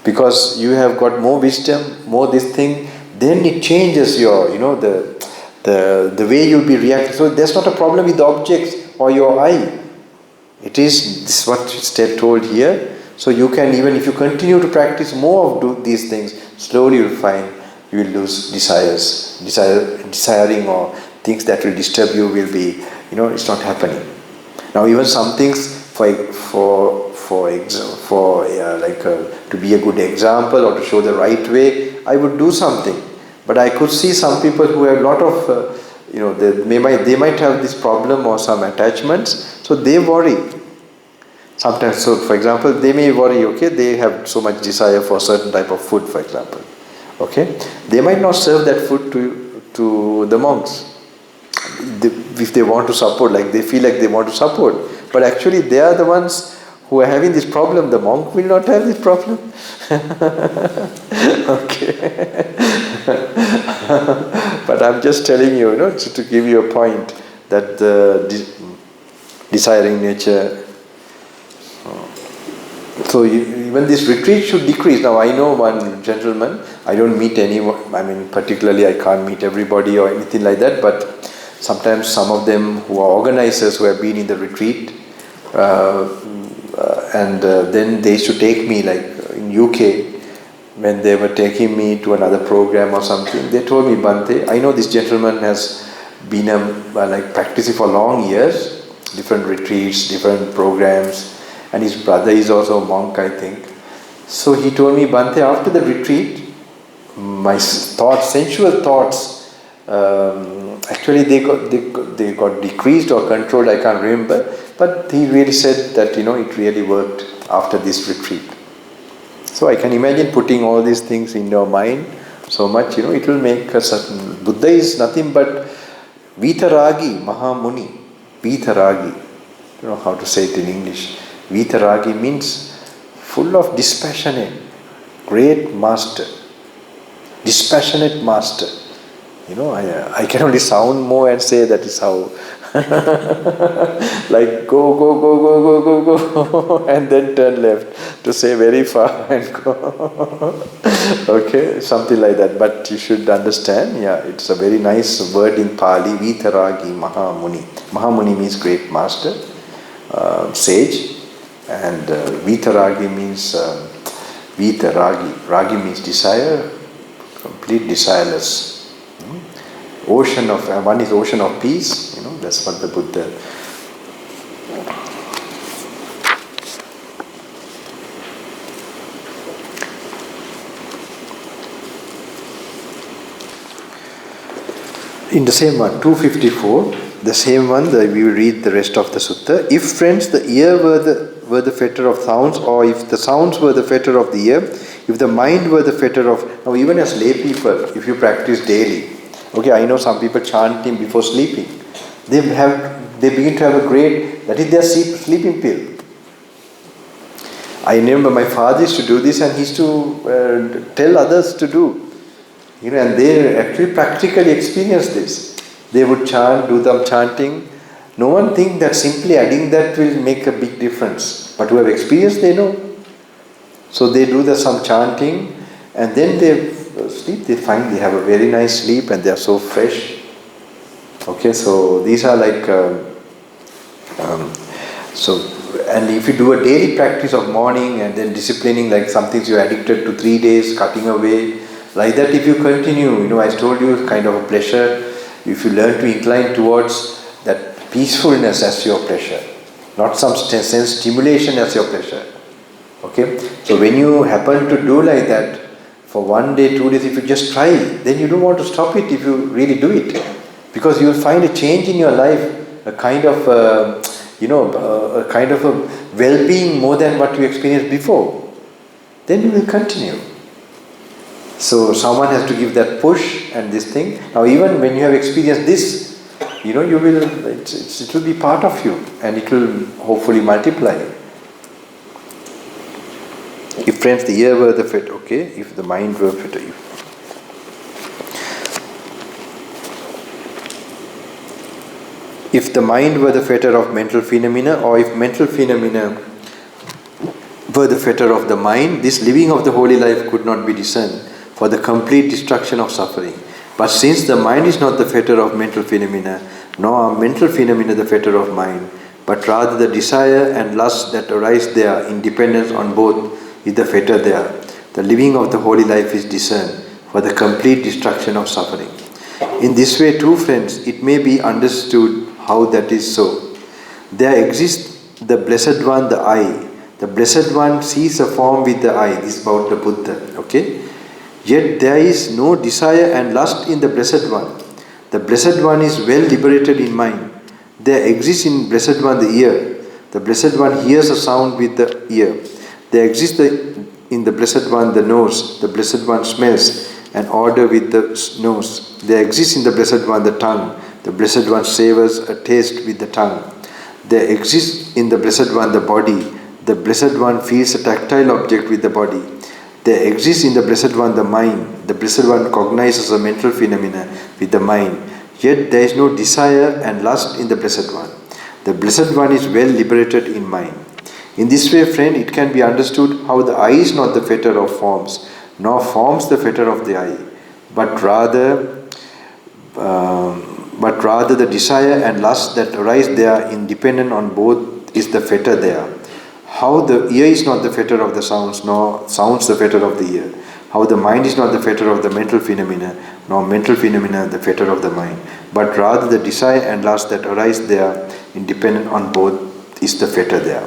Because you have got more wisdom, more this thing, then it changes your, the way you'll be reacting. So there's not a problem with the objects or your eye. This is what is told here. So you can, even if you continue to practice more of these things, slowly you'll find you will lose desiring or things that will disturb you will be, it's not happening. Now even some things, to be a good example or to show the right way, I would do something. But I could see some people who have a lot of, they might have this problem or some attachments, so they worry. Sometimes, so for example, they may worry, they have so much desire for a certain type of food, for example. They might not serve that food to the monks. If they want to support, they feel like they want to support. But actually they are the ones who are having this problem. The monk will not have this problem. But I'm just telling you, to give you a point that the desiring nature. So even this retreat should decrease. Now I know one gentleman, I don't meet anyone, particularly I can't meet everybody or anything like that, but sometimes some of them who are organizers who have been in the retreat, then they used to take me, like in UK, when they were taking me to another program or something, they told me, Bhante, I know this gentleman has been practicing for long years, different retreats, different programs, and his brother is also a monk, I think. So he told me, Bhante, after the retreat, my thoughts, sensual thoughts, actually they got decreased or controlled, I can't remember, but he really said that, it really worked after this retreat. So I can imagine putting all these things in your mind so much, it will make a certain... Buddha is nothing but Vitaragi, Mahamuni. Vitaragi. I don't know how to say it in English. Vitaragi means full of dispassionate, great master. Dispassionate master. I can only sound more and say that is how. Like go, and then turn left to say very far and go. Something like that. But you should understand, it's a very nice word in Pali, Vitaragi Mahamuni. Mahamuni means great master, sage, and Vitaragi means Vitaragi. Ragi means desire. complete desireless. Ocean of one is ocean of peace. That's what the Buddha. In the same one, 254, the same one, we will read the rest of the sutta. If, friends, the ear were the fetter of sounds, or if the sounds were the fetter of the ear, if the mind were the fetter of... Now, even as lay people, if you practice daily, okay, I know some people chanting before sleeping. They begin to have a great... That is their sleeping pill. I remember my father used to do this, and he used to tell others to do. And they actually practically experienced this. They would chant, do them chanting. No one thinks that simply adding that will make a big difference. But who have experienced, they know. So they do some chanting, and then they sleep. They find they have a very nice sleep, and they are so fresh. Okay, so these are like... And if you do a daily practice of morning and then disciplining, like some things you're addicted to 3 days, cutting away, like that if you continue, I told you kind of a pleasure, if you learn to incline towards that peacefulness as your pleasure, not some sense stimulation as your pleasure. Okay? So when you happen to do like that, for 1 day, 2 days, if you just try, then you don't want to stop it if you really do it. Because you will find a change in your life, a kind of, a kind of a well-being more than what you experienced before. Then you will continue. So someone has to give that push and this thing. Now even when you have experienced this, you will, it will be part of you, and it will hopefully multiply. If, friends, the ear were the fetter, okay, if the mind were fetter. If the mind were the fetter of mental phenomena, or if mental phenomena were the fetter of the mind, this living of the holy life could not be discerned for the complete destruction of suffering. But since the mind is not the fetter of mental phenomena, nor are mental phenomena the fetter of mind, but rather the desire and lust that arise there in dependence on both is the fetter there, the living of the holy life is discerned for the complete destruction of suffering. In this way too, friends, it may be understood how that is so. There exists the Blessed One, the I. The Blessed One sees a form with the I. This is about the Buddha. Okay? Yet there is no desire and lust in the Blessed One. The Blessed One is well liberated in mind. There exists in Blessed One the ear. The Blessed One hears a sound with the ear. There exists in the Blessed One the nose. The Blessed One smells an odor with the nose. There exists in the Blessed One the tongue. The Blessed One savors a taste with the tongue. There exists in the Blessed One the body. The Blessed One feels a tactile object with the body. There exists in the Blessed One the mind. The Blessed One cognizes a mental phenomena with the mind. Yet there is no desire and lust in the Blessed One. The Blessed One is well liberated in mind. In this way, friend, it can be understood how the I is not the fetter of forms, nor forms the fetter of the I, but rather the desire and lust that arise there independent on both is the fetter there. How the ear is not the fetter of the sounds, nor sounds the fetter of the ear. How the mind is not the fetter of the mental phenomena, nor mental phenomena the fetter of the mind, but rather the desire and lust that arise there, independent on both, is the fetter there.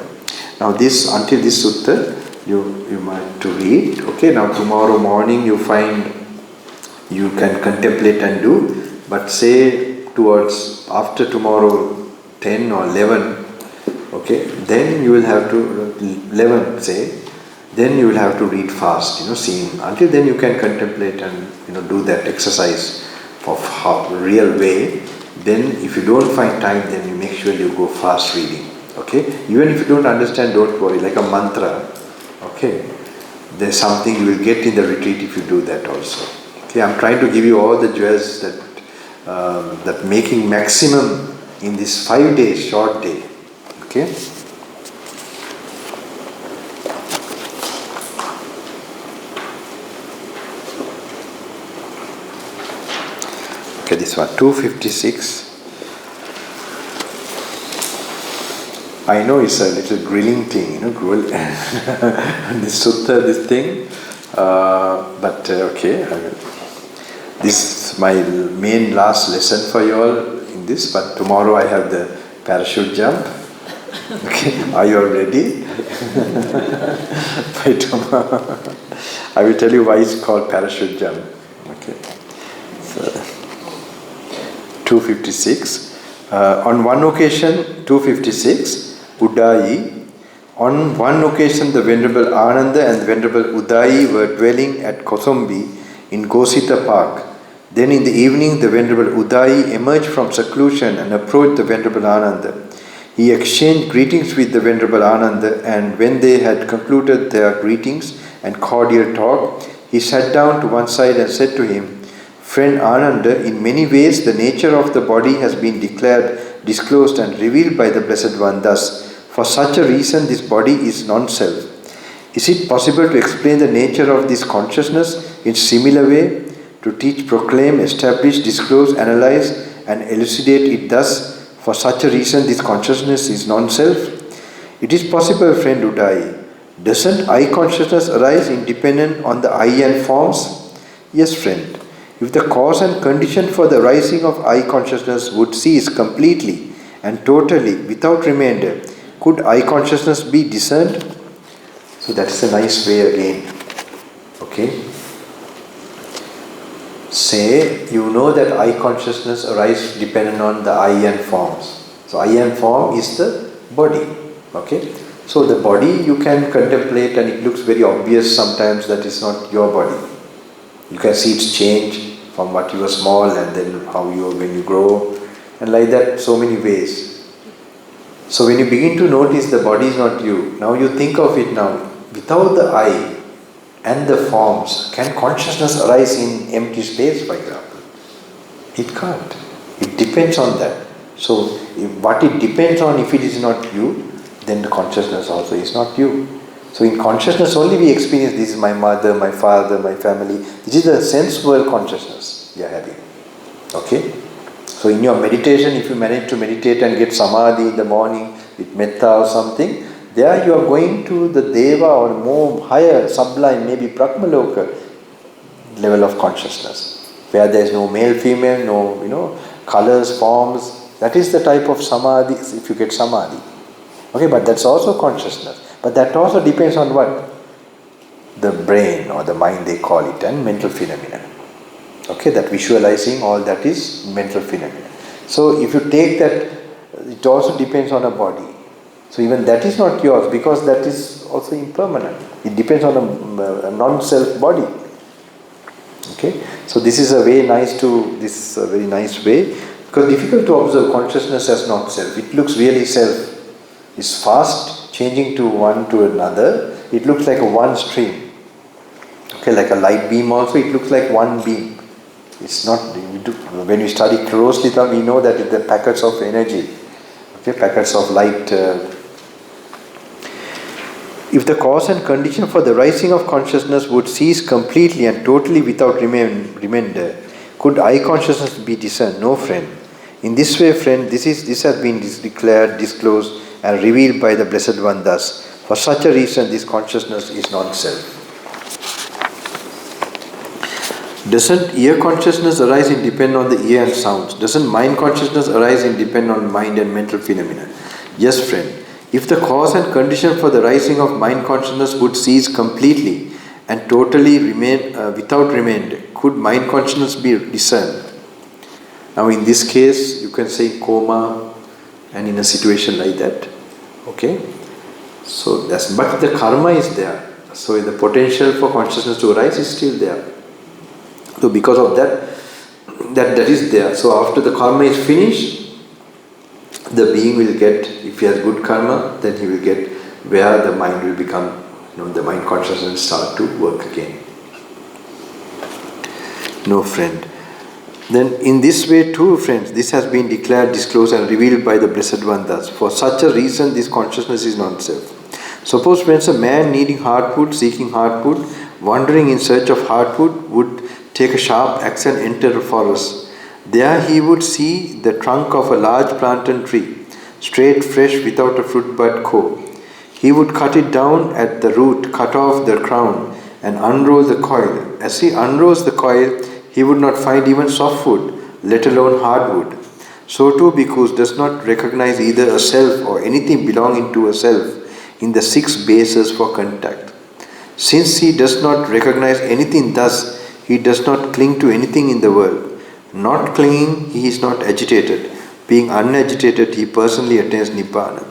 Now this, until this sutta, you might to read. Okay, now tomorrow morning you find you can contemplate and do, but say towards after tomorrow 10 or 11, okay, then you will have to, 11 say, then you will have to read fast, seeing. Until then you can contemplate and, do that exercise of how real way. Then if you don't find time, then you make sure you go fast reading. Okay, even if you don't understand, don't worry, like a mantra. Okay, there's something you will get in the retreat if you do that also. Okay, I'm trying to give you all the jewels that making maximum in this 5 days, short day. Okay. Okay, this one, 256. I know it's a little grilling thing, grill this sutta, this thing, but okay, I will. This is my main last lesson for you all in this, but tomorrow I have the parachute jump. Okay, are you all ready? By tomorrow, I will tell you why it's called parachute jump. Okay, so 256. On one occasion, 256, Udai. On one occasion, the Venerable Ananda and the Venerable Udai were dwelling at Kosombi in Gosita Park. Then in the evening, the Venerable Udai emerged from seclusion and approached the Venerable Ananda. He exchanged greetings with the Venerable Ananda, and when they had concluded their greetings and cordial talk, he sat down to one side and said to him, "Friend Ananda, in many ways the nature of the body has been declared, disclosed and revealed by the Blessed One thus. For such a reason this body is non-self. Is it possible to explain the nature of this consciousness in similar way? To teach, proclaim, establish, disclose, analyze and elucidate it thus? For such a reason this consciousness is non-self? It is possible, friend Udai. Doesn't I consciousness arise independent on the I and forms? Yes, friend. If the cause and condition for the rising of I consciousness would cease completely and totally without remainder, could I consciousness be discerned? So that's a nice way again. Okay? Say, you know that I consciousness arises dependent on the I and forms. So I and form is the body. Okay? So the body you can contemplate and it looks very obvious sometimes that it's not your body. You can see its change from what you were small and then how you are when you grow, and like that so many ways. So when you begin to notice the body is not you, now you think of it now, without the I and the forms, can consciousness arise in empty space, for example? It can't. It depends on that. So what it depends on, if it is not you, then the consciousness also is not you. So in consciousness only we experience this is my mother, my father, my family. This is the sense world consciousness we are having. Okay? So in your meditation, if you manage to meditate and get samadhi in the morning with metta or something, there you are going to the deva or more higher, sublime, maybe Brahmaloka level of consciousness, where there is no male, female, no colors, forms. That is the type of samadhi, if you get samadhi. Okay, but that's also consciousness. But that also depends on what? The brain or the mind they call it, and mental phenomena. Okay, that visualizing, all that is mental phenomena. So if you take that, it also depends on a body. So even that is not yours because that is also impermanent. It depends on a non-self body. Okay, so this is a very nice way, because difficult to observe consciousness as not self. It looks really self. It's fast changing to one to another. It looks like a one stream. Okay, like a light beam also, it looks like one beam. It's not, when we study closely, we know that it's the packets of energy, okay, packets of light. If the cause and condition for the rising of consciousness would cease completely and totally without remainder, could I consciousness be discerned? No, friend. In this way, friend, this has been declared, disclosed, and revealed by the Blessed One thus. For such a reason, this consciousness is non-self. Doesn't ear consciousness arise and depend on the ear and sounds? Doesn't mind consciousness arise and depend on mind and mental phenomena? Yes, friend. If the cause and condition for the rising of mind consciousness would cease completely and totally remain without remainder, could mind consciousness be discerned? Now in this case, you can say coma and in a situation like that. Okay? So but the karma is there. So the potential for consciousness to arise is still there. So because of that is there. So after the karma is finished, the being will get, if he has good karma, then he will get where the mind will become, the mind consciousness will start to work again. No, friend. Then in this way too, friends, this has been declared, disclosed and revealed by the Blessed One thus. For such a reason, this consciousness is not self. Suppose, friends, a man needing hard food, seeking hard food, wandering in search of hard food, would take a sharp axe and enter a forest. There he would see the trunk of a large plantain tree, straight, fresh, without a fruit bud core. He would cut it down at the root, cut off the crown, and unroll the coil. As he unrolls the coil, he he would not find even soft food, let alone hard wood. So too bhikkhus does not recognize either a self or anything belonging to a self in the 6 bases for contact. Since he does not recognize anything thus, he does not cling to anything in the world. Not clinging, he is not agitated. Being unagitated, he personally attains Nibbana.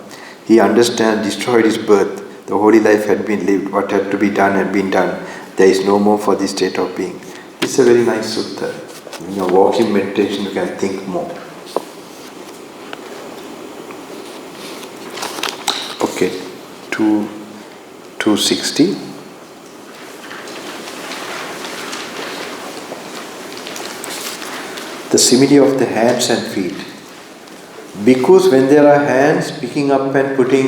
He understands, destroyed his birth. The holy life had been lived. What had to be done had been done. There is no more for this state of being. This is a very nice sutta. In your walking meditation, you can think more. Okay, 260. The simile of the hands and feet. Bhikkhus, when there are hands picking up and putting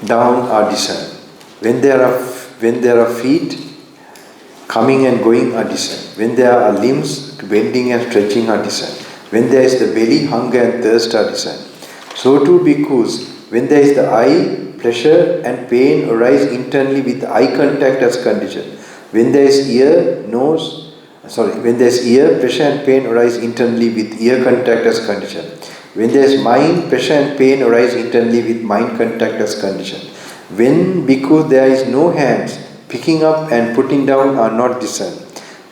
down, are discerned. When there are feet coming and going, are discerned. When there are limbs bending and stretching, are discerned. When there is the belly, hunger and thirst, are discerned. So too bhikkhus, when there is the eye, pleasure and pain arise internally with eye contact as condition. When there is ear, pressure and pain arise internally with ear contact as condition. When there is mind, pressure and pain arise internally with mind contact as condition. When bhikkhus there is no hands, picking up and putting down are not discerned.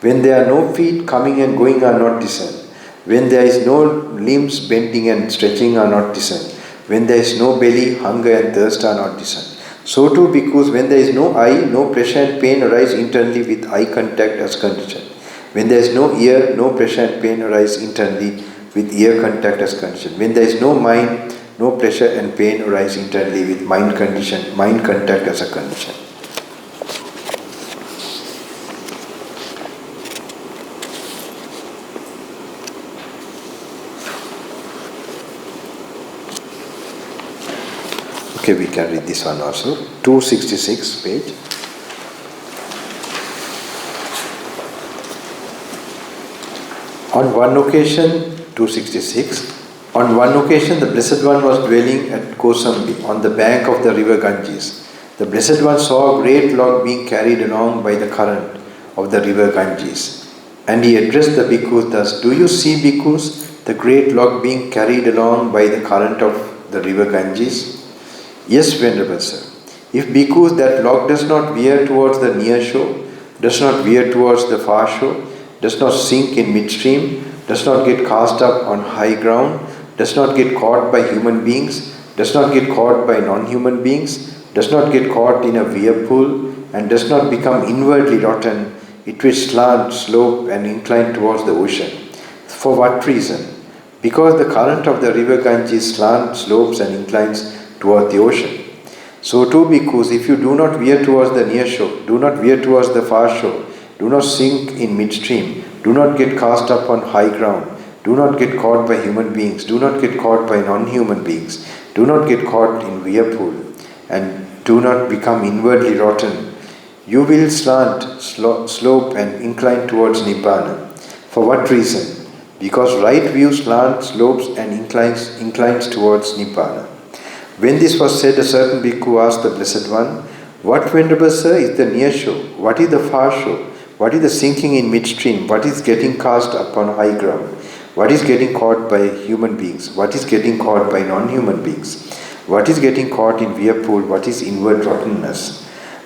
When there are no feet coming and going are not discerned. When there is no limbs bending and stretching are not discerned. When there is no belly, hunger and thirst are not discerned. So too bhikkhus, when there is no eye, no pressure and pain arise internally with eye contact as condition. When there is no ear, no pressure and pain arise internally with ear contact as condition. When there is no mind, no pressure and pain arise internally with mind contact as a condition. Okay, we can read this one also. 266 page. On one occasion, 266, on one occasion the Blessed One was dwelling at Kosambi on the bank of the river Ganges. The Blessed One saw a great log being carried along by the current of the river Ganges. And he addressed the bhikkhus thus, "Do you see, bhikkhus, the great log being carried along by the current of the river Ganges?" "Yes, Venerable Sir. If bhikkhus, that log does not veer towards the near shore, does not veer towards the far shore, does not sink in midstream, does not get cast up on high ground, does not get caught by human beings, does not get caught by non-human beings, does not get caught in a whirlpool, and does not become inwardly rotten, it will slant, slope and incline towards the ocean." For what reason? Because the current of the river Ganges slants, slopes and inclines toward the ocean. So too bhikkhus, if you do not veer towards the near shore, do not veer towards the far shore, do not sink in midstream, do not get cast up on high ground, do not get caught by human beings, do not get caught by non-human beings, do not get caught in whirlpool, and do not become inwardly rotten, you will slant, slope and incline towards Nibbana. For what reason? Because right view slants, slopes and inclines towards Nibbana. When this was said, a certain bhikkhu asked the Blessed One, "What, Venerable Sir, is the near shore? What is the far shore? What is the sinking in midstream? What is getting cast upon high ground? What is getting caught by human beings? What is getting caught by non-human beings? What is getting caught in whirlpool? What is inward rottenness?"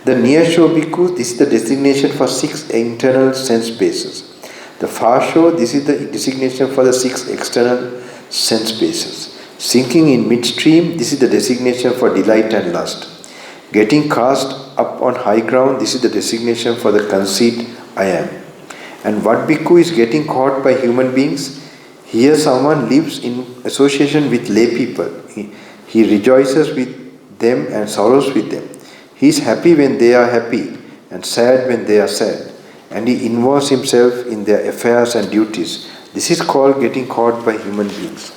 The near shore bhikkhu, this is the designation for 6 internal sense bases. The far shore, this is the designation for the 6 external sense bases. Sinking in midstream, this is the designation for delight and lust. Getting cast up on high ground, this is the designation for the conceit, I am. And what bhikkhu is getting caught by human beings? Here someone lives in association with lay people. He rejoices with them and sorrows with them. He is happy when they are happy and sad when they are sad. And he involves himself in their affairs and duties. This is called getting caught by human beings.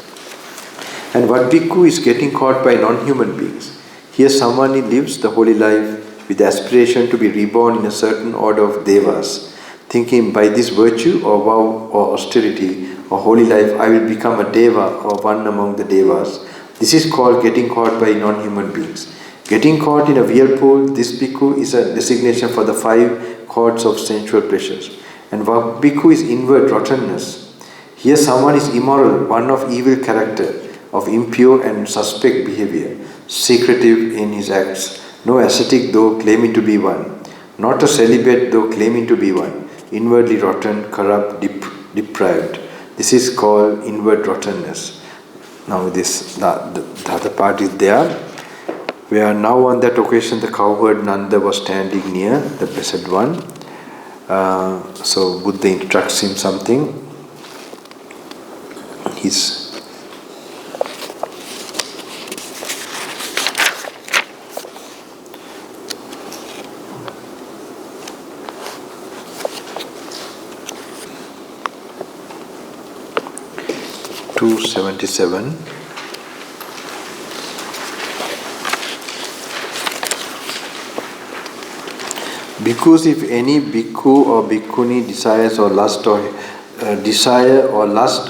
And what bhikkhu is getting caught by non-human beings? Here someone lives the holy life with aspiration to be reborn in a certain order of devas, thinking by this virtue or vow or austerity or holy life I will become a deva or one among the devas. This is called getting caught by non-human beings. Getting caught in a whirlpool, this bhikkhu is a designation for the 5 cords of sensual pleasures. And bhikkhu is inward rottenness. Here someone is immoral, one of evil character, of impure and suspect behavior, secretive in his acts, no ascetic though claiming to be one, not a celibate though claiming to be one, inwardly rotten, corrupt, deprived. This is called inward rottenness. Now the other part is there. We are now on that occasion, the cowherd Nanda was standing near the Blessed One. So Buddha instructs him something. His (277). Because if any bhikkhu or bhikkhuni desire or lust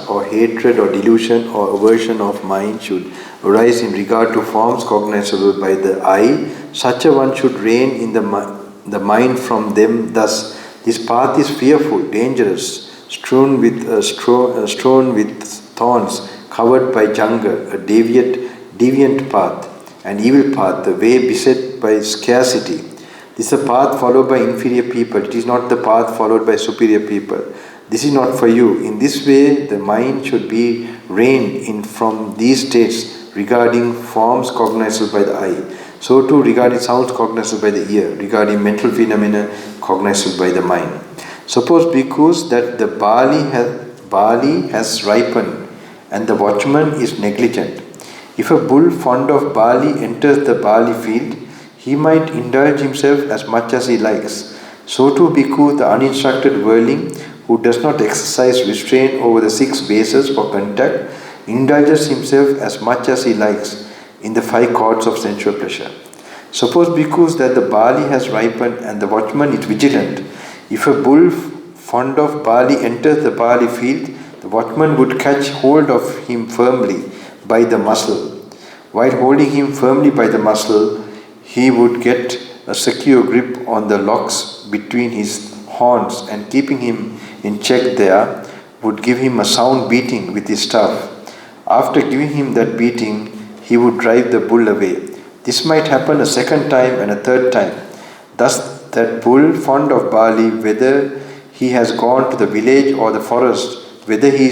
or hatred or delusion or aversion of mind should arise in regard to forms cognizable by the eye, such a one should rein in the mind from them. Thus, this path is fearful, dangerous, strewn with thorns, covered by jungle, a deviant path, an evil path, the way beset by scarcity. This is a path followed by inferior people. It is not the path followed by superior people. This is not for you. In this way, the mind should be reined in from these states regarding forms cognizable by the eye. So too regarding sounds cognizable by the ear, regarding mental phenomena cognizable by the mind. Suppose bhikkhus that the barley has ripened and the watchman is negligent. If a bull fond of barley enters the barley field, he might indulge himself as much as he likes. So too bhikkhu, the uninstructed worldling, who does not exercise restraint over the 6 bases for contact, indulges himself as much as he likes in the 5 chords of sensual pleasure. Suppose bhikkhus that the barley has ripened and the watchman is vigilant. If a bull fond of barley enters the barley field, the watchman would catch hold of him firmly by the muscle. While holding him firmly by the muscle, he would get a secure grip on the locks between his horns, and keeping him in check there, would give him a sound beating with his staff. After giving him that beating, he would drive the bull away. This might happen a 2nd time and a 3rd time. Thus that bull fond of barley, whether he has gone to the village or the forest, whether he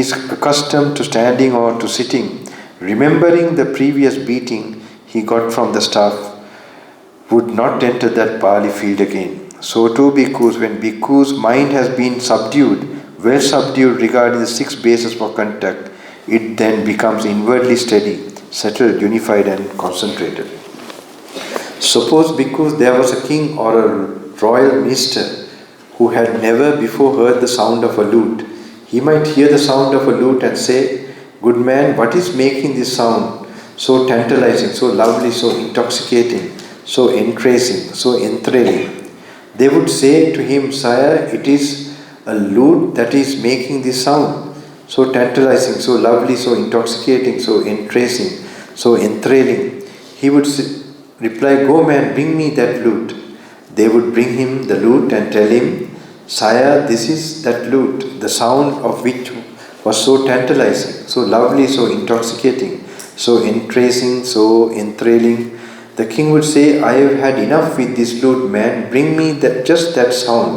is accustomed to standing or to sitting, remembering the previous beating he got from the staff, would not enter that barley field again. So too bhikkhus, when bhikkhu's mind has been subdued, well subdued regarding the 6 bases for contact, it then becomes inwardly steady, settled, unified and concentrated. Suppose bhikkhus there was a king or a royal minister who had never before heard the sound of a lute. He might hear the sound of a lute and say, "Good man, what is making this sound? So tantalizing, so lovely, so intoxicating, so entrancing, so enthralling." They would say to him, "Sire, it is a lute that is making this sound, so tantalizing, so lovely, so intoxicating, so entrancing, so enthralling." He would reply, "Go man, bring me that lute." They would bring him the lute and tell him, "Sire, this is that lute, the sound of which was so tantalizing, so lovely, so intoxicating, so entrancing, so enthralling." The king would say, "I have had enough with this lute, man, bring me just that sound."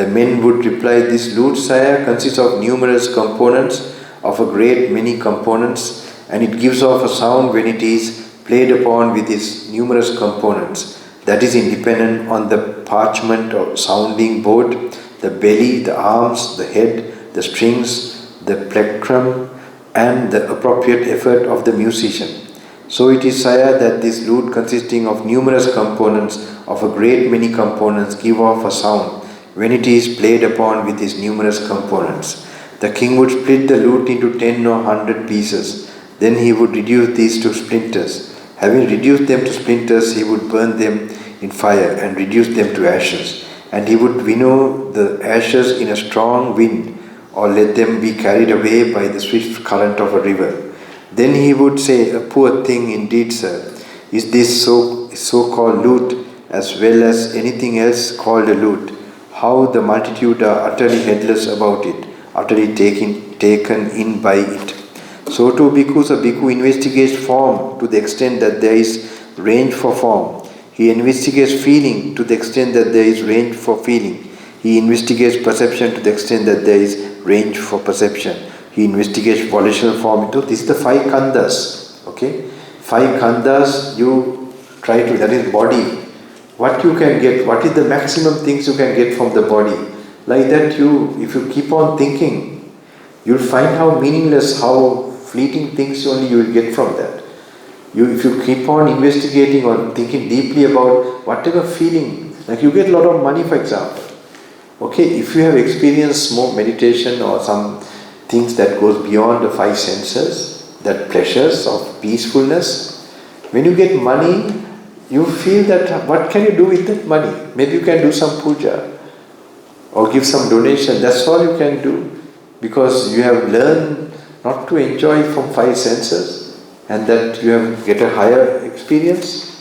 The men would reply, "This lute, sire, consists of numerous components, of a great many components, and it gives off a sound when it is played upon with its numerous components. That is independent on the parchment or sounding board, the belly, the arms, the head, the strings, the plectrum, and the appropriate effort of the musician. So it is, sire, that this lute consisting of numerous components, of a great many components, give off a sound when it is played upon with its numerous components." The king would split the lute into 10 or 100 pieces. Then he would reduce these to splinters. Having reduced them to splinters, he would burn them in fire and reduce them to ashes. And he would winnow the ashes in a strong wind, or let them be carried away by the swift current of a river. Then he would say, "A poor thing indeed, sir, is this so-called lute, as well as anything else called a lute. how the multitude are utterly headless about it, utterly taken in by it. So too bhikkhus, a bhikkhu investigates form to the extent that there is range for form. He investigates feeling to the extent that there is range for feeling. He investigates perception to the extent that there is range for perception. He investigates volitional form. This is the 5 khandhas. Okay? 5 khandhas you try to, that is body. What you can get, what is the maximum things you can get from the body. Like that if you keep on thinking, you'll find how meaningless, how fleeting things only you will get from that. If you keep on investigating or thinking deeply about whatever feeling, like you get a lot of money for example. Okay, if you have experienced more meditation or some things that goes beyond the 5 senses, that pleasures of peacefulness, when you get money, you feel that what can you do with that money? Maybe you can do some puja or give some donation, that's all you can do, because you have learned not to enjoy from 5 senses, and that you have get a higher experience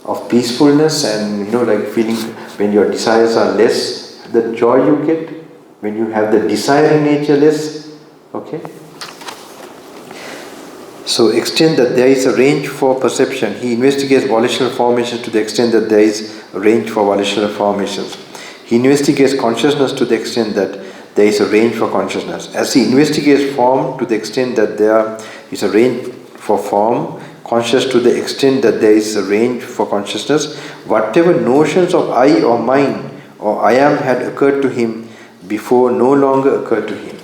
of peacefulness and like feeling when your desires are less, the joy you get, when you have the desiring nature less. Okay? So extent that there is a range for perception. He investigates volitional formations to the extent that there is a range for volitional formations. He investigates consciousness to the extent that there is a range for consciousness. As he investigates form to the extent that there is a range for form, conscious to the extent that there is a range for consciousness, whatever notions of I or mine or I am had occurred to him before no longer occur to him.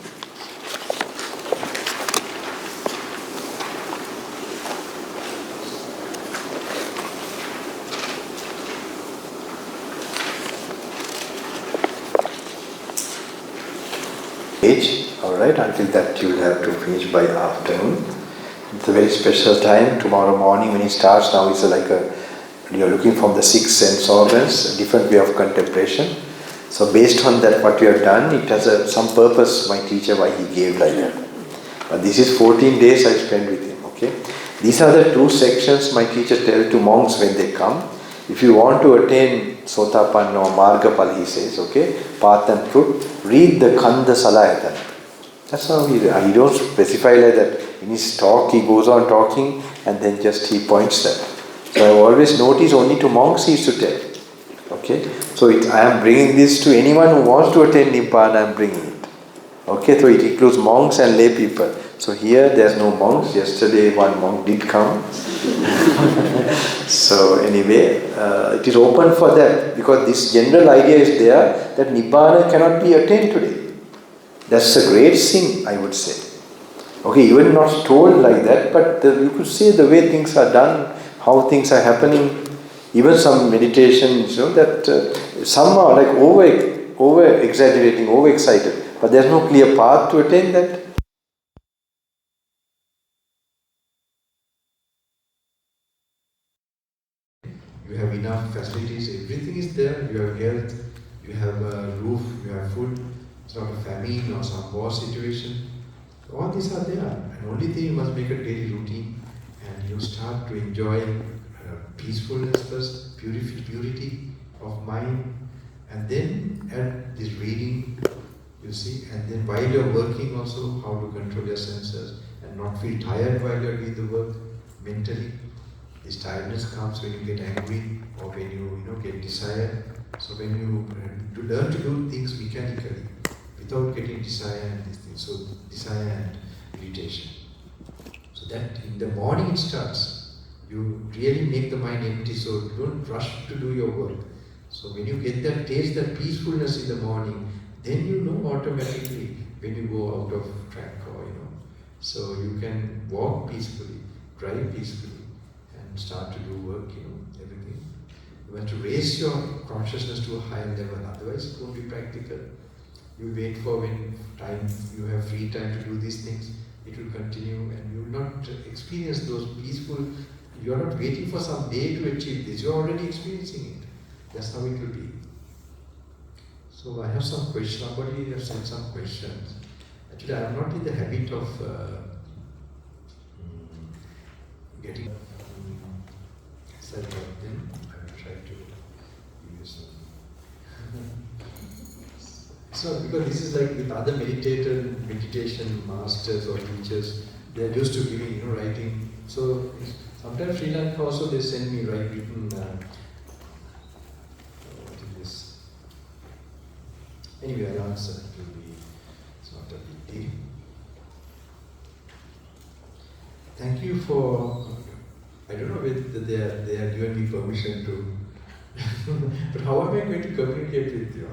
Alright, until that you will have to finish by afternoon. It's a very special time. Tomorrow morning when it starts, now it's like you're looking from the 6 sense organs, a different way of contemplation. So based on that what you have done, it has some purpose, my teacher, why he gave like that. But this is 14 days I spent with him. Okay. These are the 2 sections my teacher tells to monks when they come. If you want to attain Sotapanna or Margapal, he says, okay, path and fruit, read the Khandha Salayatana. That's how he don't specify like that. In his talk, he goes on talking and then just he points that. So I always notice only to monks he used to tell. Okay, so I am bringing this to anyone who wants to attain Nibbana, I am bringing it. Okay, so it includes monks and lay people. So here there's no monks. Yesterday one monk did come. So anyway, it is open for that, because this general idea is there that Nibbana cannot be attained today. That's a great sin, I would say. Okay, even not told like that, but you could say the way things are done, how things are happening, even some meditations, that some are like over exaggerating, over excited, but there's no clear path to attain that. You have enough facilities, everything is there, you have health, you have a roof, you have food, it's not a famine or some war situation. All these are there, and only thing you must make a daily routine and you start to enjoy peacefulness first, purity of mind, and then add this reading, you see, and then while you're working also, how to control your senses and not feel tired while you're doing the work mentally. This tiredness comes when you get angry or when you get desire. So when you learn to do things mechanically without getting desire and these things. So desire and irritation. So that in the morning it starts. You really make the mind empty, so you don't rush to do your work. So when you get that taste, that peacefulness in the morning, then you know automatically when you go out of track or So you can walk peacefully, drive peacefully, and start to do work, everything. You have to raise your consciousness to a higher level, otherwise it won't be practical. You wait for when you have free time to do these things, it will continue and you will not experience those peaceful, you are not waiting for some day to achieve this, you are already experiencing it. That's how it will be. So I have some questions, somebody has sent some questions. Actually I am not in the habit of getting set up, then I will try to give you some. So, because this is like with other meditation masters or teachers, they are used to giving, writing. So, sometimes Sri Lanka also they send me written. What is this? Anyway, I'll answer. It's not a big deal. Thank you for. I don't know whether they are given me permission to. But how am I going to communicate with you?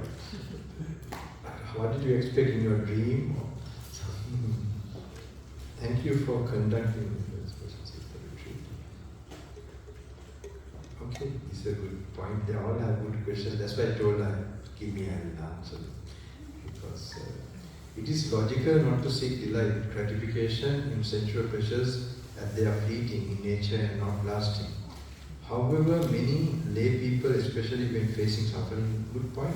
What did you expect in your dream? Thank you for conducting the retreat. Okay, it's a good point. They all have good questions. That's why I told them, give me, I will answer. Because it is logical not to seek delight, gratification in sensual pleasures as they are fleeting in nature and not lasting. However, many lay people, especially when facing suffering, good point.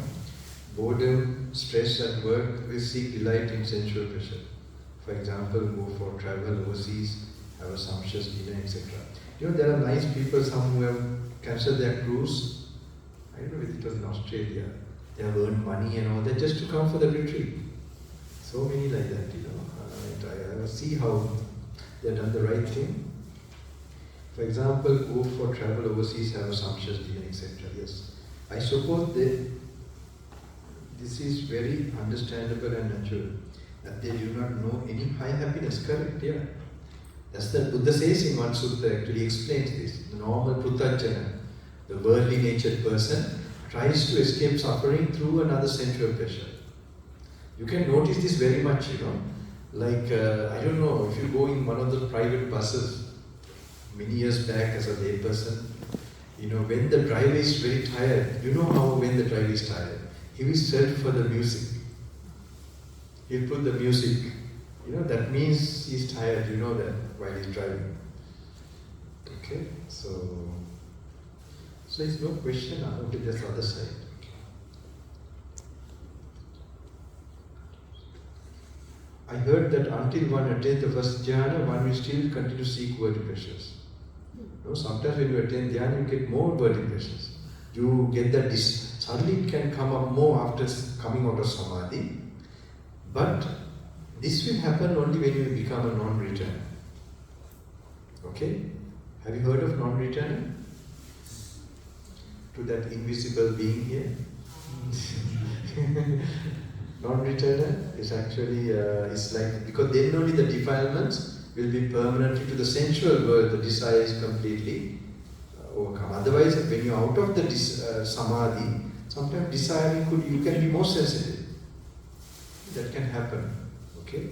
Boredom, stress at work, will seek delight in sensual pleasure. For example, go for travel overseas, have a sumptuous dinner, etc. There are nice people, some who have cancelled their cruise. I don't know if it was in Australia. They have earned money and all that just to come for the retreat. So many like that, I see how they have done the right thing. For example, go for travel overseas, have a sumptuous dinner, etc. Yes, I suppose this is very understandable and natural, that they do not know any high happiness, correct? Yeah. That's the Buddha says in one sutta, actually explains this. The normal Puthajjana, the worldly natured person, tries to escape suffering through another sensual pleasure. You can notice this very much, Like, I don't know, if you go in one of the private buses, many years back as a lay person, when the driver is very tired, when the driver is tired, he will search for the music. He'll put the music. That means he's tired, that while he's driving. Okay, so it's no question. Okay, that's the other side. I heard that until one attains the first jhana, one will still continue to seek worldly pleasures. Sometimes when you attain dhyana, you get more worldly pleasures. You get that suddenly it can come up more after coming out of samadhi. But this will happen only when you become a non-returner. Okay? Have you heard of non-returner? To that invisible being here? Non-returner is actually, it's like, because then only the defilements will be permanently to the sensual world, the desire is completely overcome. Otherwise, when you're out of the samadhi, sometimes desiring you can be more sensitive. That can happen. Okay?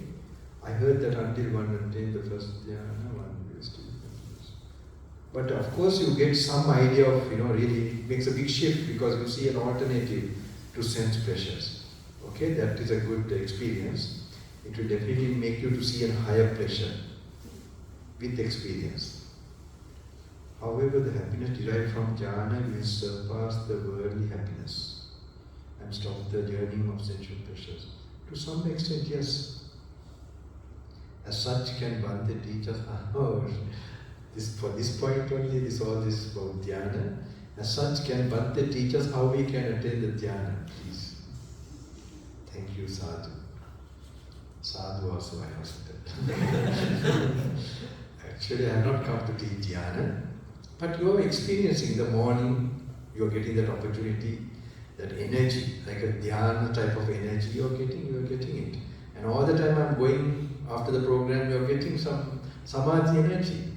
I heard that until one attains the first dhyana, one will still continue. But of course, you get some idea of, really it makes a big shift because you see an alternative to sense pleasures. Okay, that is a good experience. It will definitely make you to see a higher pleasure with experience. However, the happiness derived from jhana will surpass the worldly happiness and stop the yearning of sensual pleasures. To some extent, yes. As such, can Bhante teach us, for this point only, all this about dhyana. As such, can Bhante teach us how we can attain the dhyana, please? Thank you, Sadhu. Sadhu also I was there. Actually, I have not come to teach dhyana, but you are experiencing in the morning, you are getting that opportunity, that energy, like a dhyana type of energy, you are getting it. And all the time I'm going after the program, you are getting some samadhi energy.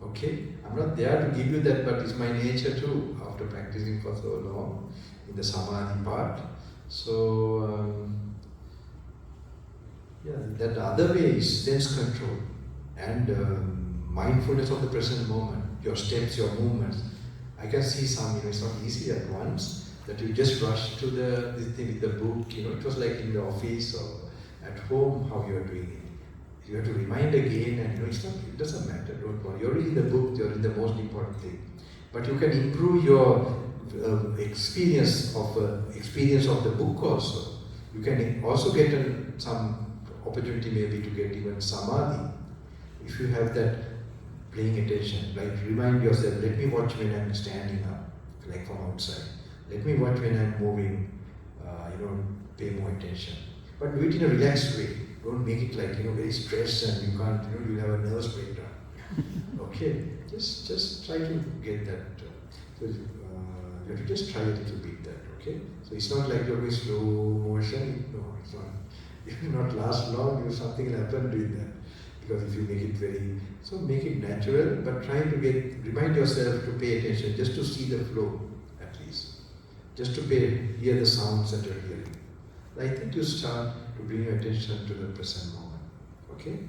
Okay? I'm not there to give you that, but it's my nature too, after practicing for so long in the samadhi part. So, that other way is sense control and mindfulness of the present moment, your steps, your movements. I can see some, it's not easy at once that you just rush to this thing with the book, it was like in the office or at home how you are doing it. You have to remind again and it doesn't matter, don't worry. You're reading the book, you're in the most important thing. But you can improve your experience of the book also. You can also get some opportunity maybe to get even samadhi. If you have that paying attention, like remind yourself, let me watch when I'm standing up, like from outside. Let me watch when I'm moving pay more attention. But do it in a relaxed way. Don't make it like, very stressed and you can't, you'll have a nervous breakdown. Okay, just try to get that. So you have to just try a little bit that, okay? So it's not like you're going slow motion. No, it's not. It will not last long. Something will happen doing that. Because if you make it so make it natural, but try to remind yourself to pay attention, just to see the flow at least. Just to hear the sounds that you're hearing. Like that you start to bring your attention to the present moment. Okay?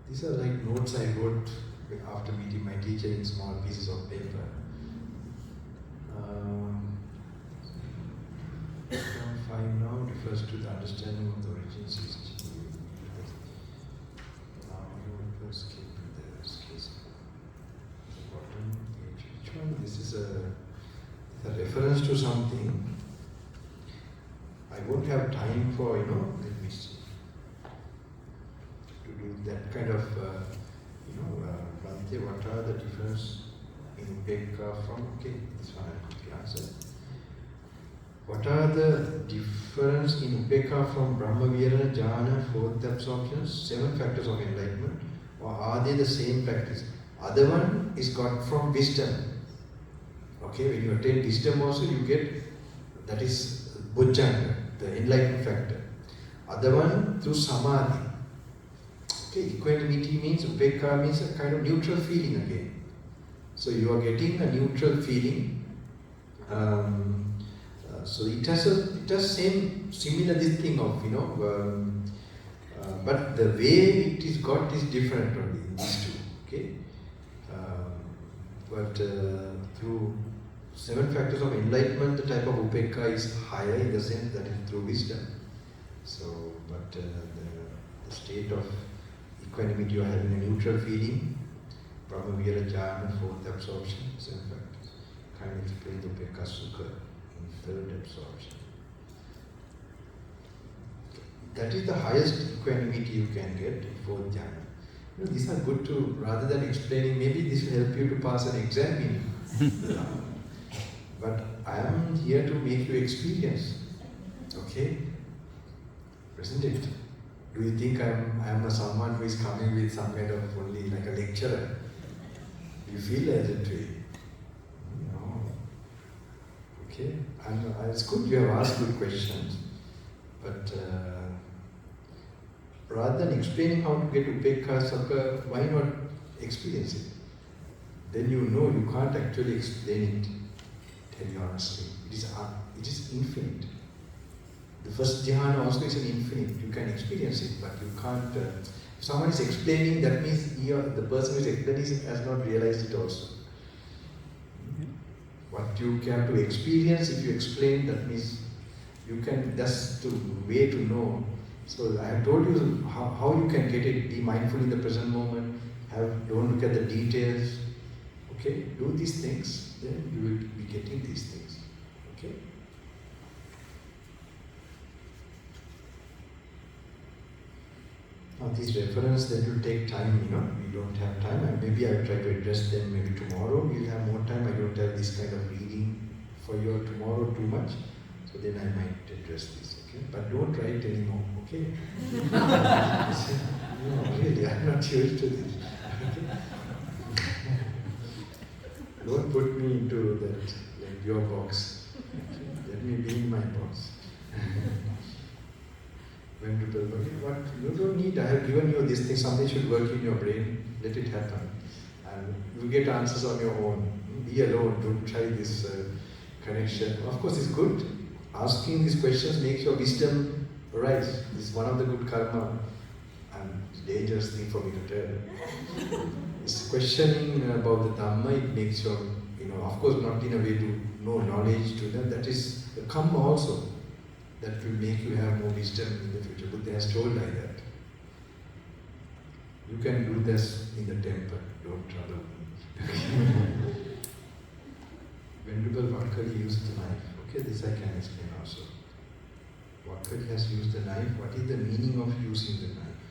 These are like notes I wrote after meeting my teacher in small pieces of paper. Five now refers to the understanding of the origins. Now you will escape the case. Bottom page. Which one? This is a reference to something. I won't have time for, let me see. To do that kind of, Bhante, what are the difference in Upekkha from, okay, this one I quickly answer. What are the difference in Upekkha from Brahma Virana, Jhana, fourth absorptions, 7 factors of enlightenment, or are they the same practice? Other one is got from wisdom. Okay, when you attain wisdom also you get, that is Bojjhanga, the enlightenment factor. Other one through Samadhi. Okay, equanimity means, Upekkha means a kind of neutral feeling again. So you are getting a neutral feeling. So it has similar this thing of, but the way it is got is different only in these two. Okay, but through 7 factors of enlightenment, the type of Upekkha is higher in the sense that is through wisdom. So, but the state of equanimity, you are having a neutral feeling, Brahma Vihara Jhana, 4th absorption, 7 factors. Kind of explain the Upekkha Sukha in 3rd absorption. That is the highest equanimity you can get in 4th jhana. These are good to, rather than explaining, maybe this will help you to pass an exam in. But I am here to make you experience. Okay? Isn't it? Do you think I am someone who is coming with some kind of only like a lecturer? Do you feel as a way? No. Okay? It's good you have asked good questions. But rather than explaining how to get Upekkha Sukha, why not experience it? Then you know you can't actually explain it, tell you honestly. It is infinite. The first jhana also is an infinite. You can experience it, but you can't. If someone is explaining, that means the person who is explaining has not realized it also. What you have to experience, if you explain, that means you can, that's the way to know. So I have told you how you can get it. Be mindful in the present moment. Don't look at the details. Okay, do these things, then you will be getting these things. Okay. Now these references, that will take time, we don't have time, and maybe I will try to address them maybe tomorrow. We'll have more time. I don't have this kind of reading for you tomorrow too much, so then I might address this, okay? But don't write anymore, okay? No, really, I'm not used to this. Okay? Don't put me into that, like your box. Let me be in my box. What you don't need, I have given you this thing, something should work in your brain, let it happen. And you get answers on your own. Be alone, don't try this connection. Of course, it's good. Asking these questions makes your wisdom arise. This is one of the good karma and dangerous thing for me to tell. This questioning about the Dhamma, it makes your, of course not in a way to know knowledge to them, that is the karma also. That will make you have more wisdom in the future. Buddha has told like that. You can do this in the temple, don't trouble me. Venerable Bambalapitiye used the knife. Okay, this I can explain also. Vakkali has used the knife. What is the meaning of using the knife?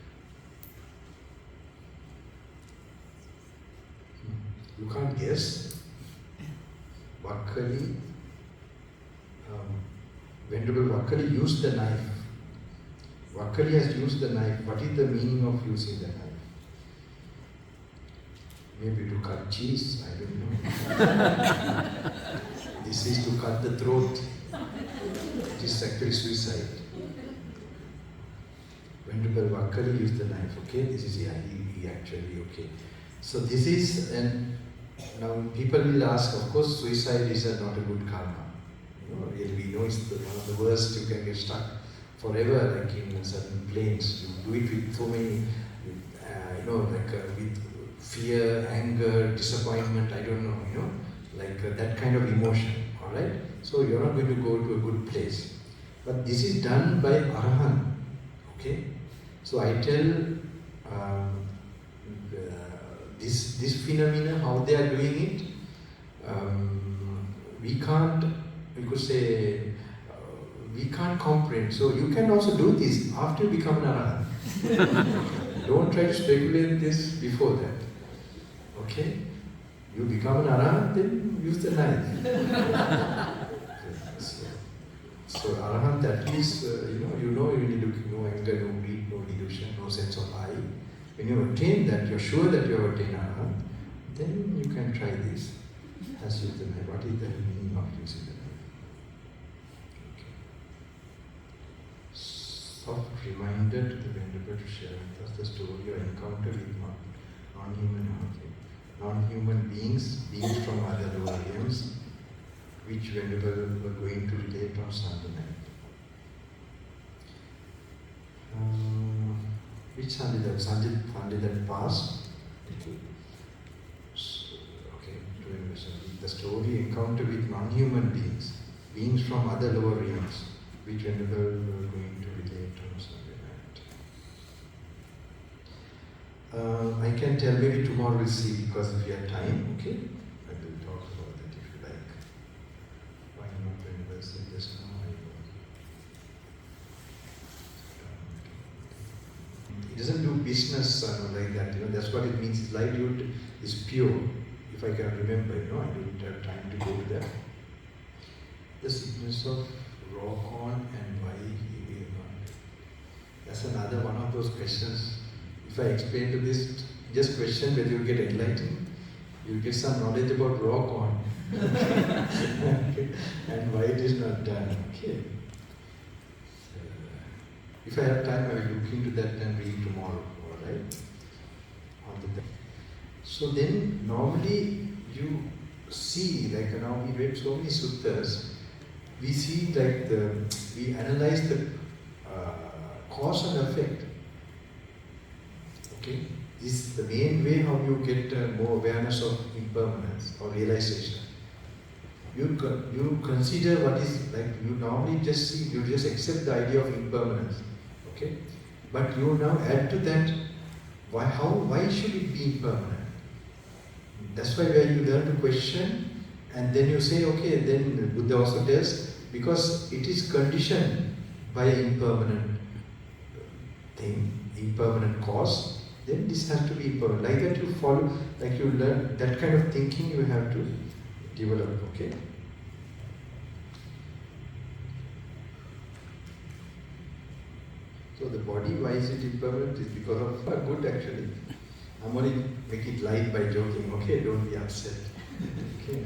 You can't guess. Vakkali, Venerable Vakkali used the knife. Vakkali has used the knife. What is the meaning of using the knife? Maybe to cut cheese, I don't know. This is to cut the throat. It is actually suicide. Venerable Vakkali used the knife, okay? This is, yeah, he actually, okay. So this is, and now people will ask, of course, suicide is not a good karma. You know, really we know it's one of the worst. You can get stuck forever, like in certain planes. You do it with so many, with fear, anger, disappointment, I don't know, that kind of emotion, alright? So you're not going to go to a good place. But this is done by Arahant, okay? So I tell this phenomena, how they are doing it, we can't comprehend. So you can also do this after you become an Arahant. Don't try to speculate this before that. Okay? You become an Arahant, then use the knife. So Arahant, that is, you need to no anger, no greed, no delusion, no sense of I. When you attain that, you're sure that you have attained Arahant, then you can try this. As use the knife. What is the meaning of using the knife? Okay. Soft reminder to the Venerable to share with us the story of encounter with non-human beings from other lower realms, which Venerable were going to relate on Sunday night. Which Sunday that? Sunday that passed? Okay, the story encounter with non-human beings from other lower realms, which Venerable were going to relate on Sunday night. I can tell, maybe tomorrow we'll see, because if we have time, okay? I will talk about that if you like. Why not Venerable say just now? It doesn't do business like that, that's what it means. His livelihood is pure. If I can remember, I don't have time to go to that. The sickness of raw corn and why he will not. That's another one of those questions. If I explain to this, just question whether you get enlightened. You get some knowledge about raw corn okay. And why it is not done. Okay. If I have time, I will look into that and read tomorrow. Alright? So then, normally you see, now we read so many suttas, we see we analyze the cause and effect. Okay? This is the main way how you get more awareness of impermanence or realization. You consider what is, you normally just see, you just accept the idea of impermanence. Okay? But you now add to that, why should it be impermanent? That's why where you learn to question, and then you say, okay, then Buddha also tells, because it is conditioned by impermanent thing, impermanent cause, then this has to be impermanent. Like that you follow, like you learn, that kind of thinking you have to develop, okay? So the body, why is it impermanent? It's because of good actually. I'm only make it light by joking, okay? Don't be upset. Okay.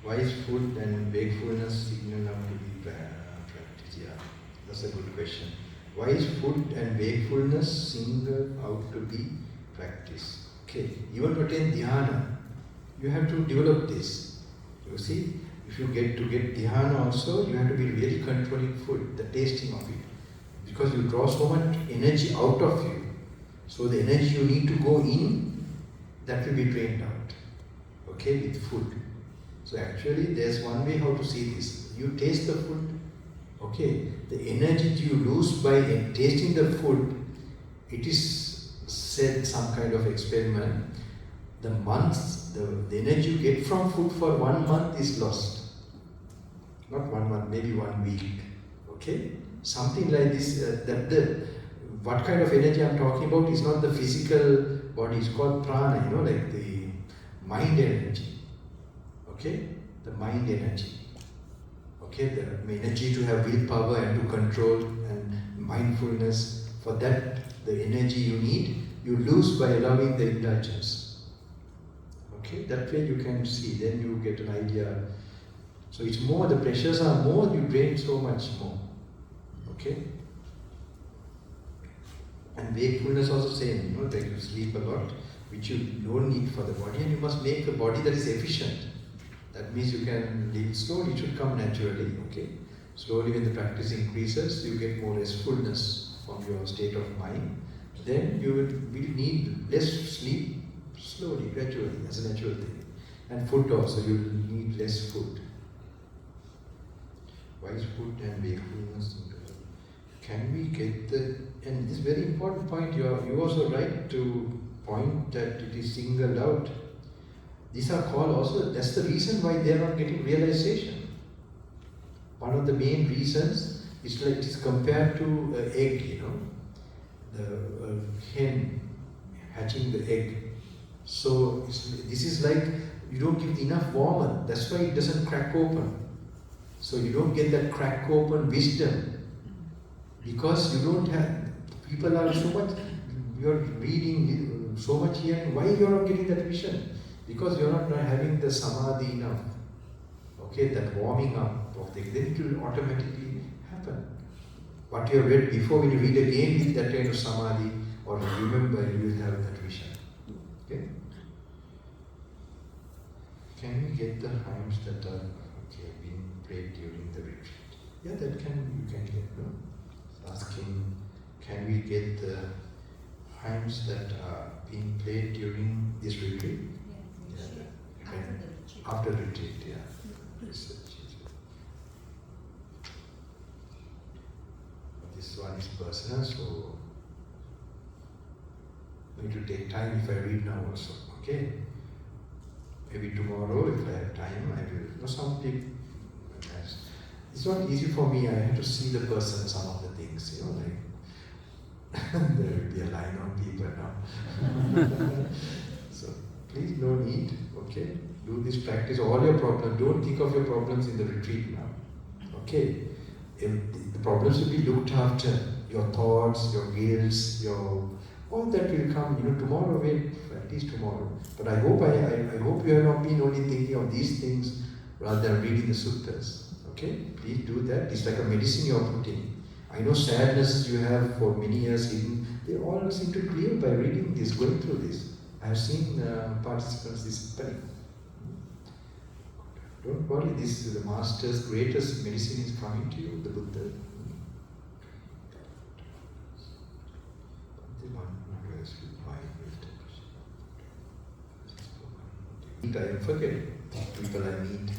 Why is food and wakefulness signal up to be practiced? Yeah, that's a good question. Why is food and wakefulness singled out to be practiced? Okay, even to attain dhyana, you have to develop this. You see, if you get dhyana also, you have to be really controlling food, the tasting of it. Because you draw so much energy out of you. So the energy you need to go in, that will be drained out. Okay, with food. So actually there's one way how to see this. You taste the food, okay, the energy you lose by tasting the food, it is said, some kind of experiment, the energy you get from food for 1 month is lost. Not 1 month, maybe 1 week. Okay? Something like this, what kind of energy I'm talking about is not the physical body, it's called prana, like the mind energy. Okay? The mind energy. Okay? The energy to have willpower and to control and mindfulness. For that, the energy you need, you lose by allowing the indulgence. Okay? That way you can see, then you get an idea. So it's more, the pressures are more, you drain so much more. Okay? And wakefulness also same, like you sleep a lot, which you don't need for the body, and you must make a body that is efficient. That means you can live slowly, it should come naturally, okay? Slowly when the practice increases, you get more restfulness from your state of mind. Then you will need less sleep slowly, gradually, as a natural thing. And food also, you will need less food. Wise food and wakefulness. Can we get and this very important point, you also right to point that it is singled out. These are called also, that's the reason why they are not getting realization. One of the main reasons is like it is compared to an egg, the hen hatching the egg. So this is like you don't give enough warmth, that's why it doesn't crack open. So you don't get that crack open wisdom. Because you don't have, people are so much, you're reading so much here, why you're not getting that vision? Because you're not having the samadhi enough. Okay, that warming up of things, then it will automatically happen. What you have read before, when you read again with that kind of samadhi, or remember, you will have that vision. Okay? Can we get the hymns that are being played during the retreat? Yeah, that you can get, no? Asking, can we get the hymns that are being played during this retreat? Yes, yeah. After the retreat, yeah. Research. This one is personal, so I need to take time if I read now also. Okay? Maybe tomorrow, if I have time, I will. Some people. It's not easy for me, I have to see the person, some of the things, like there will be a line of people now. So please, no need, okay? Do this practice, all your problems, don't think of your problems in the retreat now. Okay? The problems will be looked after, your thoughts, your guilts, all that will come, tomorrow, at least tomorrow. But I hope I hope you have not been only thinking of these things rather than reading the suttas. Okay, please do that. It's like a medicine you are putting. I know sadness you have for many years hidden, they all seem to clear by reading this, going through this. I have seen participants this happening. Don't worry, this is the Master's greatest medicine is coming to you, the Buddha. I forget people I meet.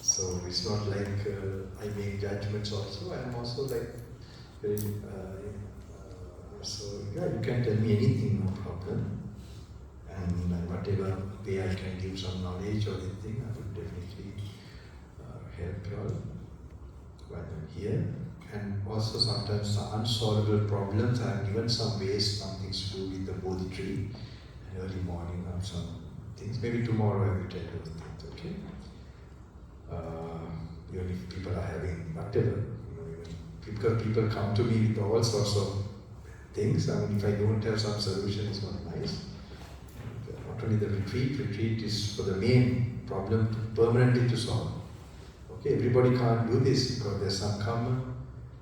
So it's not like I make judgments also, I am also like very, so yeah, you can tell me anything, no problem. And whatever way I can give some knowledge or anything, I would definitely help you all while I'm here. And also sometimes some unsolvable problems, I have given some ways, some things to do with the Bodhi tree, and early morning or some things. Maybe tomorrow I will tell you those things, okay? Even if people are having whatever, people come to me with all sorts of things. I mean, if I don't have some solution, it's not nice. Not only the retreat is for the main problem permanently to solve. Okay, everybody can't do this because there's some karma.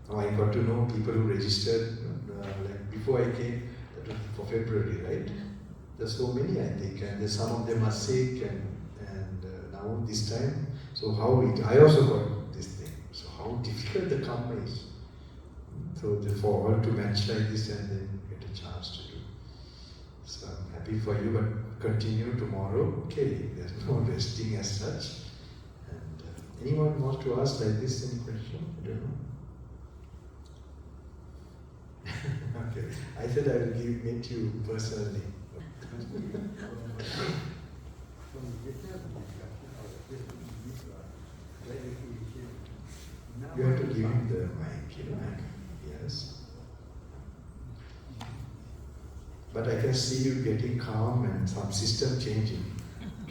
Now I got to know people who registered, like before I came, that was for February, right? There's so many, I think, and there's some of them are sick, and now this time. So I also got this thing. So how difficult the karma is. So for all to match like this and then get a chance to do. So I'm happy for you, but continue tomorrow. Okay, there's no resting as such. And anyone wants to ask like this, any question? I don't know. Okay, I said I will meet you personally. You have to give him the mic, and yes. But I can see you getting calm and some system changing.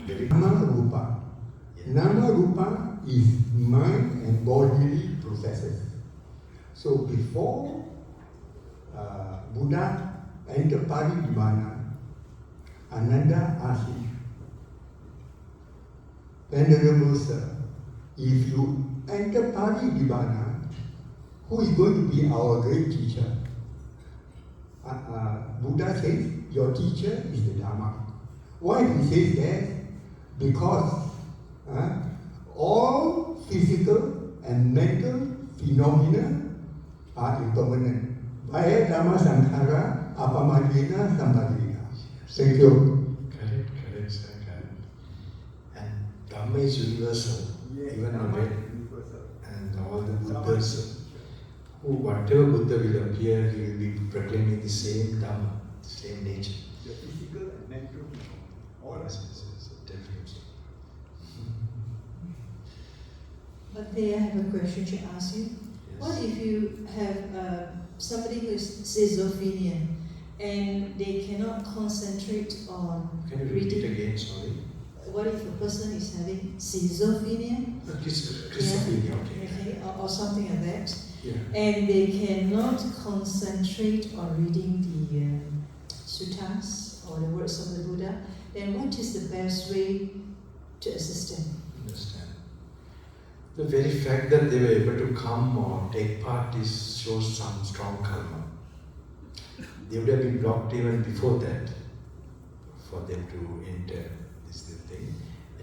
Nama Rupa. Nama Rupa is mind and bodily processes. So before Buddha entered Parinibbana, Ananda asked him, Venerable Sir, if you enter Parinibbana, who is going to be our great teacher? Buddha says, your teacher is the Dhamma. Why he says that? Because all physical and mental phenomena are impermanent. Vaya Dhamma Sankhara Apamadena Sampadena. Thank you. Correct, sir, correct. And Dhamma is universal. Even and all the Buddhas, whatever Buddha will appear, he will be proclaiming the same Dhamma, the same nature. The physical and mental, all yes, definitely. But may I have a question to ask you? Yes. What if you have somebody who is schizophrenic and they cannot concentrate on Can you repeat again, sorry? What if a person is having schizophrenia? Schizophrenia, Okay, or something like that. Yeah. And they cannot concentrate on reading the suttas or the words of the Buddha, then what is the best way to assist them? Understand. The very fact that they were able to come or take part shows some strong karma. They would have been blocked even before that for them to enter this thing.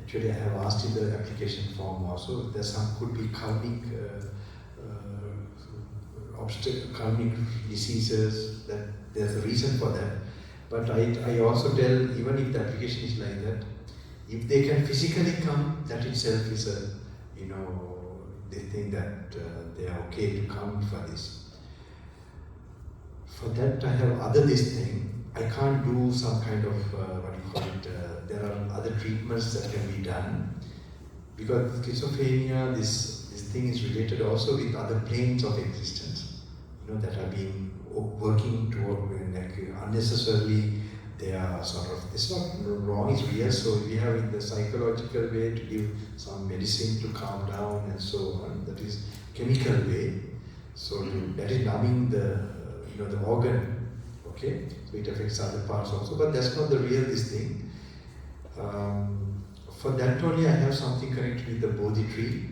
Actually, I have asked in the application form also, there could be karmic karmic diseases, that there's a reason for that. But I also tell, even if the application is like that, if they can physically come, that itself is a, they think that they are okay to come for this. For that I have this thing, I can't do some kind of, there are other treatments that can be done. Because schizophrenia, this thing is related also with other planes of existence, that have been working toward, like unnecessarily, they are sort of, it's not wrong, it's real, so we have in the psychological way to give some medicine to calm down and so on, that is chemical way, so that is numbing the organ, okay, so it affects other parts also, but that's not the real this thing. For that only I have something connected with the Bodhi tree,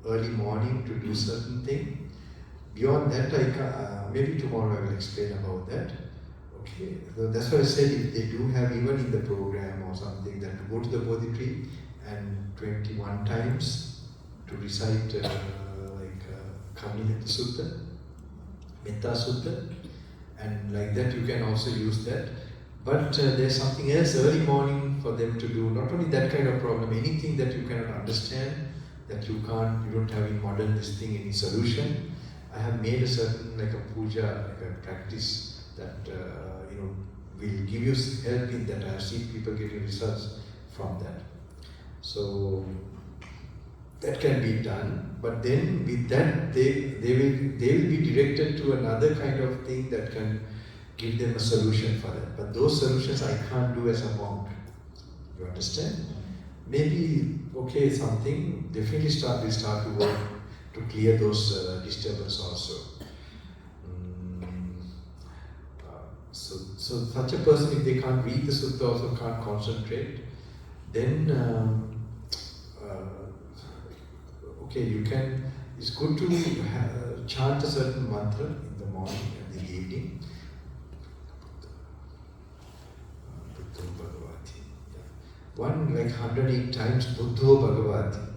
early morning to do certain thing. Beyond that, maybe tomorrow I will explain about that. Okay, so that's why I said if they do have, even in the program or something, that to go to the Bodhi tree and 21 times to recite Kamini Sutta, Metta Sutta, and like that you can also use that. But there's something else early morning for them to do, not only that kind of problem, anything that you cannot understand, that you don't have in modern this thing any solution. I have made a certain, like a puja, like a practice that will give you help in that. I have seen people getting results from that. So that can be done, but then with that they will be directed to another kind of thing that can give them a solution for that. But those solutions I can't do as a monk. You understand? Maybe something definitely will start to work to clear those disturbances also. So such a person, if they can't read the sutta, also can't concentrate, then you can. It's good to chant a certain mantra in the morning and the evening. Buddho Bhagavati. One like 108 times Buddho Bhagavati.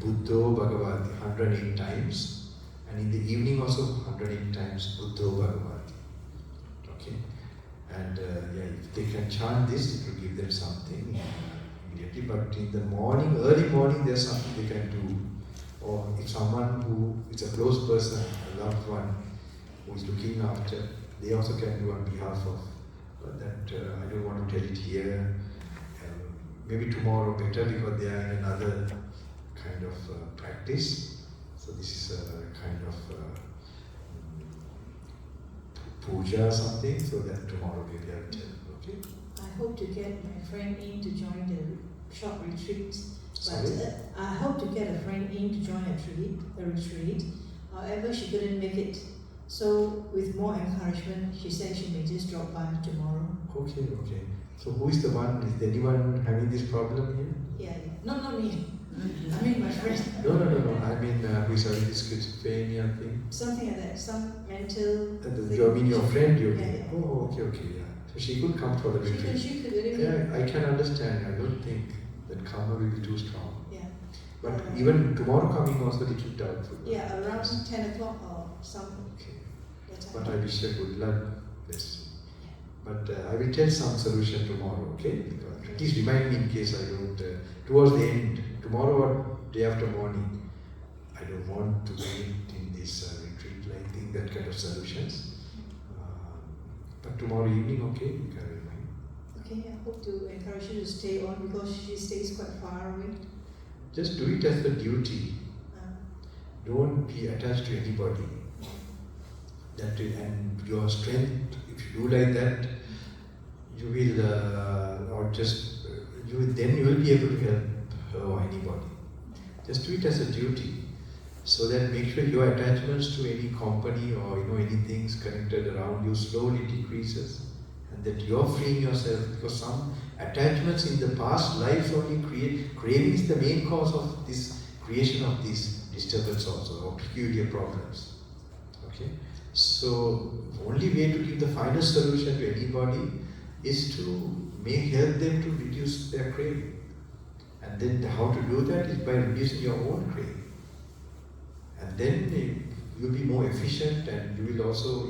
Buddho Bhagavati 108 times, and in the evening also 108 times Buddho Bhagavati. Okay, and if they can chant this, it will give them something immediately. But in the morning, early morning, there's something they can do. Or if someone who is a close person, a loved one, who is looking after, they also can do on behalf of. But that I don't want to tell it here. Maybe tomorrow better, because they are in another kind of practice. So this is a kind of puja or something, so that tomorrow maybe I'll tell, okay? I hope to get my friend in to join the short retreat. Sorry? But I hope to get a friend in to join a retreat. However, she couldn't make it. So with more encouragement, she said she may just drop by tomorrow. Okay, okay. So who is the one? Is there anyone having this problem here? Yeah, yeah. No, not me. I mean my friend. No. I mean, who is having this schizophrenia thing? Something like that. Some mental. You mean your friend? You Yeah, mean? yeah. Oh, okay, yeah. So she could come for the retreat. She could really. Yeah, I can understand. I don't think that karma will be too strong. Yeah. But even tomorrow coming also little doubtful. Yeah, around 10 o'clock or something. Okay. That But time. I wish her good luck. Yes. But I will tell some solution tomorrow, okay? Because please remind me in case I don't. Towards the end, tomorrow or day after morning, I don't want to wait in this retreat like thing, that kind of solutions. But tomorrow evening, okay, you can remind. Okay, I hope to encourage you to stay on because she stays quite far away. Just do it as a duty. Don't be attached to anybody. That will, and your strength, if you do like that, you will, or just, then you will be able to help her or anybody. Just do it as a duty, so that make sure your attachments to any company or any things connected around you slowly decreases, and that you're freeing yourself, because some attachments in the past lives only craving is the main cause of this creation of these disturbance also, or peculiar problems. Okay? So, the only way to give the final solution to anybody is to help them to reduce their craving. And then how to do that is by reducing your own craving. And then you'll be more efficient, and you will also,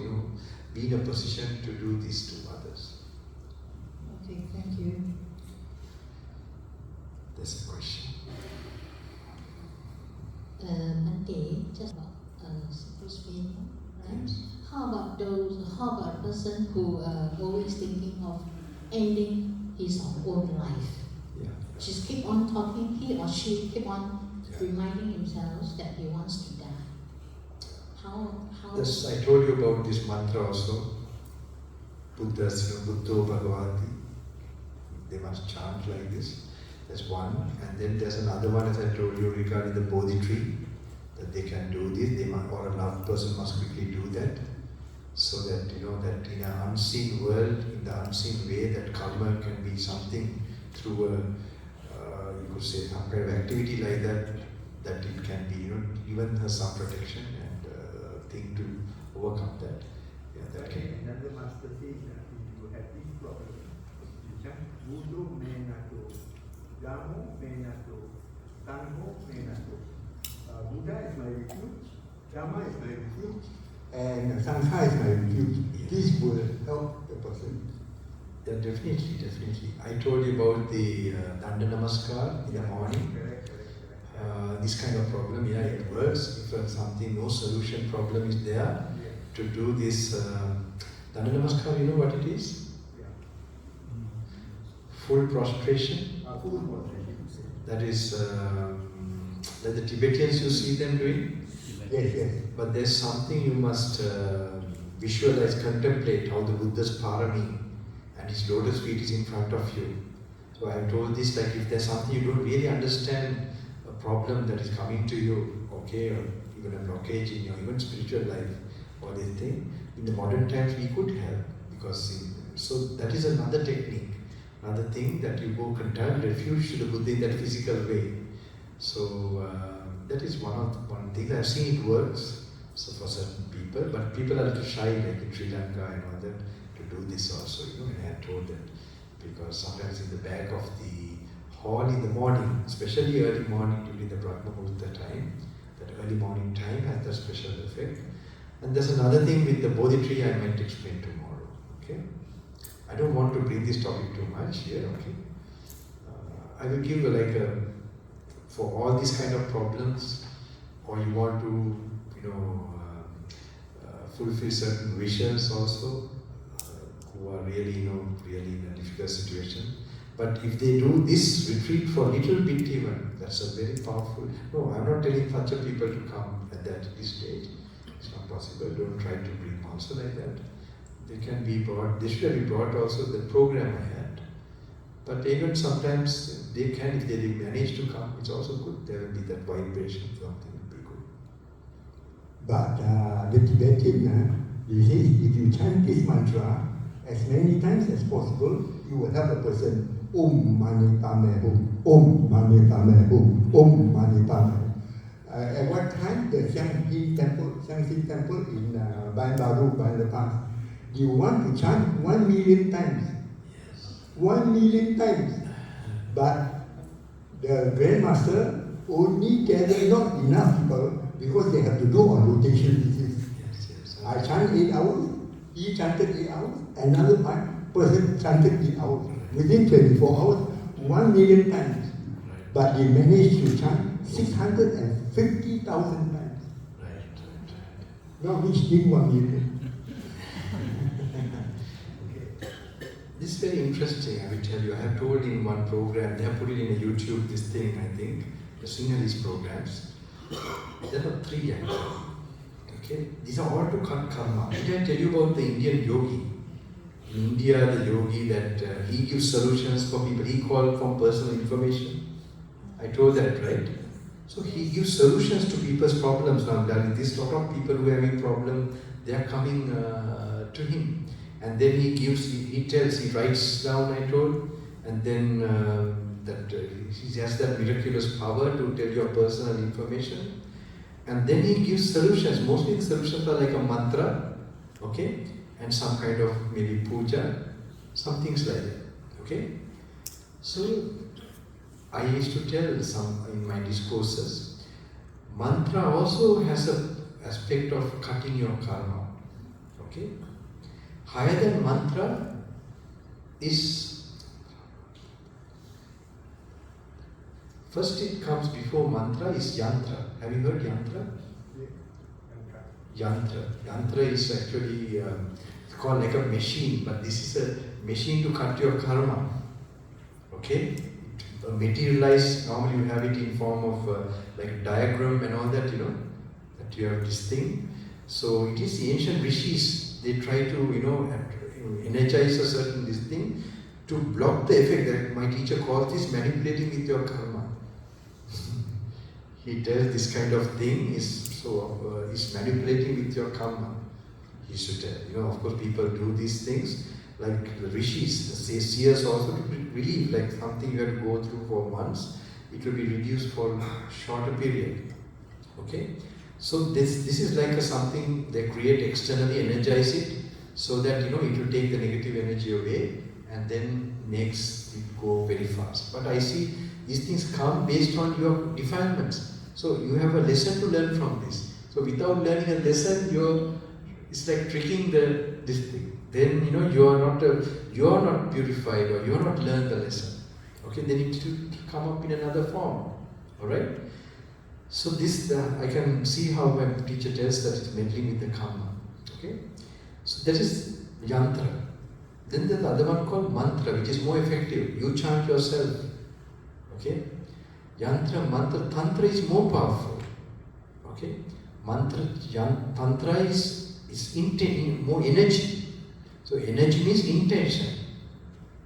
be in a position to do this to others. Okay, thank you. There's a question. Bhante, just about Sambuddha, right? Yes. How about a person who always thinking of ending his or own life? Yeah. Just keep on talking, he or she keep on reminding himself that he wants to die. How? Yes, I told you about this mantra also. Buddha's, Buddho Bhagavati. They must chant like this. That's one. And then there's another one, as I told you, regarding the Bodhi tree, that they can do this. They must, or a loved person must quickly do that. So that, that in an unseen world, in the unseen way, that karma can be something through you could say some kind of activity like that, that it can be, given her some protection and thing to overcome that. Yeah, that can. Another master says that if you have this problem, you chant Buddho Menato, Dhammo Menato, Sangho Menato. Buddha is my refuge, Dhamma is my refuge, and Sangha is my refuge. This will help the person. Yeah, definitely. I told you about the Danda Namaskar in the morning. Correct. This kind of problem, it works. If something, no solution problem is there, to do this Danda Namaskar, you know what it is? Yeah. Full prostration. Full prostration. That is, that the Tibetans, you see them doing? Yes. But there's something you must visualize, contemplate how the Buddha's parami and his lotus feet is in front of you. So I have told this, like if there's something you don't really understand, a problem that is coming to you, okay, or even a blockage in your even spiritual life, or this thing, in the modern times we could help, because so that is another technique, another thing that you go contact refuge to the Buddha in that physical way. So that is one thing. I've seen it works, so for certain people, but people are a little shy, like in Sri Lanka and all that, to do this also, and I had told that, because sometimes in the back of the hall in the morning, especially early morning during the Brahma Muhurta time, that early morning time has that special effect. And there's another thing with the Bodhi tree I might explain tomorrow, okay? I don't want to bring this topic too much here, okay? I will give for all these kind of problems, or you want to, fulfill certain wishes also, who are really, really in a difficult situation, But if they do this retreat for a little bit even, that's a very powerful. No, I'm not telling such a people to come at this stage. It's not possible. Don't try to bring also like that. They can be brought. They should be brought also the program I had. But even sometimes they can, if they manage to come, it's also good. There will be that vibration, something will be good. But the Tibetan, if you chant this mantra as many times as possible, you will have a person Om Mani Padme Hum, Om Mani Padme Hum, Om Mani Padme. At one time, the Xiangxi temple in Baru, Bambalapitiye, you want to chant 1 million times. 1 million times. But the Grandmaster only gathered not enough people because they have to do on rotation basis. I chant 8 hours, he chanted 8 hours, another person chanted 8 hours. Within 24 hours, 1 million times. But they managed to chant 650,000 times. Not reaching 1 million. This is very interesting, I will tell you. I have told in one program, they have put it in a YouTube, this thing, I think, the Sinhalese programs. There are 3 actually. Okay? These are all to cut karma. Did I tell you about the Indian yogi? In India, the yogi that he gives solutions for people. He called from personal information. I told that, right? So he gives solutions to people's problems now. This lot of people who are having problems, they are coming to him. And then he tells, he writes down, I told, and then he has that miraculous power to tell your personal information. And then he gives solutions. Mostly the solutions are like a mantra, okay? And some kind of maybe puja, some things like that, okay? So, I used to tell some in my discourses, mantra also has an aspect of cutting your karma, okay? Higher than mantra is, first it comes before mantra is yantra. Have you heard yantra? Yantra. Yantra is actually it's called like a machine, but this is a machine to cut your karma. Okay? Materialize, normally you have it in form of like a diagram and all that, you know, that you have this thing. So it is the ancient rishis. They try to, energize a certain this thing to block the effect that my teacher calls this manipulating with your karma. He tells this kind of thing is manipulating with your karma. He should tell. Of course, people do these things like the rishis, the seers also to relieve, like something you have to go through for months, it will be reduced for a shorter period. Okay. So this is like something they create externally, energize it, so that it will take the negative energy away and then makes it go very fast. But I see these things come based on your defilements. So you have a lesson to learn from this. So without learning a lesson, it's like tricking this thing. Then you are not purified or you are not learned the lesson. Okay, then it will come up in another form. All right. So this, I can see how my teacher tells that it's meddling with the karma. Okay? So that is yantra. Then there's the other one called mantra, which is more effective. You chant yourself. Okay? Yantra, mantra, tantra is more powerful. Okay? Tantra is more energy. So energy means intention.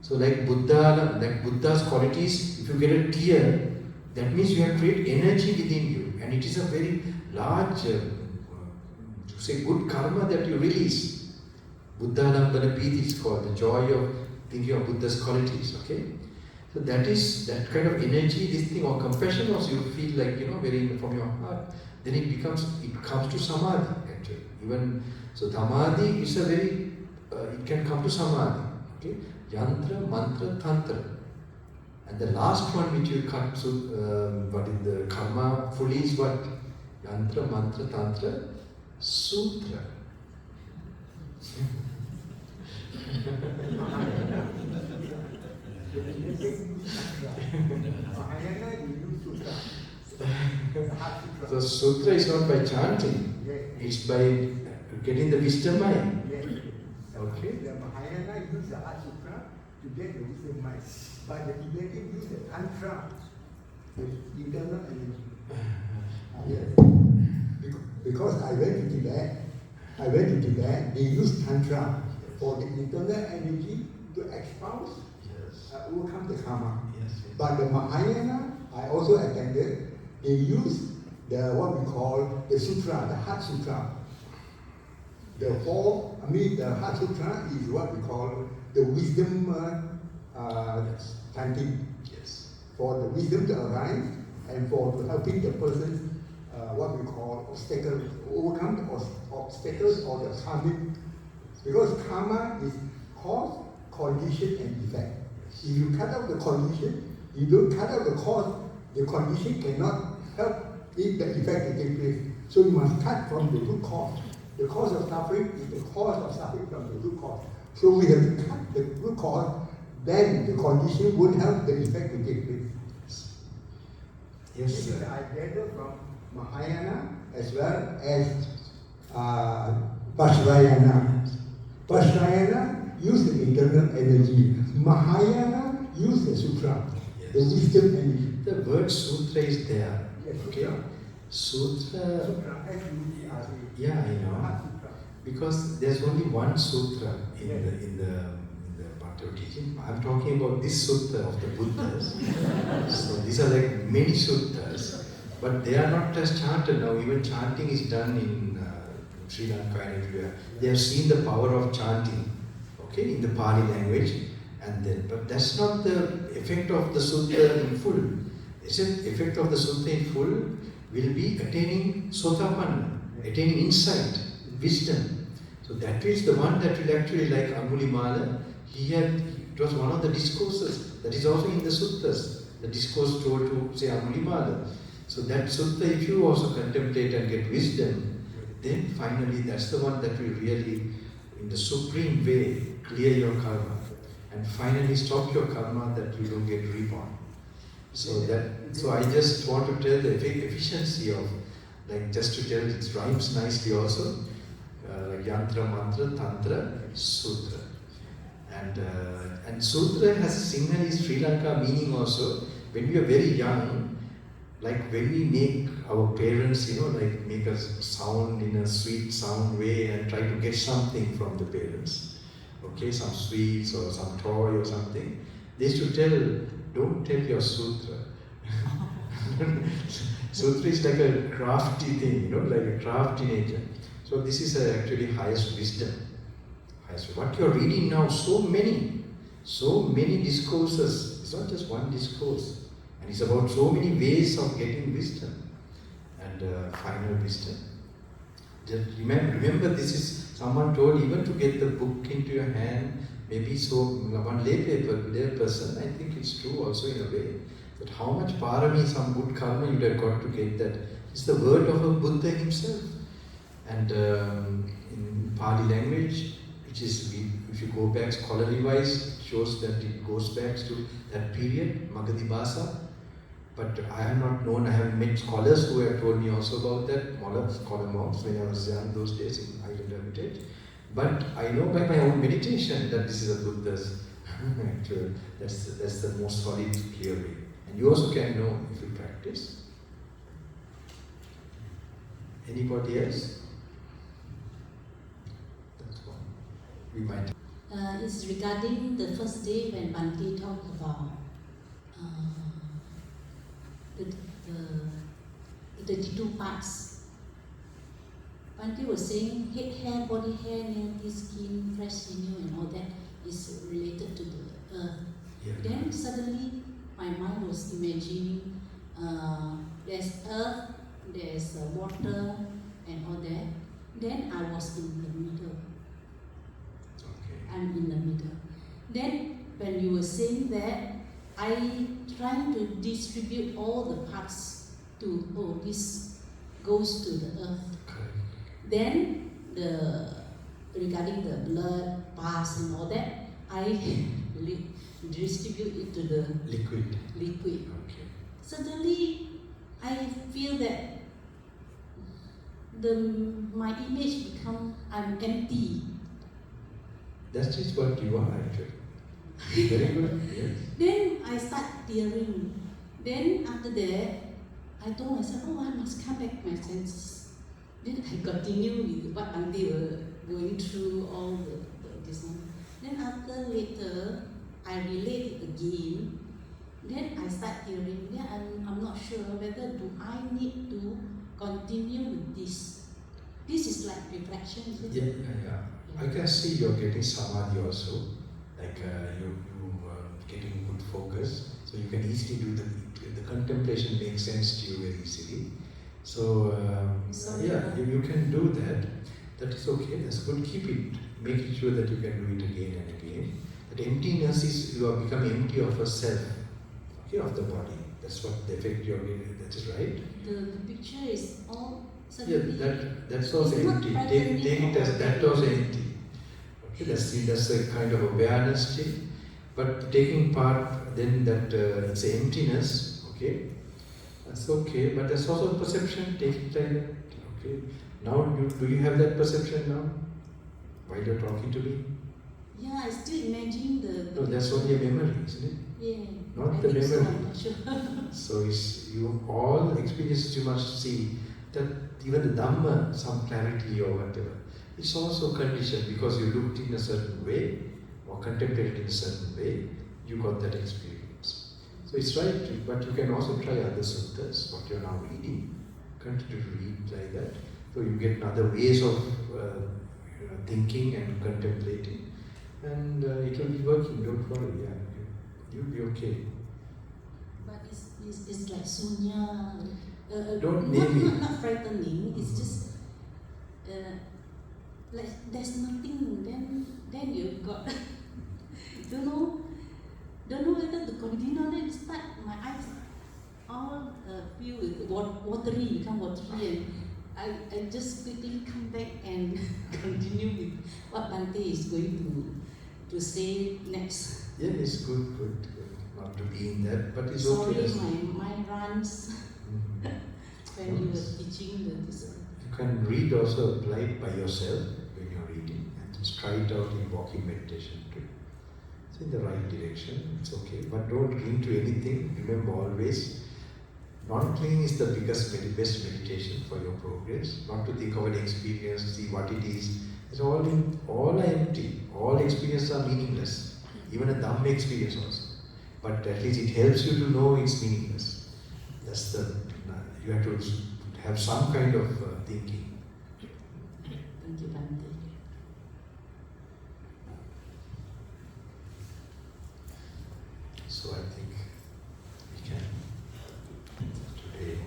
So like Buddha's qualities, if you get a tear, that means you have created energy within you, and it is a very large, good karma that you release. Bambalapitiye is called the joy of thinking of Buddha's qualities. Okay, so that is that kind of energy. This thing or compassion, also you feel like very from your heart. Then it comes to samadhi actually. Even so, samadhi is a very it can come to samadhi. Okay, yantra, mantra, tantra. And the last one which you cut, what is the karma fully is what? Yantra, mantra, tantra, sutra. The sutra is not by chanting, it's by getting the wisdom mind. Okay? The Mahayana use the Heart Sutra to get the wisdom mind. But the Tibetan use the tantra, the internal energy. Yes. Because I went to Tibet, they use tantra for the internal energy to espouse, overcome the karma. But the Mahayana, I also attended, they use what we call the sutra, the Heart Sutra. The Heart Sutra is what we call the wisdom chanting. Yes. For the wisdom to arise and for helping the person, what we call obstacles, overcome the obstacles or the karmic. Because karma is cause, condition, and effect. If you cut out the condition, you don't cut out the cause, the condition cannot help if the effect to take place. So you must cut from the root cause. The cause of suffering is the cause of suffering from the root cause. So we have to cut the root cause, then the condition would help the effect to take place. Yes, this is I gather from Mahayana as well as Vajrayana. Vajrayana use the internal energy. Mahayana use the sutra, the wisdom energy. The word sutra is there. Yes, okay. Sutra. Yeah, I know. Because there's only one sutra in the Bhagavad teaching. I'm talking about this sutta of the Buddhas. So these are like many suttas, but they are not just chanted now. Even chanting is done in Sri Lanka and everywhere. They have seen the power of chanting, okay, in the Pali language, but that's not the effect of the sutta in full. The effect of the sutta in full will be attaining sotapanna, attaining insight, wisdom. So that is the one that will actually, like Angulimala, it was one of the discourses that is also in the suttas, the discourse told to say Angulimala. So that sutta, if you also contemplate and get wisdom, then finally that's the one that will really, in the supreme way, clear your karma and finally stop your karma that you don't get reborn. So I just want to tell the efficiency of, like just to tell, it rhymes nicely also, like yantra, mantra, tantra, sutra. And sutra has a Sinhalese Sri Lanka meaning also. When we are very young, like when we make our parents, like make us sound in a sweet sound way and try to get something from the parents, okay, some sweets or some toy or something, they used to tell, don't tell your sutra. Sutra is like a crafty thing, like a crafty nature. So this is actually highest wisdom. What you're reading now, so many discourses. It's not just one discourse. And it's about so many ways of getting wisdom and final wisdom. Just remember this is, someone told, even to get the book into your hand, maybe so one lay person, I think it's true also in a way, that how much parami, some good karma you'd have got to get that. It's the word of a Buddha himself. And in Pali language, which is, if you go back scholarly wise, it shows that it goes back to that period, Magadhi Bhasa. But I have not known, I have met scholars who have told me also about that, scholar monks when I was young those days in Island Hermitage. But I know by my own meditation that this is a Buddha's actual, that's the most solid, clear way. And you also can know if you practice. Anybody else? That's one. We might. It's regarding the first day when Bhante talked about the 32 parts. Bhante was saying head hair, body hair, nail, skin, fresh sinew and all that is related to the earth. Yeah. Then suddenly my mind was imagining there's earth, there's water and all that. Then I was in the middle. Okay. I'm in the middle. Then when you were saying that, I trying to distribute all the parts to, this goes to the earth. Correct. Then regarding the blood, pus and all that, I distribute it to the Liquid. Okay. Suddenly, I feel that my image become, I'm empty. That is what you are actually. Very good, yes. Then I start tearing. Then after that, I told myself, oh, I must come back to my senses. Then I continue with what Bhante were going through all this one. Then after later, I relate it again. Then I start hearing. Then I'm not sure whether do I need to continue with this. This is like reflection, isn't it? Yeah. I can see you're getting samadhi also, like you getting good focus, so you can easily do the contemplation makes sense to you very easily. So yeah, you can do that. That is okay. That's good. Keep it. Make it sure that you can do it again and again. That emptiness is you are becoming empty of yourself, okay, of the body. That's what the effect you're getting. That is right. The picture is all. Yeah, that's also empty. Take it as that also empty. Okay, that's a kind of awareness thing. But taking part, then that it's emptiness. Okay, that's okay. But there's also a perception. Take it like that. Okay. Now, do you have that perception now? While you're talking to me? Yeah, I still imagine the. No, that's only a memory, isn't it? Yeah. Not the memory. So, I'm not sure. So it's you all experiences you must see that even the Dhamma, some clarity or whatever, it's also conditioned because you looked in a certain way or contemplated in a certain way, you got that experience. So it's right, but you can also try other suttas, what you're now reading, continue to read like that. So you get other ways of thinking and contemplating, and it will be working, don't worry, yeah. You'll be okay. But it's like sunya. Don't name it. Not frightening. It's just like there's nothing. Then you got don't know whether to continue or not. Start my eyes all feel watery, become watery, and I just quickly come back and continue with what Bhante is going to say next. Yeah, it's good. Not to be in that, but it's Sorry, okay. my mind runs when you were teaching this. You can read also, apply it by yourself when you're reading, and just try it out in walking meditation too. It's in the right direction, it's okay. But don't cling to anything. Remember always, non-clinging is the best meditation for your progress. Not to think of an experience, see what it is. It's all are empty. All experiences are meaningless. Even a Dhamma experience also. But at least it helps you to know it's meaningless. That's you have to have some kind of thinking. Thank you, Bhante. So I think we can today.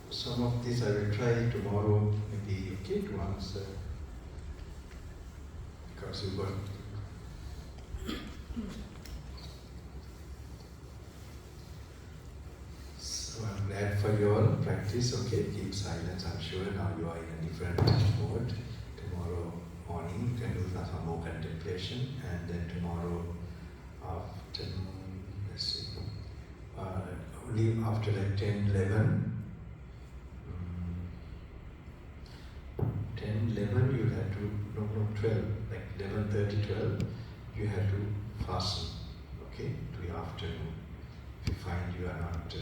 Some of these I will try tomorrow, maybe okay to answer. Because you got. So I'm glad for your practice, okay? Keep silence, I'm sure now you are in a different mode. Tomorrow morning you can do some more contemplation, and then tomorrow afternoon, let's see, only after like 10, 11. 10, 11 you have to, no, 12, like 11:30, 12, you have to fasten, okay, to the afternoon. If you find you are not,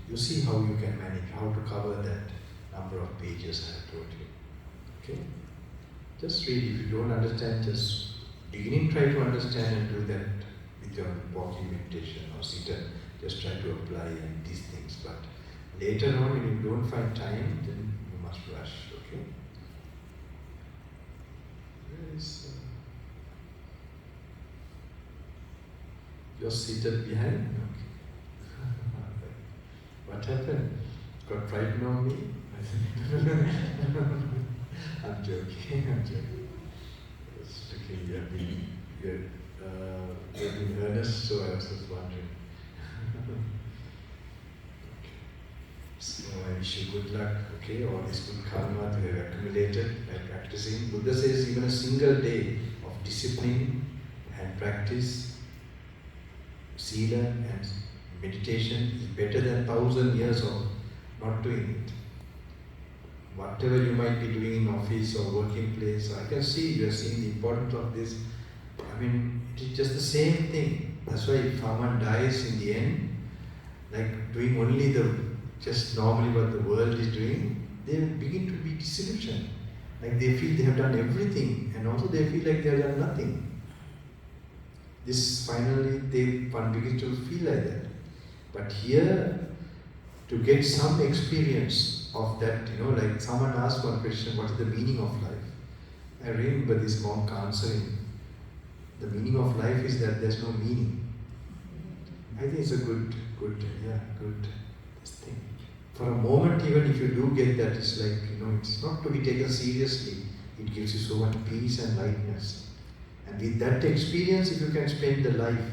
you see how you can manage, how to cover that number of pages I have told you, okay? Just read, if you don't understand, just beginning try to understand and do that with your walking meditation or sit and just try to apply these things, but later on when you don't find time, then you must rush, okay? You're seated behind? Okay. What happened? Got frightened on me? I'm joking. It's okay, you're being earnest, so I was just wondering. So I wish you good luck, okay? All this good karma that you have accumulated by practicing. Buddha says even a single day of discipline and practice, sila and meditation is better than 1,000 years of not doing it. whatever you might be doing in office or working place, I can see you are seeing the importance of this. I mean, it is just the same thing. That's why if someone dies in the end, like doing only just normally what the world is doing, they begin to be disillusioned. Like they feel they have done everything, and also they feel like they have done nothing. This finally, one begins to feel like that. But here, to get some experience of that, like someone asked one question, what is the meaning of life? I remember this monk answering, the meaning of life is that there's no meaning. I think it's a good thing. For a moment, even if you do get that, it's like, it's not to be taken seriously. It gives you so much peace and lightness. And with that experience, if you can spend the life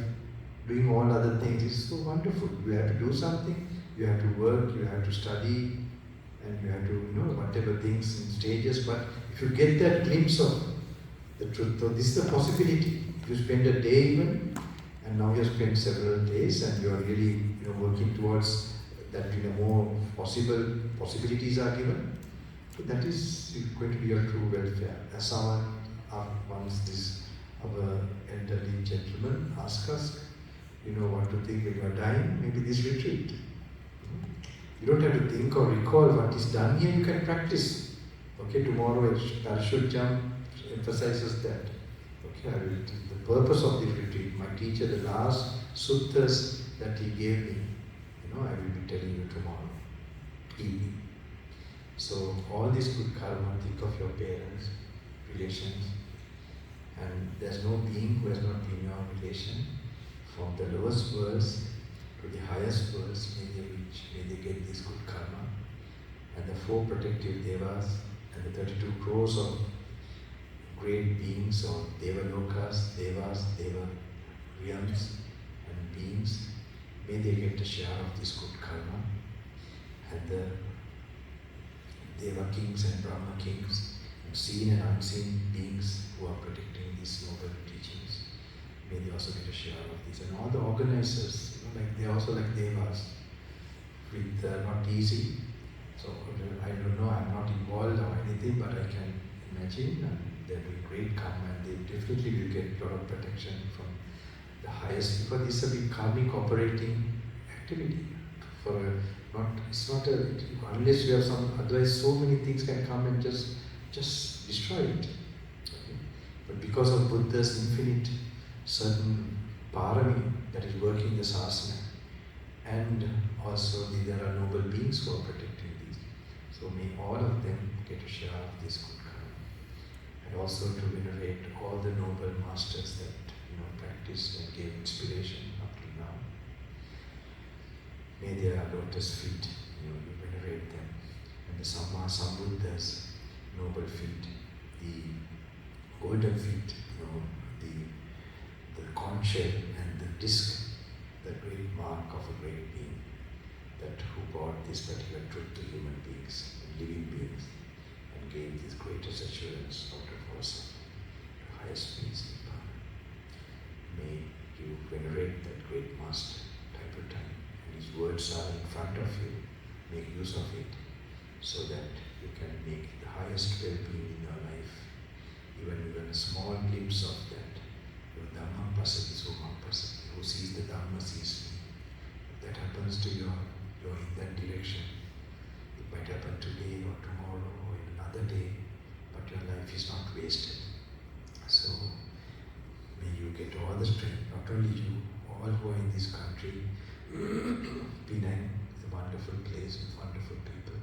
doing all other things, it's so wonderful. You have to do something, you have to work, you have to study, and you have to, whatever things in stages. But if you get that glimpse of the truth, so this is the possibility. If you spend a day even, and now you have spent several days, and you are really, working towards that, more possibilities are given. So that is going to be your true welfare. As someone once our elderly gentleman asked us, what to think when you are dying, maybe this retreat. You don't have to think or recall what is done here, you can practice. Okay, tomorrow parachute jump emphasizes that. Okay, the purpose of this retreat, my teacher, the last suttas that he gave me, I will be telling you tomorrow evening. So all this good karma, think of your parents, relations, and there's no being who has not been your relation. From the lowest worlds to the highest worlds, may they get this good karma. And the 4 protective devas and the 32 crores of great beings or devalokas, devas, deva realms and beings, may they get a share of this good karma. And the deva kings and brahma kings, and seen and unseen beings who are protecting these noble teachings, may they also get a share of this. And all the organizers, they are also like devas, with not easy. So I don't know, I'm not involved or anything, but I can imagine, and they're doing great karma, and they definitely will get a lot of protection from the highest, because this is a big karmic operating activity. Unless you have some, otherwise so many things can come and just destroy it. Okay? But because of Buddha's infinite certain parami that is working the sasana, and also there are noble beings who are protecting these. So may all of them get a share of this good karma. And also to venerate all the noble masters that practiced and gave inspiration up to now. May their lotus feet, you venerate them. And the Sambuddha's noble feet, the golden feet, the conch shell and the disc, the great mark of a great being, that who brought this particular truth to human beings, living beings, and gave this greatest assurance out of our suffering, to highest peace. May you venerate that great master time to time, and his words are in front of you. Make use of it so that you can make the highest well-being in your life. Even a small glimpse of that. Your Dhamma pasati sumam pasati. Who sees the Dhamma sees me. If that happens to you, you're in that direction. It might happen today or tomorrow or in another day, but your life is not wasted. So may you get all the strength, not only you, all who are in this country. Penang is a wonderful place with wonderful people,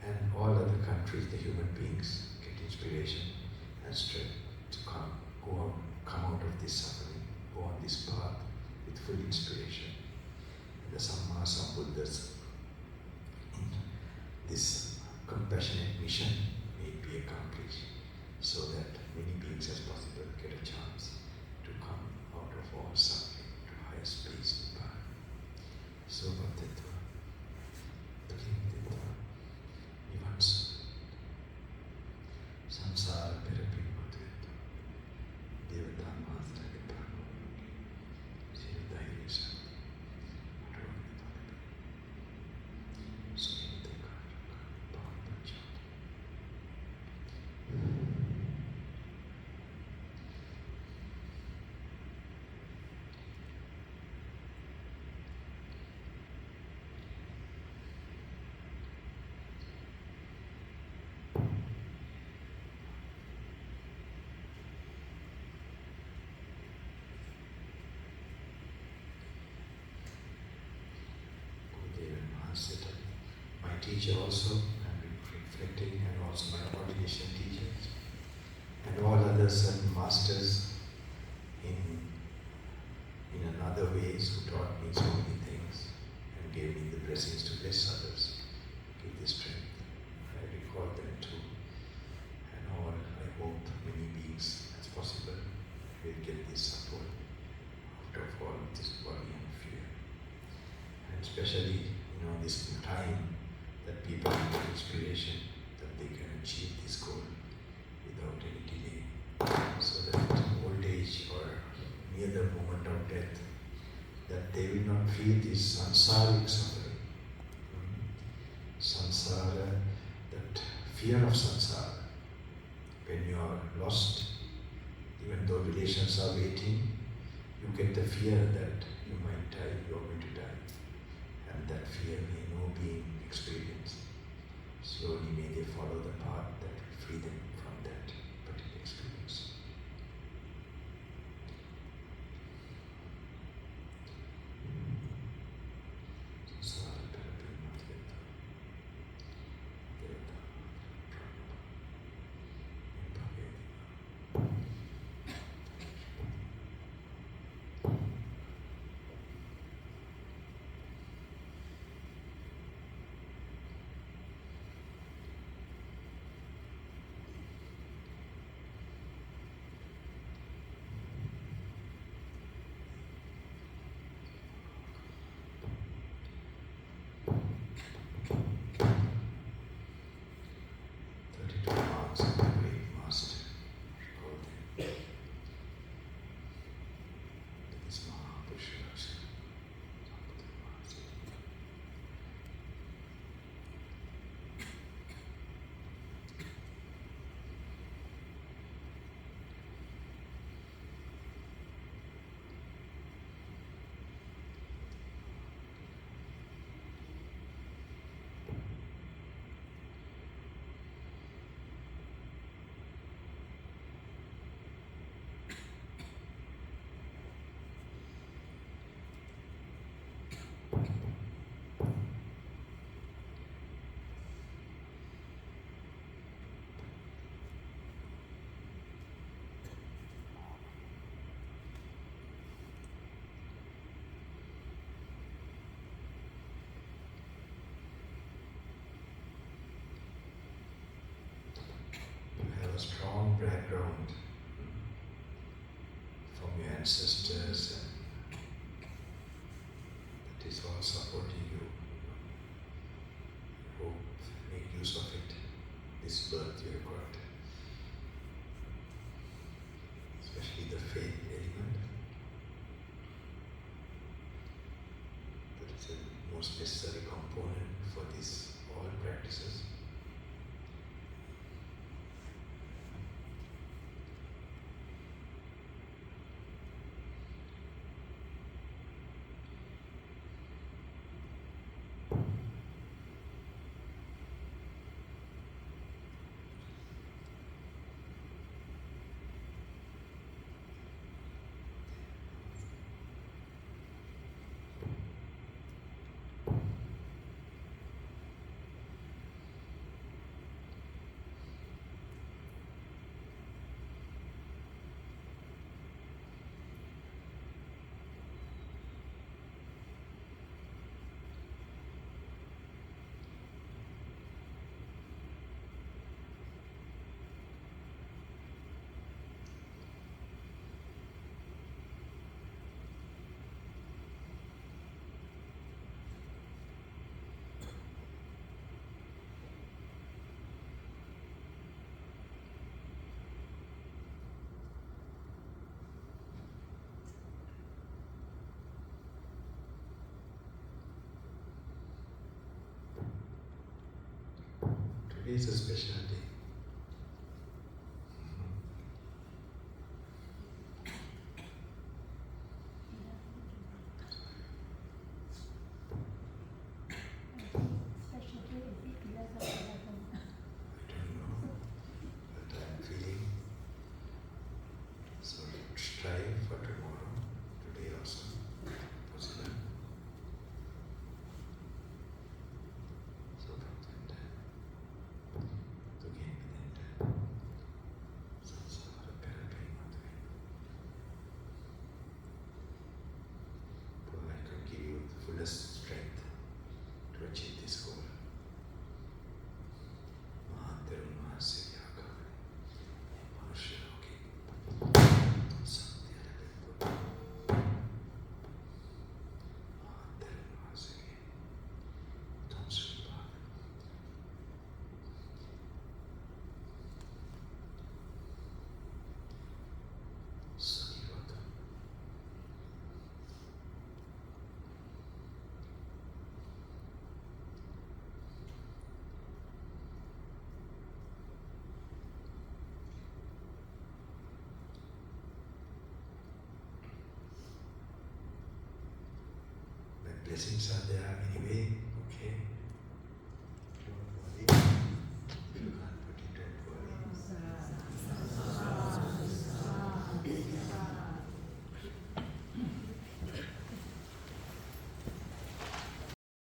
and all other countries, the human beings, get inspiration and strength to come out of this suffering, go on this path with full inspiration. And the Sambuddha's this compassionate mission may be accomplished, so that many beings as possible get a chance to come out of all suffering to highest peace and power. So Bhattetva, Bhattetva, Nivansa, Samsara Perapin Bhattetva, Devata Mazra Dipano, Sivadahiri Sati, Arvani Bhattetva, Sukhinite Karaka, Bhavan Panchata. teacher also, and reflecting, and also my ordination teachers, and all other certain masters in another ways who taught me so many things and gave me the blessings to bless others, give the strength. I recall them too. And all, I hope many beings as possible will get this support out of all this worry and fear. And especially, this time that people need inspiration that they can achieve this goal without any delay, so that old age or near the moment of death, that they will not feel this samsaric suffering. Samsara, that fear of samsara. When you are lost, even though relations are waiting, you get the fear that you might die, you are going to die. And that fear may no being experienced. Slowly may they follow the path that will free them from that particular experience. A strong background from your ancestors, and that is all supporting you. Hope, make use of it, this birth you have got, especially the faith element. That is the most necessary component for these all practices. Today is a special day. blessings are there anyway.